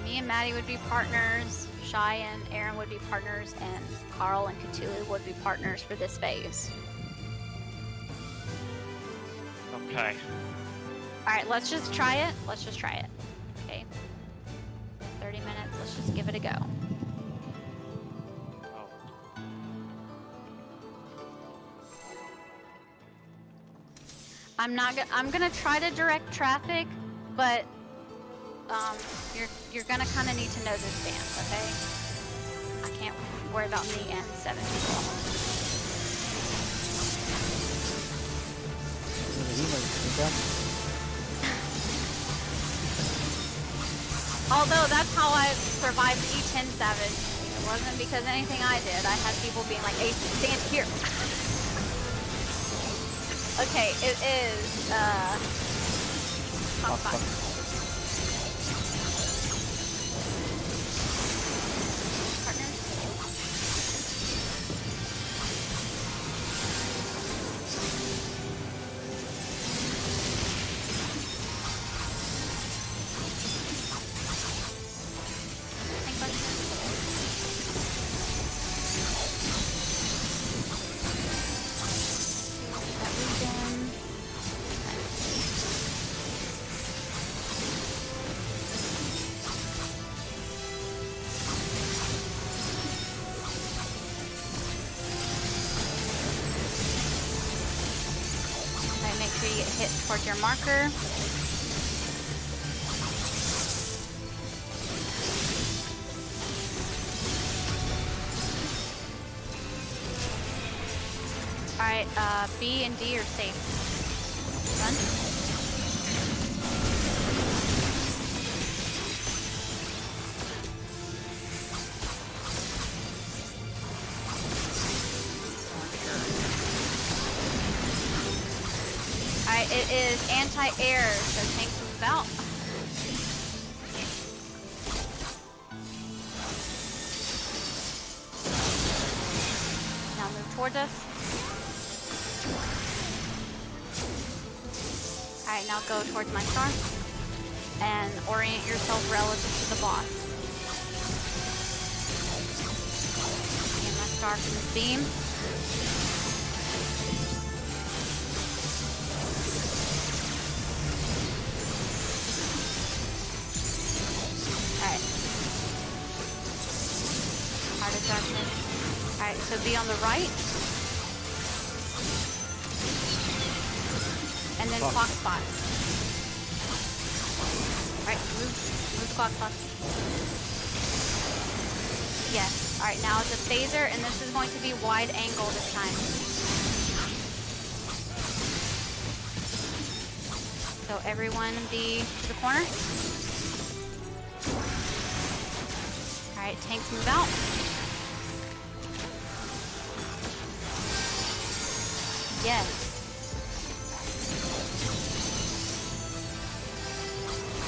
Me and Maddie would be partners. Shy and Aaron would be partners. And Carl and Cthulhu would be partners for this phase. Okay. Alright, let's just try it. Okay. 30 minutes. Let's just give it a go. I'm gonna try to direct traffic, but you're gonna kind of need to know this dance, okay? I can't worry about me and 7 people. Although that's how I survived E10-7. It wasn't because anything I did. I had people being like, "Ace, stand here." Okay, it is, clock spot. Partners? Any questions? That region. Okay, make sure you get hit towards your marker. Alright, B and D are safe. Run. Alright, it is anti-air, so tanks move out. Now move towards us. Alright, now go towards my star and orient yourself relative to the boss. Get my star from this beam. Alright. Heart of Darkness. Alright, so be on the right. And then clock spots. Alright, move clock spots. Yes. Alright, now it's a phaser, and this is going to be wide angle this time. So everyone be to the corner. Alright, Alright, tanks move out. Yes.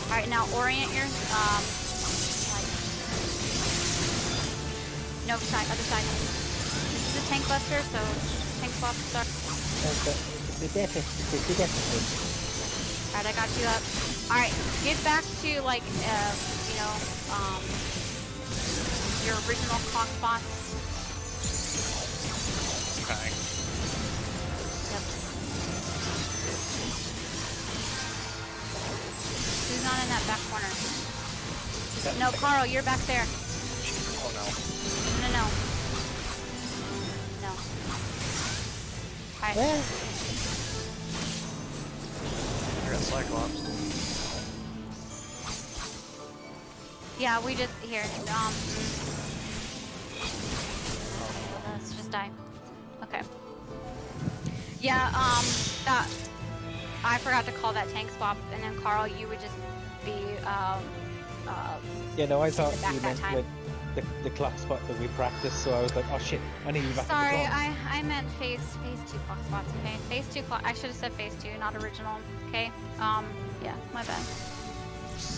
Alright, now orient your, like, no, side, other side. This is a tank buster, so tank swap start. Alright, I got you up. Alright, get back to, like, you know, your original clock spots. Okay. Yep. Who's not in that back corner? No, Carl, you're back there. Oh no. No. No. Alright. I got Cyclops. Yeah, we just, here, let's just die. Okay. Yeah, that, I forgot to call that tank swap, and then Carl, you would just be, Yeah, no, I thought back you that meant time. with the clock spot that we practiced, so I was like, oh shit, I need you back Sorry, in the clock. I meant phase 2 clock spots, okay? Phase 2 clock, I should have said phase 2, not original, okay? Yeah, my bad.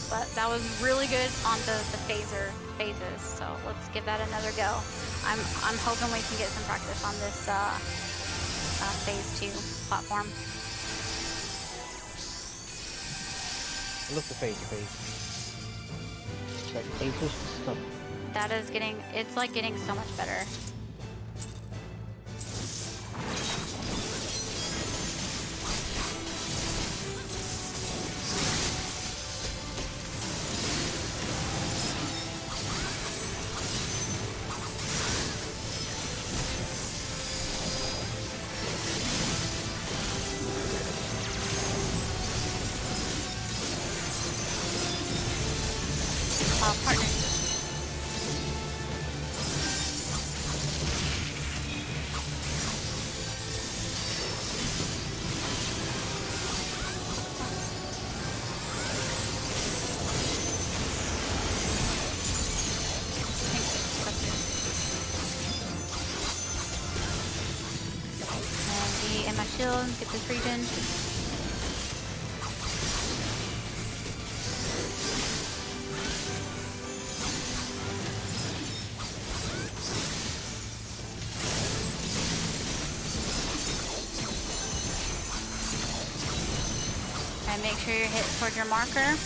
But that was really good on the phases, so let's give that another go. I'm hoping we can get some practice on this, phase 2 platform. I love the phase. Like tasers stuff. That is getting, it's like getting so much better. Partner. And be in my shield, get this region. And make sure you're hit towards your marker.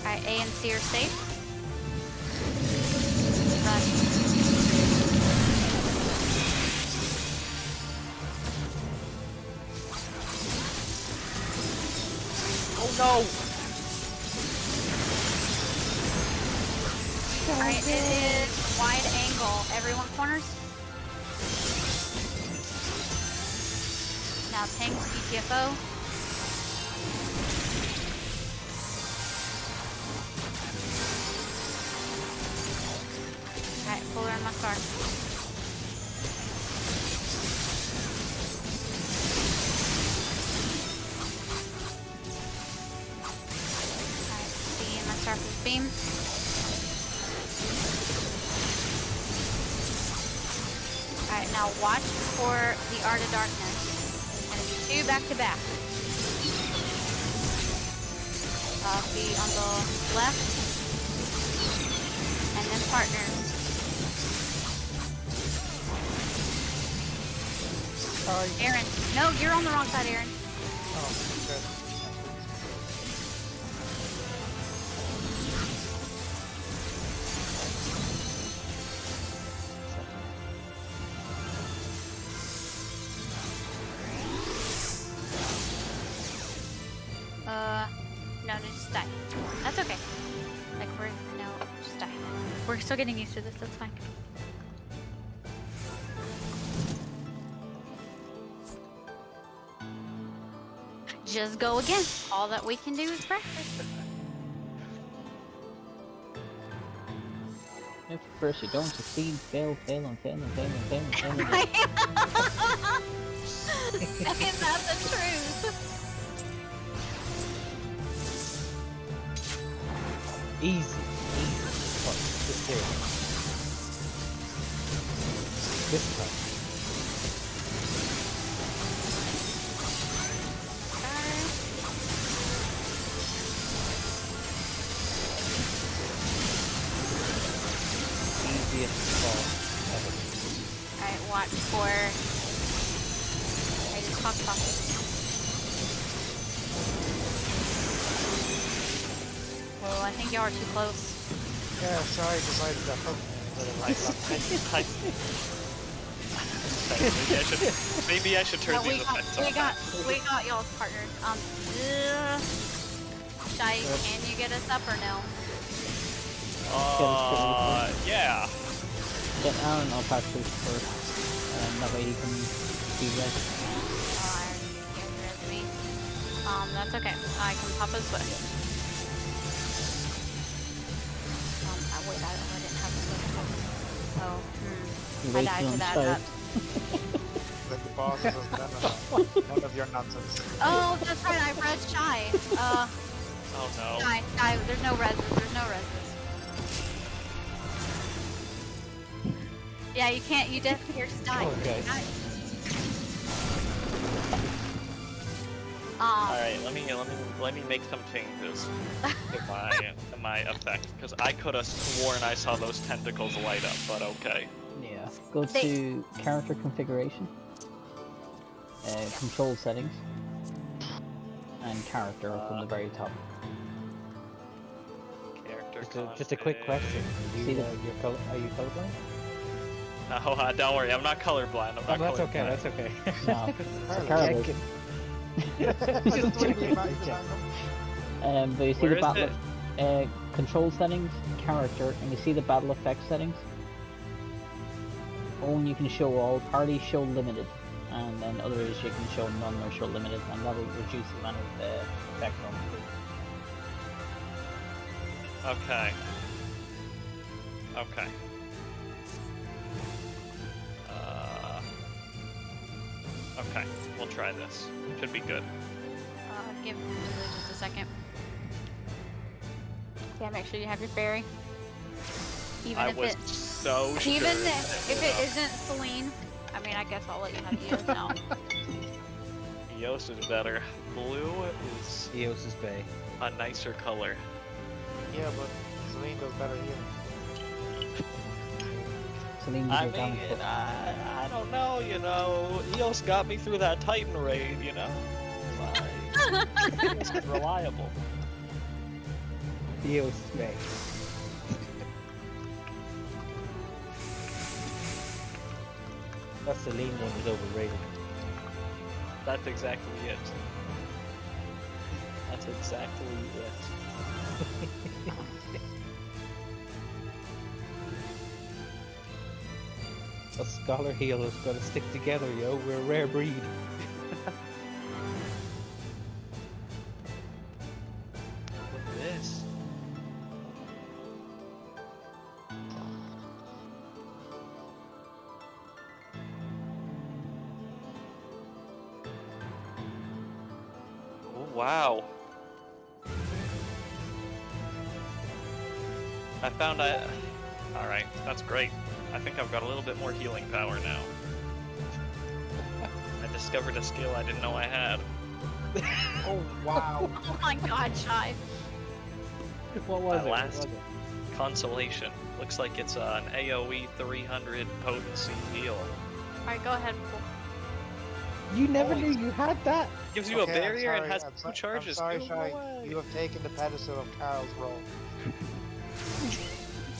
Alright, A and C are safe. Run. Oh no! Alright, it is wide angle. Everyone corners. Now tanks, BTFO. Alright, pull around my star. Alright, be in my starfish beam. Alright, now watch for the Art of Darkness. It's gonna be 2 back to back. Be on the left. And then partner. Aaron. No, you're on the wrong side, Aaron. Oh, good. No, just die. That's okay. Like, just die. We're still getting used to this, that's fine. Just go again. All that we can do is practice. If first you don't succeed, fail, fail, and fail, and fail, and fail, and fail, and fail. Isn't that the truth? Easy. What? Just here. This time. Easiest fall ever. Alright, watch for... I just talked about this. Well, I think y'all are too close. Yeah, sorry, decided to hook me. Maybe I should turn Yeah, these effects on. we got y'all's partners. Shy, can you get us up or no? Yeah. Get Aaron up actually first, and that way he can be ready. Oh, I already can't me. That's okay. I can pop a switch. Wait, I didn't have a switch. Oh, I died to that. The boss is none of your nonsense. Oh, that's right. I res Shy. Oh no. Shy. There's no reses. There's no reses. Yeah, you can't. You definitely you're just dying. Okay. Alright, let me make some changes to my effect, because I could have sworn I saw those tentacles light up, but okay. Yeah. Go to character configuration, control settings, and character up on the very top. Character Just a quick question. Are you colorblind? No, don't worry, I'm not colorblind. I'm not that's colorblind. okay. That's okay. No, it's terrible. But you see Where the is battle control settings, character, and you see the battle effect settings. Own you can show all, party show limited, and then others you can show none or show limited, and that'll reduce the amount of effect on the Okay. Okay. Okay, we'll try this. Should be good. Give me just a second. Yeah, make sure you have your fairy. Even if it isn't Celine, I mean, I guess I'll let you have Eos now. Eos is better. Blue is Eos' Bay. a nicer color. Yeah, but Celine does better healing. Celine, I mean, I don't know, you know. Eos got me through that Titan raid, you know. Eos is reliable. Eos' Bay. That Celine one is overrated. That's exactly it. That's exactly it. A scholar healer's gotta stick together, yo. We're a rare breed. Look at this. Oh, wow. Alright, that's great. I think I've got a little bit more healing power now. I discovered a skill I didn't know I had. Oh wow. Oh my god, Shy. What was That it? last- What was it? Consolation. Looks like it's an AoE 300 potency heal. Alright, go ahead. You never knew you had that? Gives you a Okay, I'm barrier and sorry, has I'm two so- charges. I'm Go sorry, Shy. away. You have taken the pedestal of Carl's role.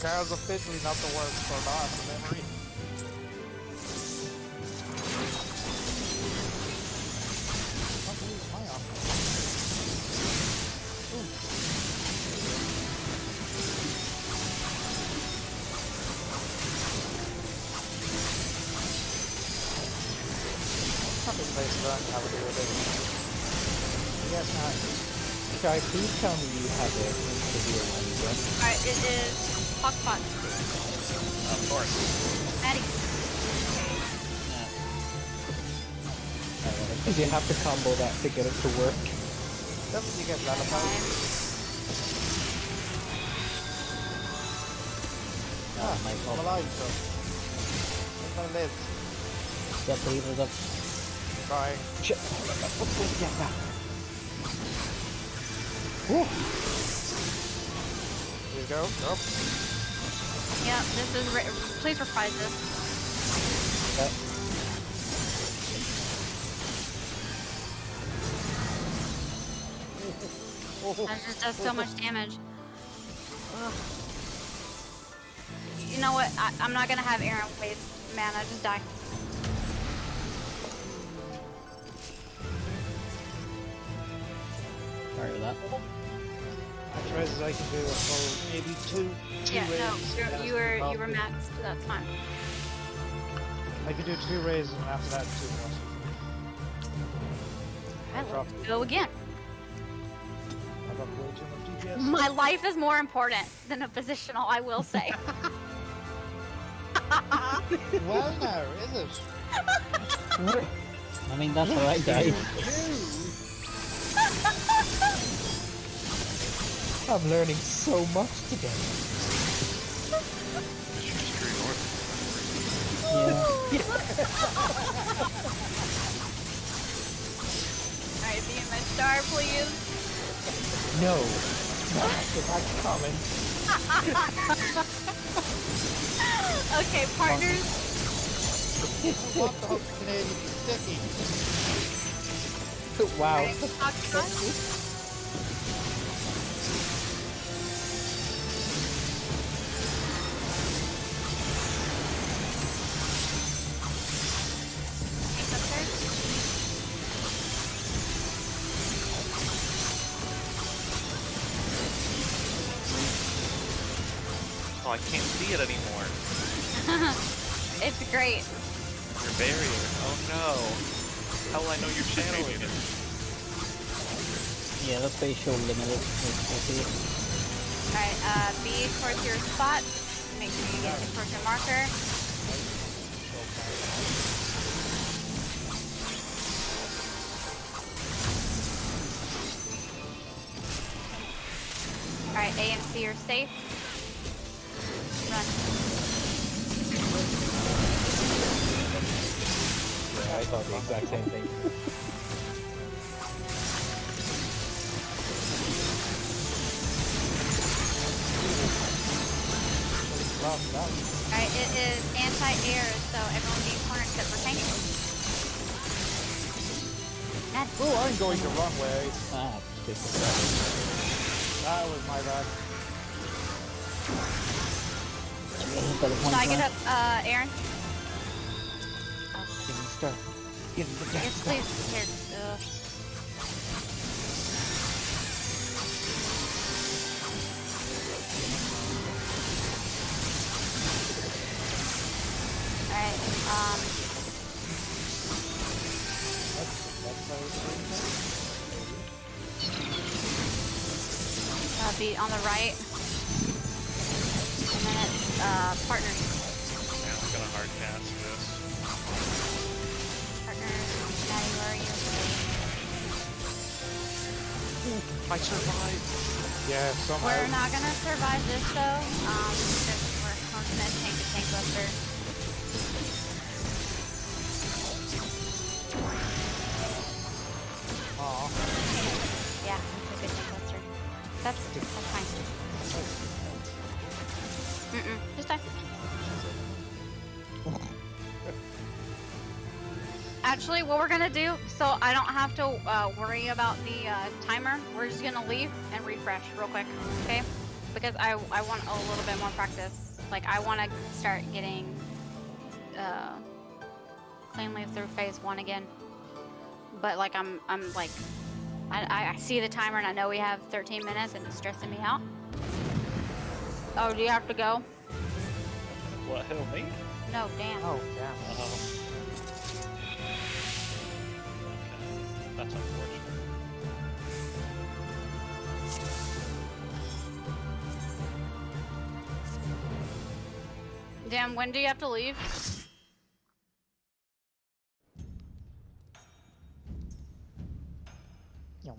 Carl's officially not the worst for not the memory. Not to lose my option. Something place to have a good day. Yes, nice. Shy, please tell me you have it to heal when you run. Alright, it is hotspot. Of course. Maddie. Because you have to combo that to get it to work. Doesn't you get lullaby? Ah, my I'm fault. alive, so. I'm gonna live. Get the heaters up. Trying. Shit. Here you go. Up. Yeah, this is. Please reprise this. That just does so much damage. Ugh. You know what? I'm not gonna have Aaron waste mana. Just die. Sorry with that. As much as I can do a full, maybe two Yeah, raises. no, and you that's were probably- maxed. That's fine. I can do 2 raises and after that 2 more. Alright, Drop. let's go again. I got way too much DPS. My life is more important than a positional, I will say. Well now, is it? I mean, that's alright, guys. I'm learning so much today. You should just tree north. Alright, be in my star, please. No. That's coming. Okay, partners. What the hook Canadian sticky? Wow. Ready to talk to us? Take up there. Oh, I can't see it anymore. It's great. Your barrier. Oh no. How will I know you're channeling it? Yeah, that's spatial limited. We'll see it. Alright, be towards your spot. Make sure you get towards your marker. Alright, A and C are safe. Run. Yeah, I thought the exact same thing. Alright, it is anti-air, so everyone be cornered except for tank. Matt, Oh, I'm going the wrong way. Ah, good. That was my bad. should I get up, Aaron? Give me start. Give me the Yes, please. Here. Alright, be on the right. And then it's, partners. Yeah, I'm gonna hard cast this. Partners. Maddie, where are you? I survived. Yeah, somehow. We're not gonna survive this though, because we're gonna tank a tank buster. Aw. Yeah, it's a good tank buster. That's fine. Just die. Actually, what we're gonna do, so I don't have to worry about the timer, we're just gonna leave and refresh real quick, okay? Because I want a little bit more practice. Like, I want to start getting cleanly through phase 1 again. But like, I'm like, I see the timer and I know we have 13 minutes and it's stressing me out. Oh, do you have to go? What, hell me? No, damn. Oh, damn. That's unfortunate. Damn, when do you have to leave? Yum.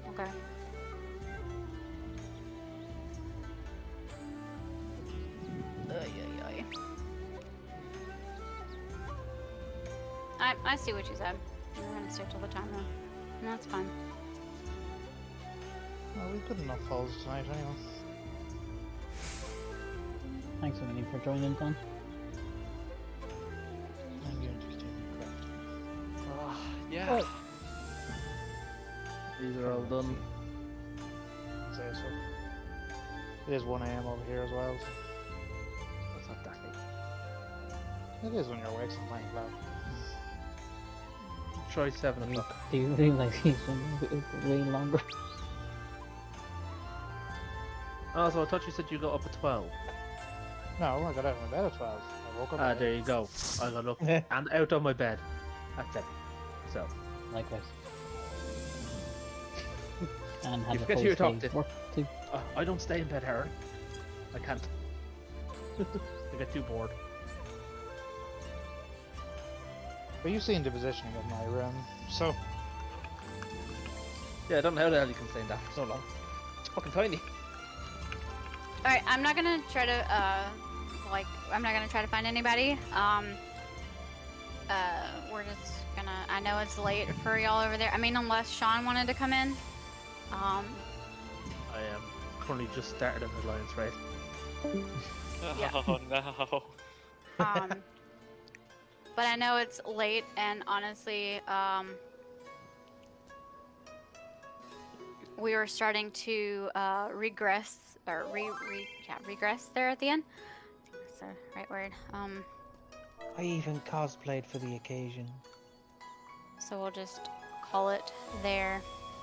Okay. I see what you said. We're gonna stay till the time though. No, that's fine. Well, we good enough falls tonight anyway. Thanks a million for joining, Dan. I'm going to take craft. Yeah. These are all done. Say so. It is 1 AM over here as well. So That's not that late. it is when you're awake sometimes, lad. Try 7 o'clock. Do you realise he's been way longer? Oh, so I thought you said you got up at 12. No, I got out of my bed at 12. I woke up Ah, at there you go. I got up and out of my bed at 10. So, Likewise. And had You a forget who you're post-day talking to. work too. I don't stay in bed, Aaron. I can't. I get too bored. But you've seen the positioning of my room, so Yeah, I don't know how the hell you can stay in that for so long. It's fucking tiny. Alright, I'm not gonna try to, I'm not gonna try to find anybody. We're just gonna, I know it's late for y'all over there. I mean, unless Sean wanted to come in. I am currently just started an alliance raid. Yeah. Oh no. But I know it's late, and honestly, we were starting to regress, or regress there at the end. That's the right word. I even cosplayed for the occasion. So we'll just call it there.